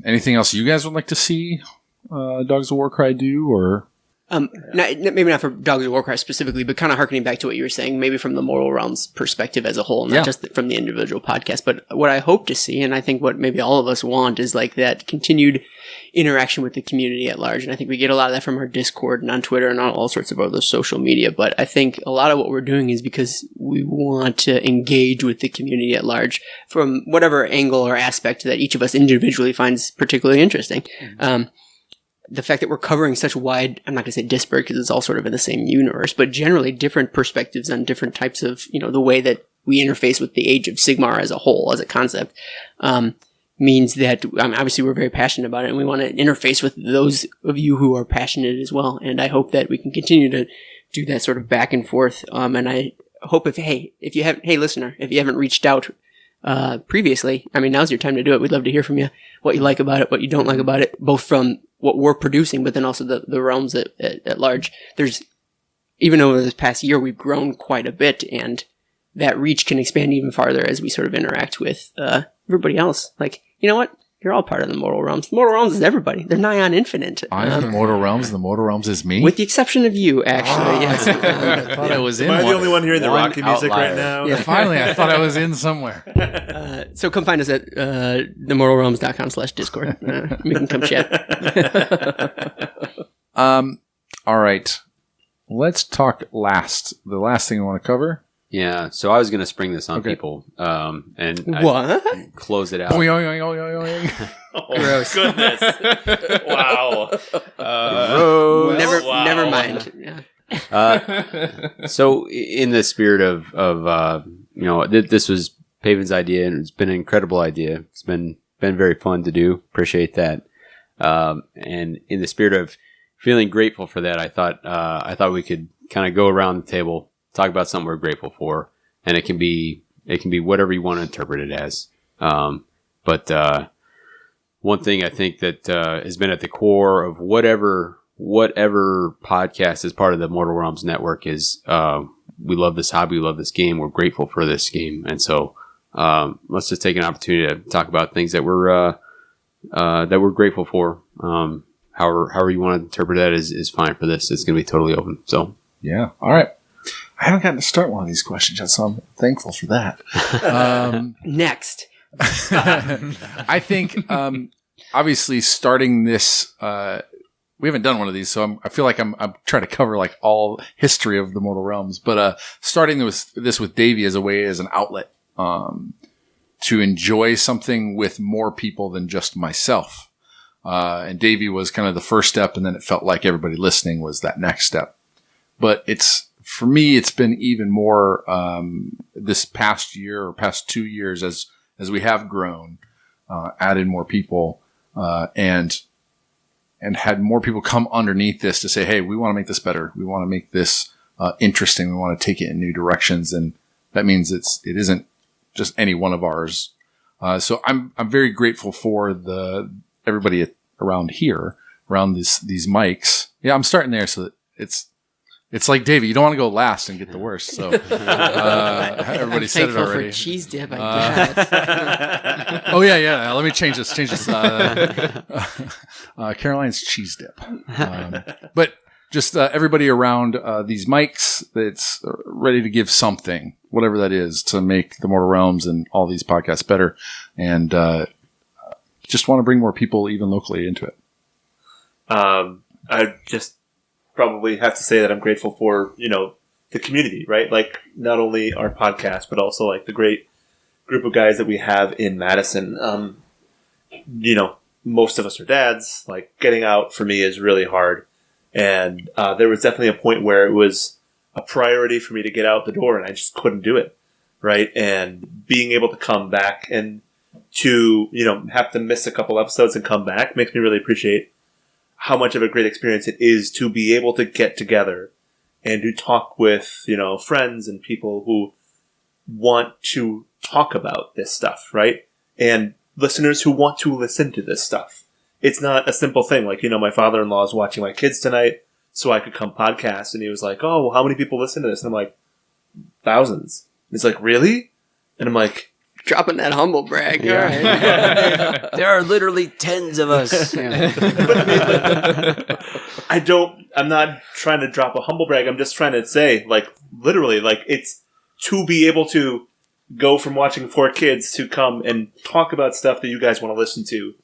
Anything else you guys would like to see Dogs of Warcry do or? Maybe not for Dogs of Warcry specifically, but kind of harkening back to what you were saying, maybe from the Mortal Realms perspective as a whole, not just from the individual podcast. But what I hope to see, and I think what maybe all of us want, is like that continued interaction with the community at large. And I think we get a lot of that from our Discord and on Twitter and on all sorts of other social media. But I think a lot of what we're doing is because we want to engage with the community at large from whatever angle or aspect that each of us individually finds particularly interesting. The fact that we're covering such wide, I'm not going to say disparate because it's all sort of in the same universe, but generally different perspectives on different types of, the way that we interface with the Age of Sigmar as a whole, as a concept, means that obviously we're very passionate about it and we want to interface with those of you who are passionate as well. And I hope that we can continue to do that sort of back and forth. And I hope hey listener, if you haven't reached out previously, now's your time to do it. We'd love to hear from you, what you like about it, what you don't like about it, both from what we're producing, but then also the realms at large. Even over this past year, we've grown quite a bit, and that reach can expand even farther as we sort of interact with everybody else. Like, you know what? You're all part of the Mortal Realms. The Mortal Realms is everybody. They're nigh on infinite. I'm the Mortal Realms. The Mortal Realms is me. With the exception of you, actually. Yes. I thought I was in Am I the one. only one hearing the one Rocky music outlier. right now? Yeah. Finally, I thought I was in somewhere. So come find us at themortalrealms.com/Discord. We can come chat. All right. Let's talk last. The last thing I want to cover. Yeah, so I was going to spring this on Okay. people and What? close it out. Oing, oing, oing, oing, oing. Oh, Gross. goodness. Wow. Never mind. Yeah. So, in the spirit of this was Paven's idea, and it's been an incredible idea. It's been very fun to do. Appreciate that. And in the spirit of feeling grateful for that, I thought we could kind of go around the table, talk about something we're grateful for, and it can be whatever you want to interpret it as. But one thing I think that has been at the core of whatever podcast is part of the Mortal Realms network is we love this hobby, we love this game, we're grateful for this game, and so let's just take an opportunity to talk about things that we're grateful for. However you want to interpret that is fine for this. It's going to be totally open. So Yeah. All right. I haven't gotten to start one of these questions yet, so I'm thankful for that. Next. I think, obviously, starting this, we haven't done one of these, so I feel like I'm trying to cover like all history of the Mortal Realms. But starting this with Davey as an outlet to enjoy something with more people than just myself. And Davey was kind of the first step, and then it felt like everybody listening was that next step. But for me, it's been even more this past year or past 2 years as we have grown, added more people, and had more people come underneath this to say, hey, we want to make this better. We want to make this interesting. We want to take it in new directions. And that means it isn't just any one of ours. So I'm very grateful for everybody around here, around these mics. Yeah, I'm starting there so that It's like Davey, you don't want to go last and get the worst. So everybody said it Thankful already. for cheese dip, I guess. Oh yeah. Let me change this. Caroline's cheese dip. But just everybody around these mics that's ready to give something, whatever that is, to make the Mortal Realms and all these podcasts better, and just want to bring more people, even locally, into it. I just probably have to say that I'm grateful for, the community, right? Like, not only our podcast, but also like the great group of guys that we have in Madison. Most of us are dads. Like, getting out for me is really hard. And there was definitely a point where it was a priority for me to get out the door, and I just couldn't do it, right? And being able to come back and to, have to miss a couple episodes and come back makes me really appreciate how much of a great experience it is to be able to get together and to talk with, friends and people who want to talk about this stuff, right? And listeners who want to listen to this stuff. It's not a simple thing. Like, my father-in-law is watching my kids tonight, so I could come podcast. And he was like, oh, well, how many people listen to this? And I'm like, thousands. And he's like, really? And I'm like, Dropping that humble brag. Yeah. All right. There are literally tens of us. Yeah. I'm not trying to drop a humble brag. I'm just trying to say, like, literally, like, it's to be able to go from watching 4 kids to come and talk about stuff that you guys want to listen to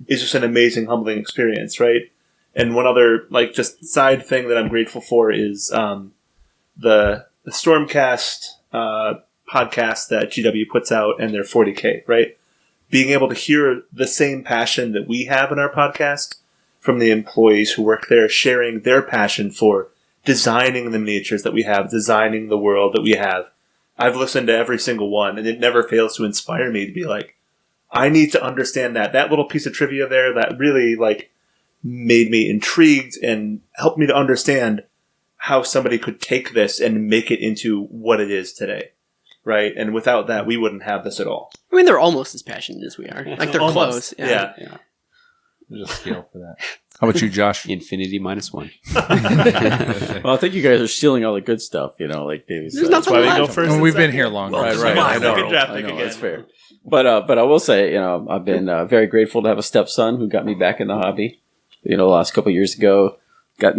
is just an amazing, humbling experience, right? And one other, like, just side thing that I'm grateful for is the Stormcast podcast that GW puts out, and their 40K, right? Being able to hear the same passion that we have in our podcast from the employees who work there, sharing their passion for designing the miniatures that we have, designing the world that we have. I've listened to every single one, and it never fails to inspire me to be like, I need to understand that. That little piece of trivia there that really, like, made me intrigued and helped me to understand how somebody could take this and make it into what it is today. Right? And without that, we wouldn't have this at all. I mean, they're almost as passionate as we are. Like, they're Almost. close. Yeah. There's a scale for that. How about you, Josh? Infinity -1. Well, I think you guys are stealing all the good stuff, like David said. There's nothing why we go left. first. Well, we've been here longer. Right, Come right. on, I know. second draft I pick know, again. that's fair. But I will say, I've been very grateful to have a stepson who got me back in the hobby. The last couple of years ago, got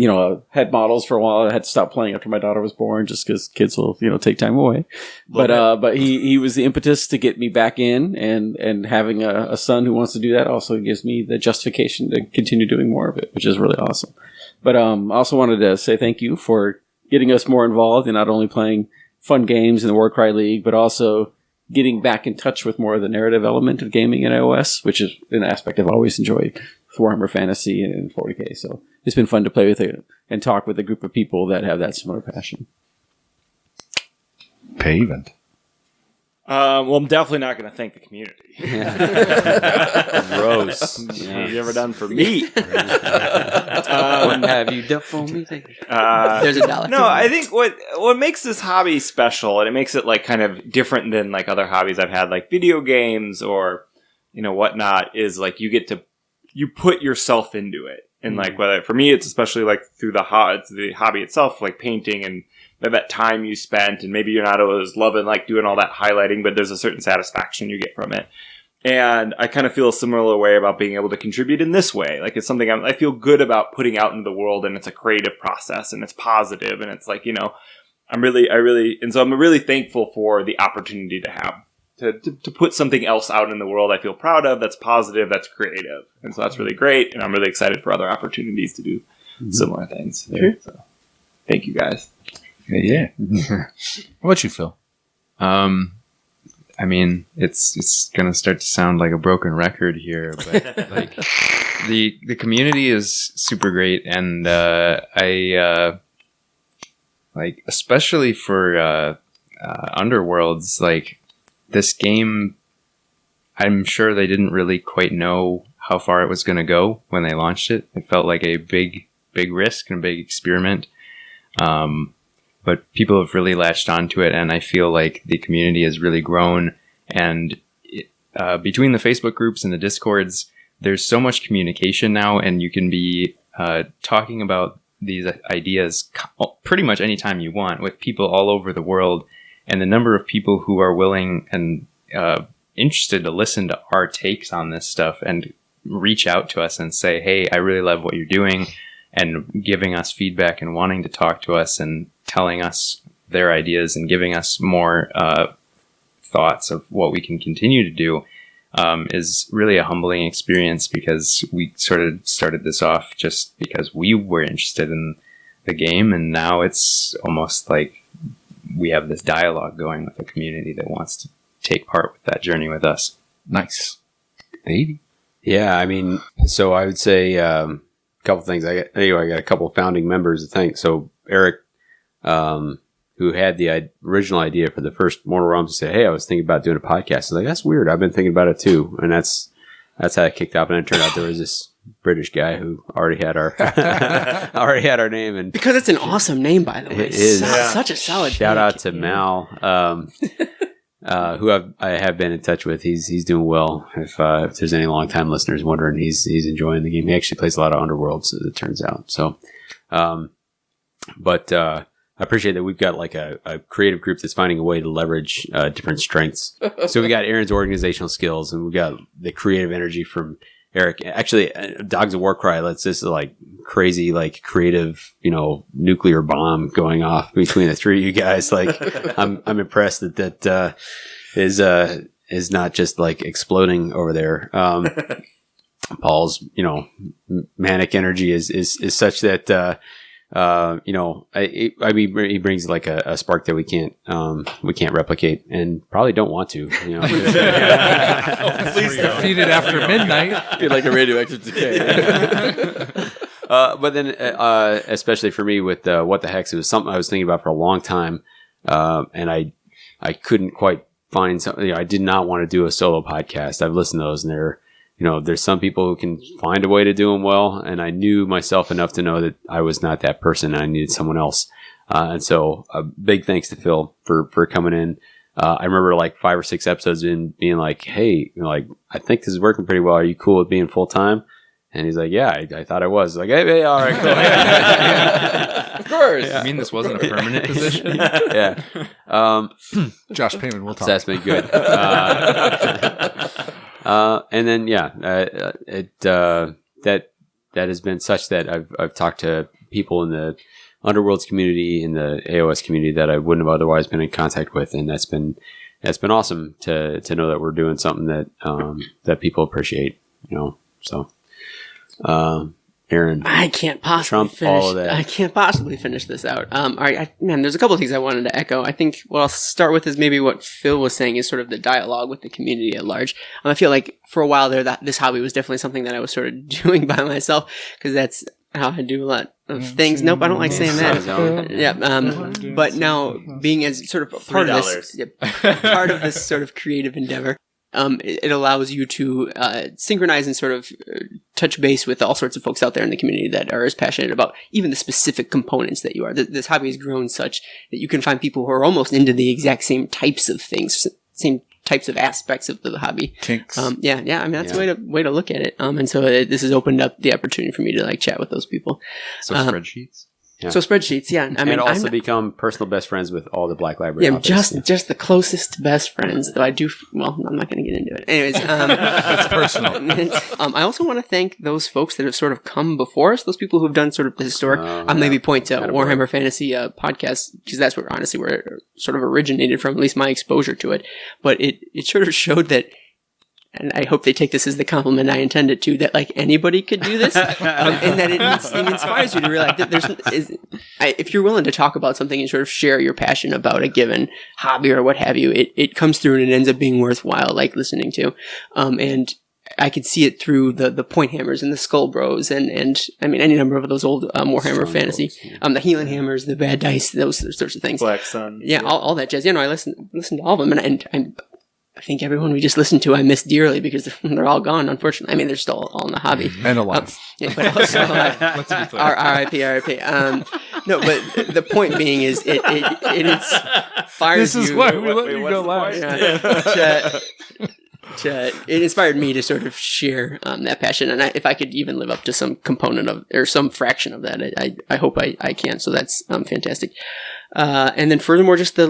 had models for a while. I had to stop playing after my daughter was born, just because kids will take time away. But he was the impetus to get me back in, and having a son who wants to do that also gives me the justification to continue doing more of it, which is really awesome. But I also wanted to say thank you for getting us more involved in not only playing fun games in the Warcry League, but also getting back in touch with more of the narrative element of gaming in iOS, which is an aspect I've always enjoyed with Warhammer Fantasy and 40K. So it's been fun to play with it and talk with a group of people that have that similar passion. Pavement. Well, I'm definitely not going to thank the community. Gross. What have you ever done for me? What have you done for me? There's $1. No, I think what makes this hobby special, and it makes it like kind of different than like other hobbies I've had, like video games or whatnot, is like you put yourself into it, and like whether for me it's especially like through the hobby itself, like painting and that time you spent, and maybe you're not always loving like doing all that highlighting, but there's a certain satisfaction you get from it. And I kind of feel a similar way about being able to contribute in this way. Like, it's something I feel good about putting out into the world, and it's a creative process, and it's positive, and it's like, I'm really thankful for the opportunity to have to put something else out in the world I feel proud of, that's positive, that's creative. And so that's really great, and I'm really excited for other opportunities to do similar things. Sure. So, thank you guys. Yeah. How about you, Phil? I mean, it's gonna start to sound like a broken record here, but like the community is super great, and I like, especially for Underworlds, like this game, I'm sure they didn't really quite know how far it was gonna go when they launched it. It felt like a big risk and a big experiment. But people have really latched onto it, and I feel like the community has really grown. And between the Facebook groups and the Discords, there's so much communication now, and you can be talking about these ideas pretty much anytime you want with people all over the world, and the number of people who are willing and interested to listen to our takes on this stuff and reach out to us and say, hey, I really love what you're doing, and giving us feedback and wanting to talk to us and telling us their ideas and giving us more thoughts of what we can continue to do is really a humbling experience, because we sort of started this off just because we were interested in the game, and now it's almost like we have this dialogue going with a community that wants to take part with that journey with us. Nice. Baby. Yeah, I mean, so I would say a couple things. I got a couple of founding members to thank. So Eric, who had the original idea for the first Mortal Realms, said, "Hey, I was thinking about doing a podcast." I was like, "That's weird. I've been thinking about it too." And that's how it kicked off. And it turned out there was this British guy who already had our name, and because it's an awesome name, by the way. It is. Such a solid. Shout pick. out to Mal, who I have been in touch with. He's doing well. If there's any longtime listeners wondering, he's enjoying the game. He actually plays a lot of Underworlds, as it turns out. So, but I appreciate that we've got like a creative group that's finding a way to leverage different strengths. So we got Aaron's organizational skills, and we got the creative energy from Eric. Actually, Dogs of Warcry lets this like crazy, like creative, nuclear bomb going off between the three of you guys. Like, I'm impressed that is not just like exploding over there. Paul's, manic energy is such that, he brings like a spark that we can't replicate, and probably don't want to, Please defeated after midnight. Be like a radioactive decay. But then, especially for me with What the Hex, it was something I was thinking about for a long time, and I couldn't quite find something. I did not want to do a solo podcast. I've listened to those, and there's some people who can find a way to do them well, and I knew myself enough to know that I was not that person. I needed someone else, and so a big thanks to Phil for coming in. I remember like 5 or 6 episodes in being like, "Hey, I think this is working pretty well. Are you cool with being full time?" And he's like, "Yeah, I thought I was." Like, "Hey, all right, cool." Of course. You mean this wasn't a permanent position? Yeah. Josh Payman, we'll talk. So that's been good. And then, that has been such that I've talked to people in the Underworlds community, in the AOS community, that I wouldn't have otherwise been in contact with, and that's been awesome to know that we're doing something that that people appreciate. So. Aaron, I can't possibly Trump finish. all of that. I can't possibly finish this out. All right, there's a couple of things I wanted to echo. I think what I'll start with is maybe what Phil was saying is sort of the dialogue with the community at large. I feel like for a while there, this hobby was definitely something that I was sort of doing by myself, because that's how I do a lot of things. Nope, I don't like saying that. Yeah, but now being as sort of a part of this, part of this sort of creative endeavor. It allows you to synchronize and sort of touch base with all sorts of folks out there in the community that are as passionate about even the specific components that you are. This hobby has grown such that you can find people who are almost into the exact same types of things, same types of aspects of the hobby. Kinks. Yeah. I mean, that's a way to look at it. And so this has opened up the opportunity for me to like chat with those people. So spreadsheets. Yeah. So spreadsheets, yeah. I mean, and also become personal best friends with all the Black Library authors. Just the closest best friends. Though I do, well, I'm not going to get into it. Anyways, It's personal. I also want to thank those folks that have sort of come before us. Those people who have done sort of the historic. I'll maybe point to Warhammer Fantasy podcast, because that's where honestly where it sort of originated from. At least my exposure to it, but it sort of showed that. And I hope they take this as the compliment I intended to, that like anybody could do this, and that it inspires you to realize that if you're willing to talk about something and sort of share your passion about a given hobby or what have you, it comes through and it ends up being worthwhile, like listening to. And I could see it through the Point Hammers and the Skull Bros and I mean any number of those old Warhammer Fantasy, the Healing Hammers, the Bad Dice, those sorts of things. Black Sun. Yeah, all that jazz. I listen to all of them, and I think everyone we just listened to I miss dearly, because they're all gone, unfortunately. I mean, they're still all in the hobby. And alive. Yeah, but also Let's be clear. R.I.P. No, but the point being is it inspires you. This is why we let you go last. it inspired me to sort of share that passion, and if I could even live up to some component of or some fraction of that, I hope I can. So that's fantastic. And then furthermore, just the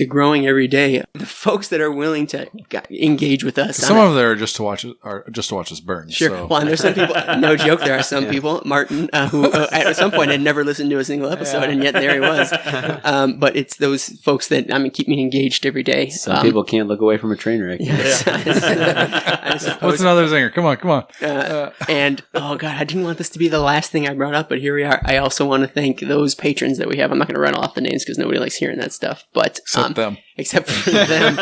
growing every day, the folks that are willing to engage with us. Some of them are just to watch us burn. Sure. So. Well, and there's some people, no joke, there are some people, Martin, who at some point had never listened to a single episode, and yet there he was. But it's those folks that, keep me engaged every day. Some people can't look away from a train wreck. I suppose. What's another zinger? Come on. And, oh God, I didn't want this to be the last thing I brought up, but here we are. I also want to thank those patrons that we have. I'm not going to run off the names because nobody likes hearing that stuff, but except for them.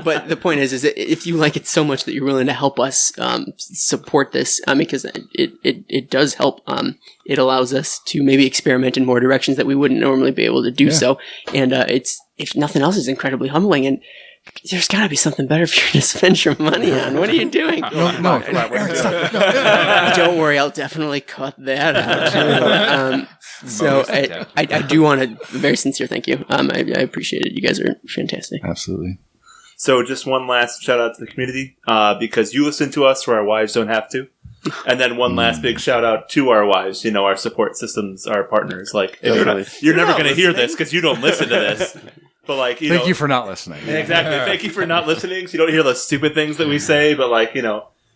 But the point is that if you like it so much that you're willing to help us support this, because it does help. It allows us to maybe experiment in more directions that we wouldn't normally be able to do so, and it's, if nothing else, is incredibly humbling. And there's got to be something better for you to spend your money on. What are you doing? No. Don't worry, I'll definitely cut that out. So I do want a very sincere thank you. I appreciate it. You guys are fantastic. Absolutely. So just one last shout out to the community, because you listen to us where our wives don't have to. And then one last big shout out to our wives, our support systems, our partners. Like, you're never going to hear this because you don't listen to this. But thank you for not listening. Exactly. Thank you for not listening. So you don't hear the stupid things that we say, but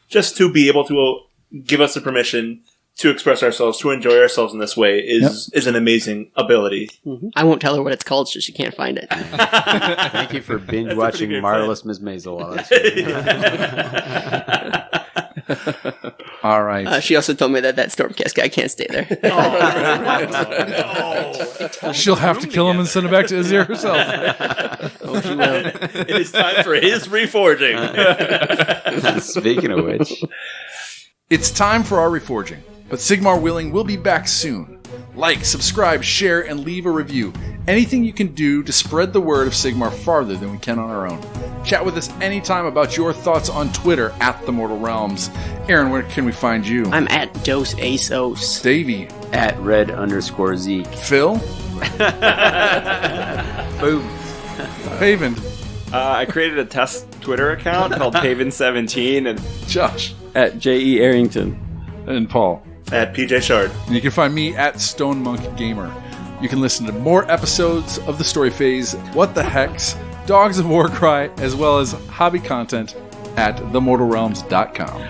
just to be able to give us the permission to express ourselves, to enjoy ourselves in this way is an amazing ability. Mm-hmm. I won't tell her what it's called, so she can't find it. Thank you for binge watching Marvelous Ms. Maisel on All right. She also told me that Stormcast guy can't stay there. No. She'll have to kill him and send him back to Azir herself. Oh, she will. It is time for his reforging. Speaking of which, it's time for our reforging, but Sigmar willing, we'll be back soon. Like, subscribe, share, and leave a review. Anything you can do to spread the word of Sigmar farther than we can on our own. Chat with us anytime about your thoughts on Twitter at The Mortal Realms. Aaron, where can we find you? I'm at Dos Asos. Davey. at red_Zeke. Phil. Boom. Haven. I created a test Twitter account called Haven17 and Josh. At J.E. Arrington. And Paul. At PJ Shard. And you can find me at Stone Monk Gamer. You can listen to more episodes of The Story Phase, What the Hex, Dogs of Warcry, as well as hobby content at themortalrealms.com.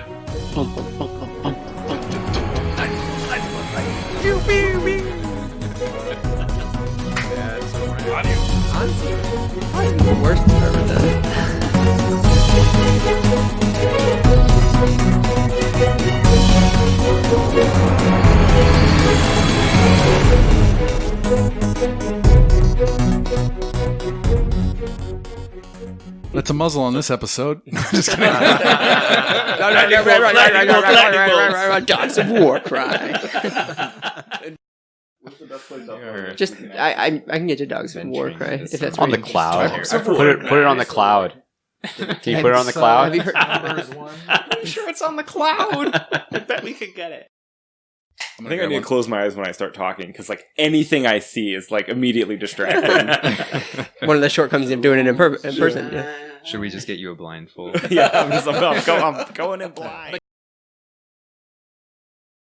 The worst I've ever done. That's a muzzle on this episode. Just kidding. Dogs of Warcry. Just I can get to Dogs of Warcry if that's On the cloud. Put it on the cloud. Can you put it on the cloud? Have you heard? I'm sure it's on the cloud. I bet we could get it. I think I need to close my eyes when I start talking because anything I see is immediately distracting. One of the shortcomings of doing it in person. Yeah. Should we just get you a blindfold? Yeah, I'm going in blind.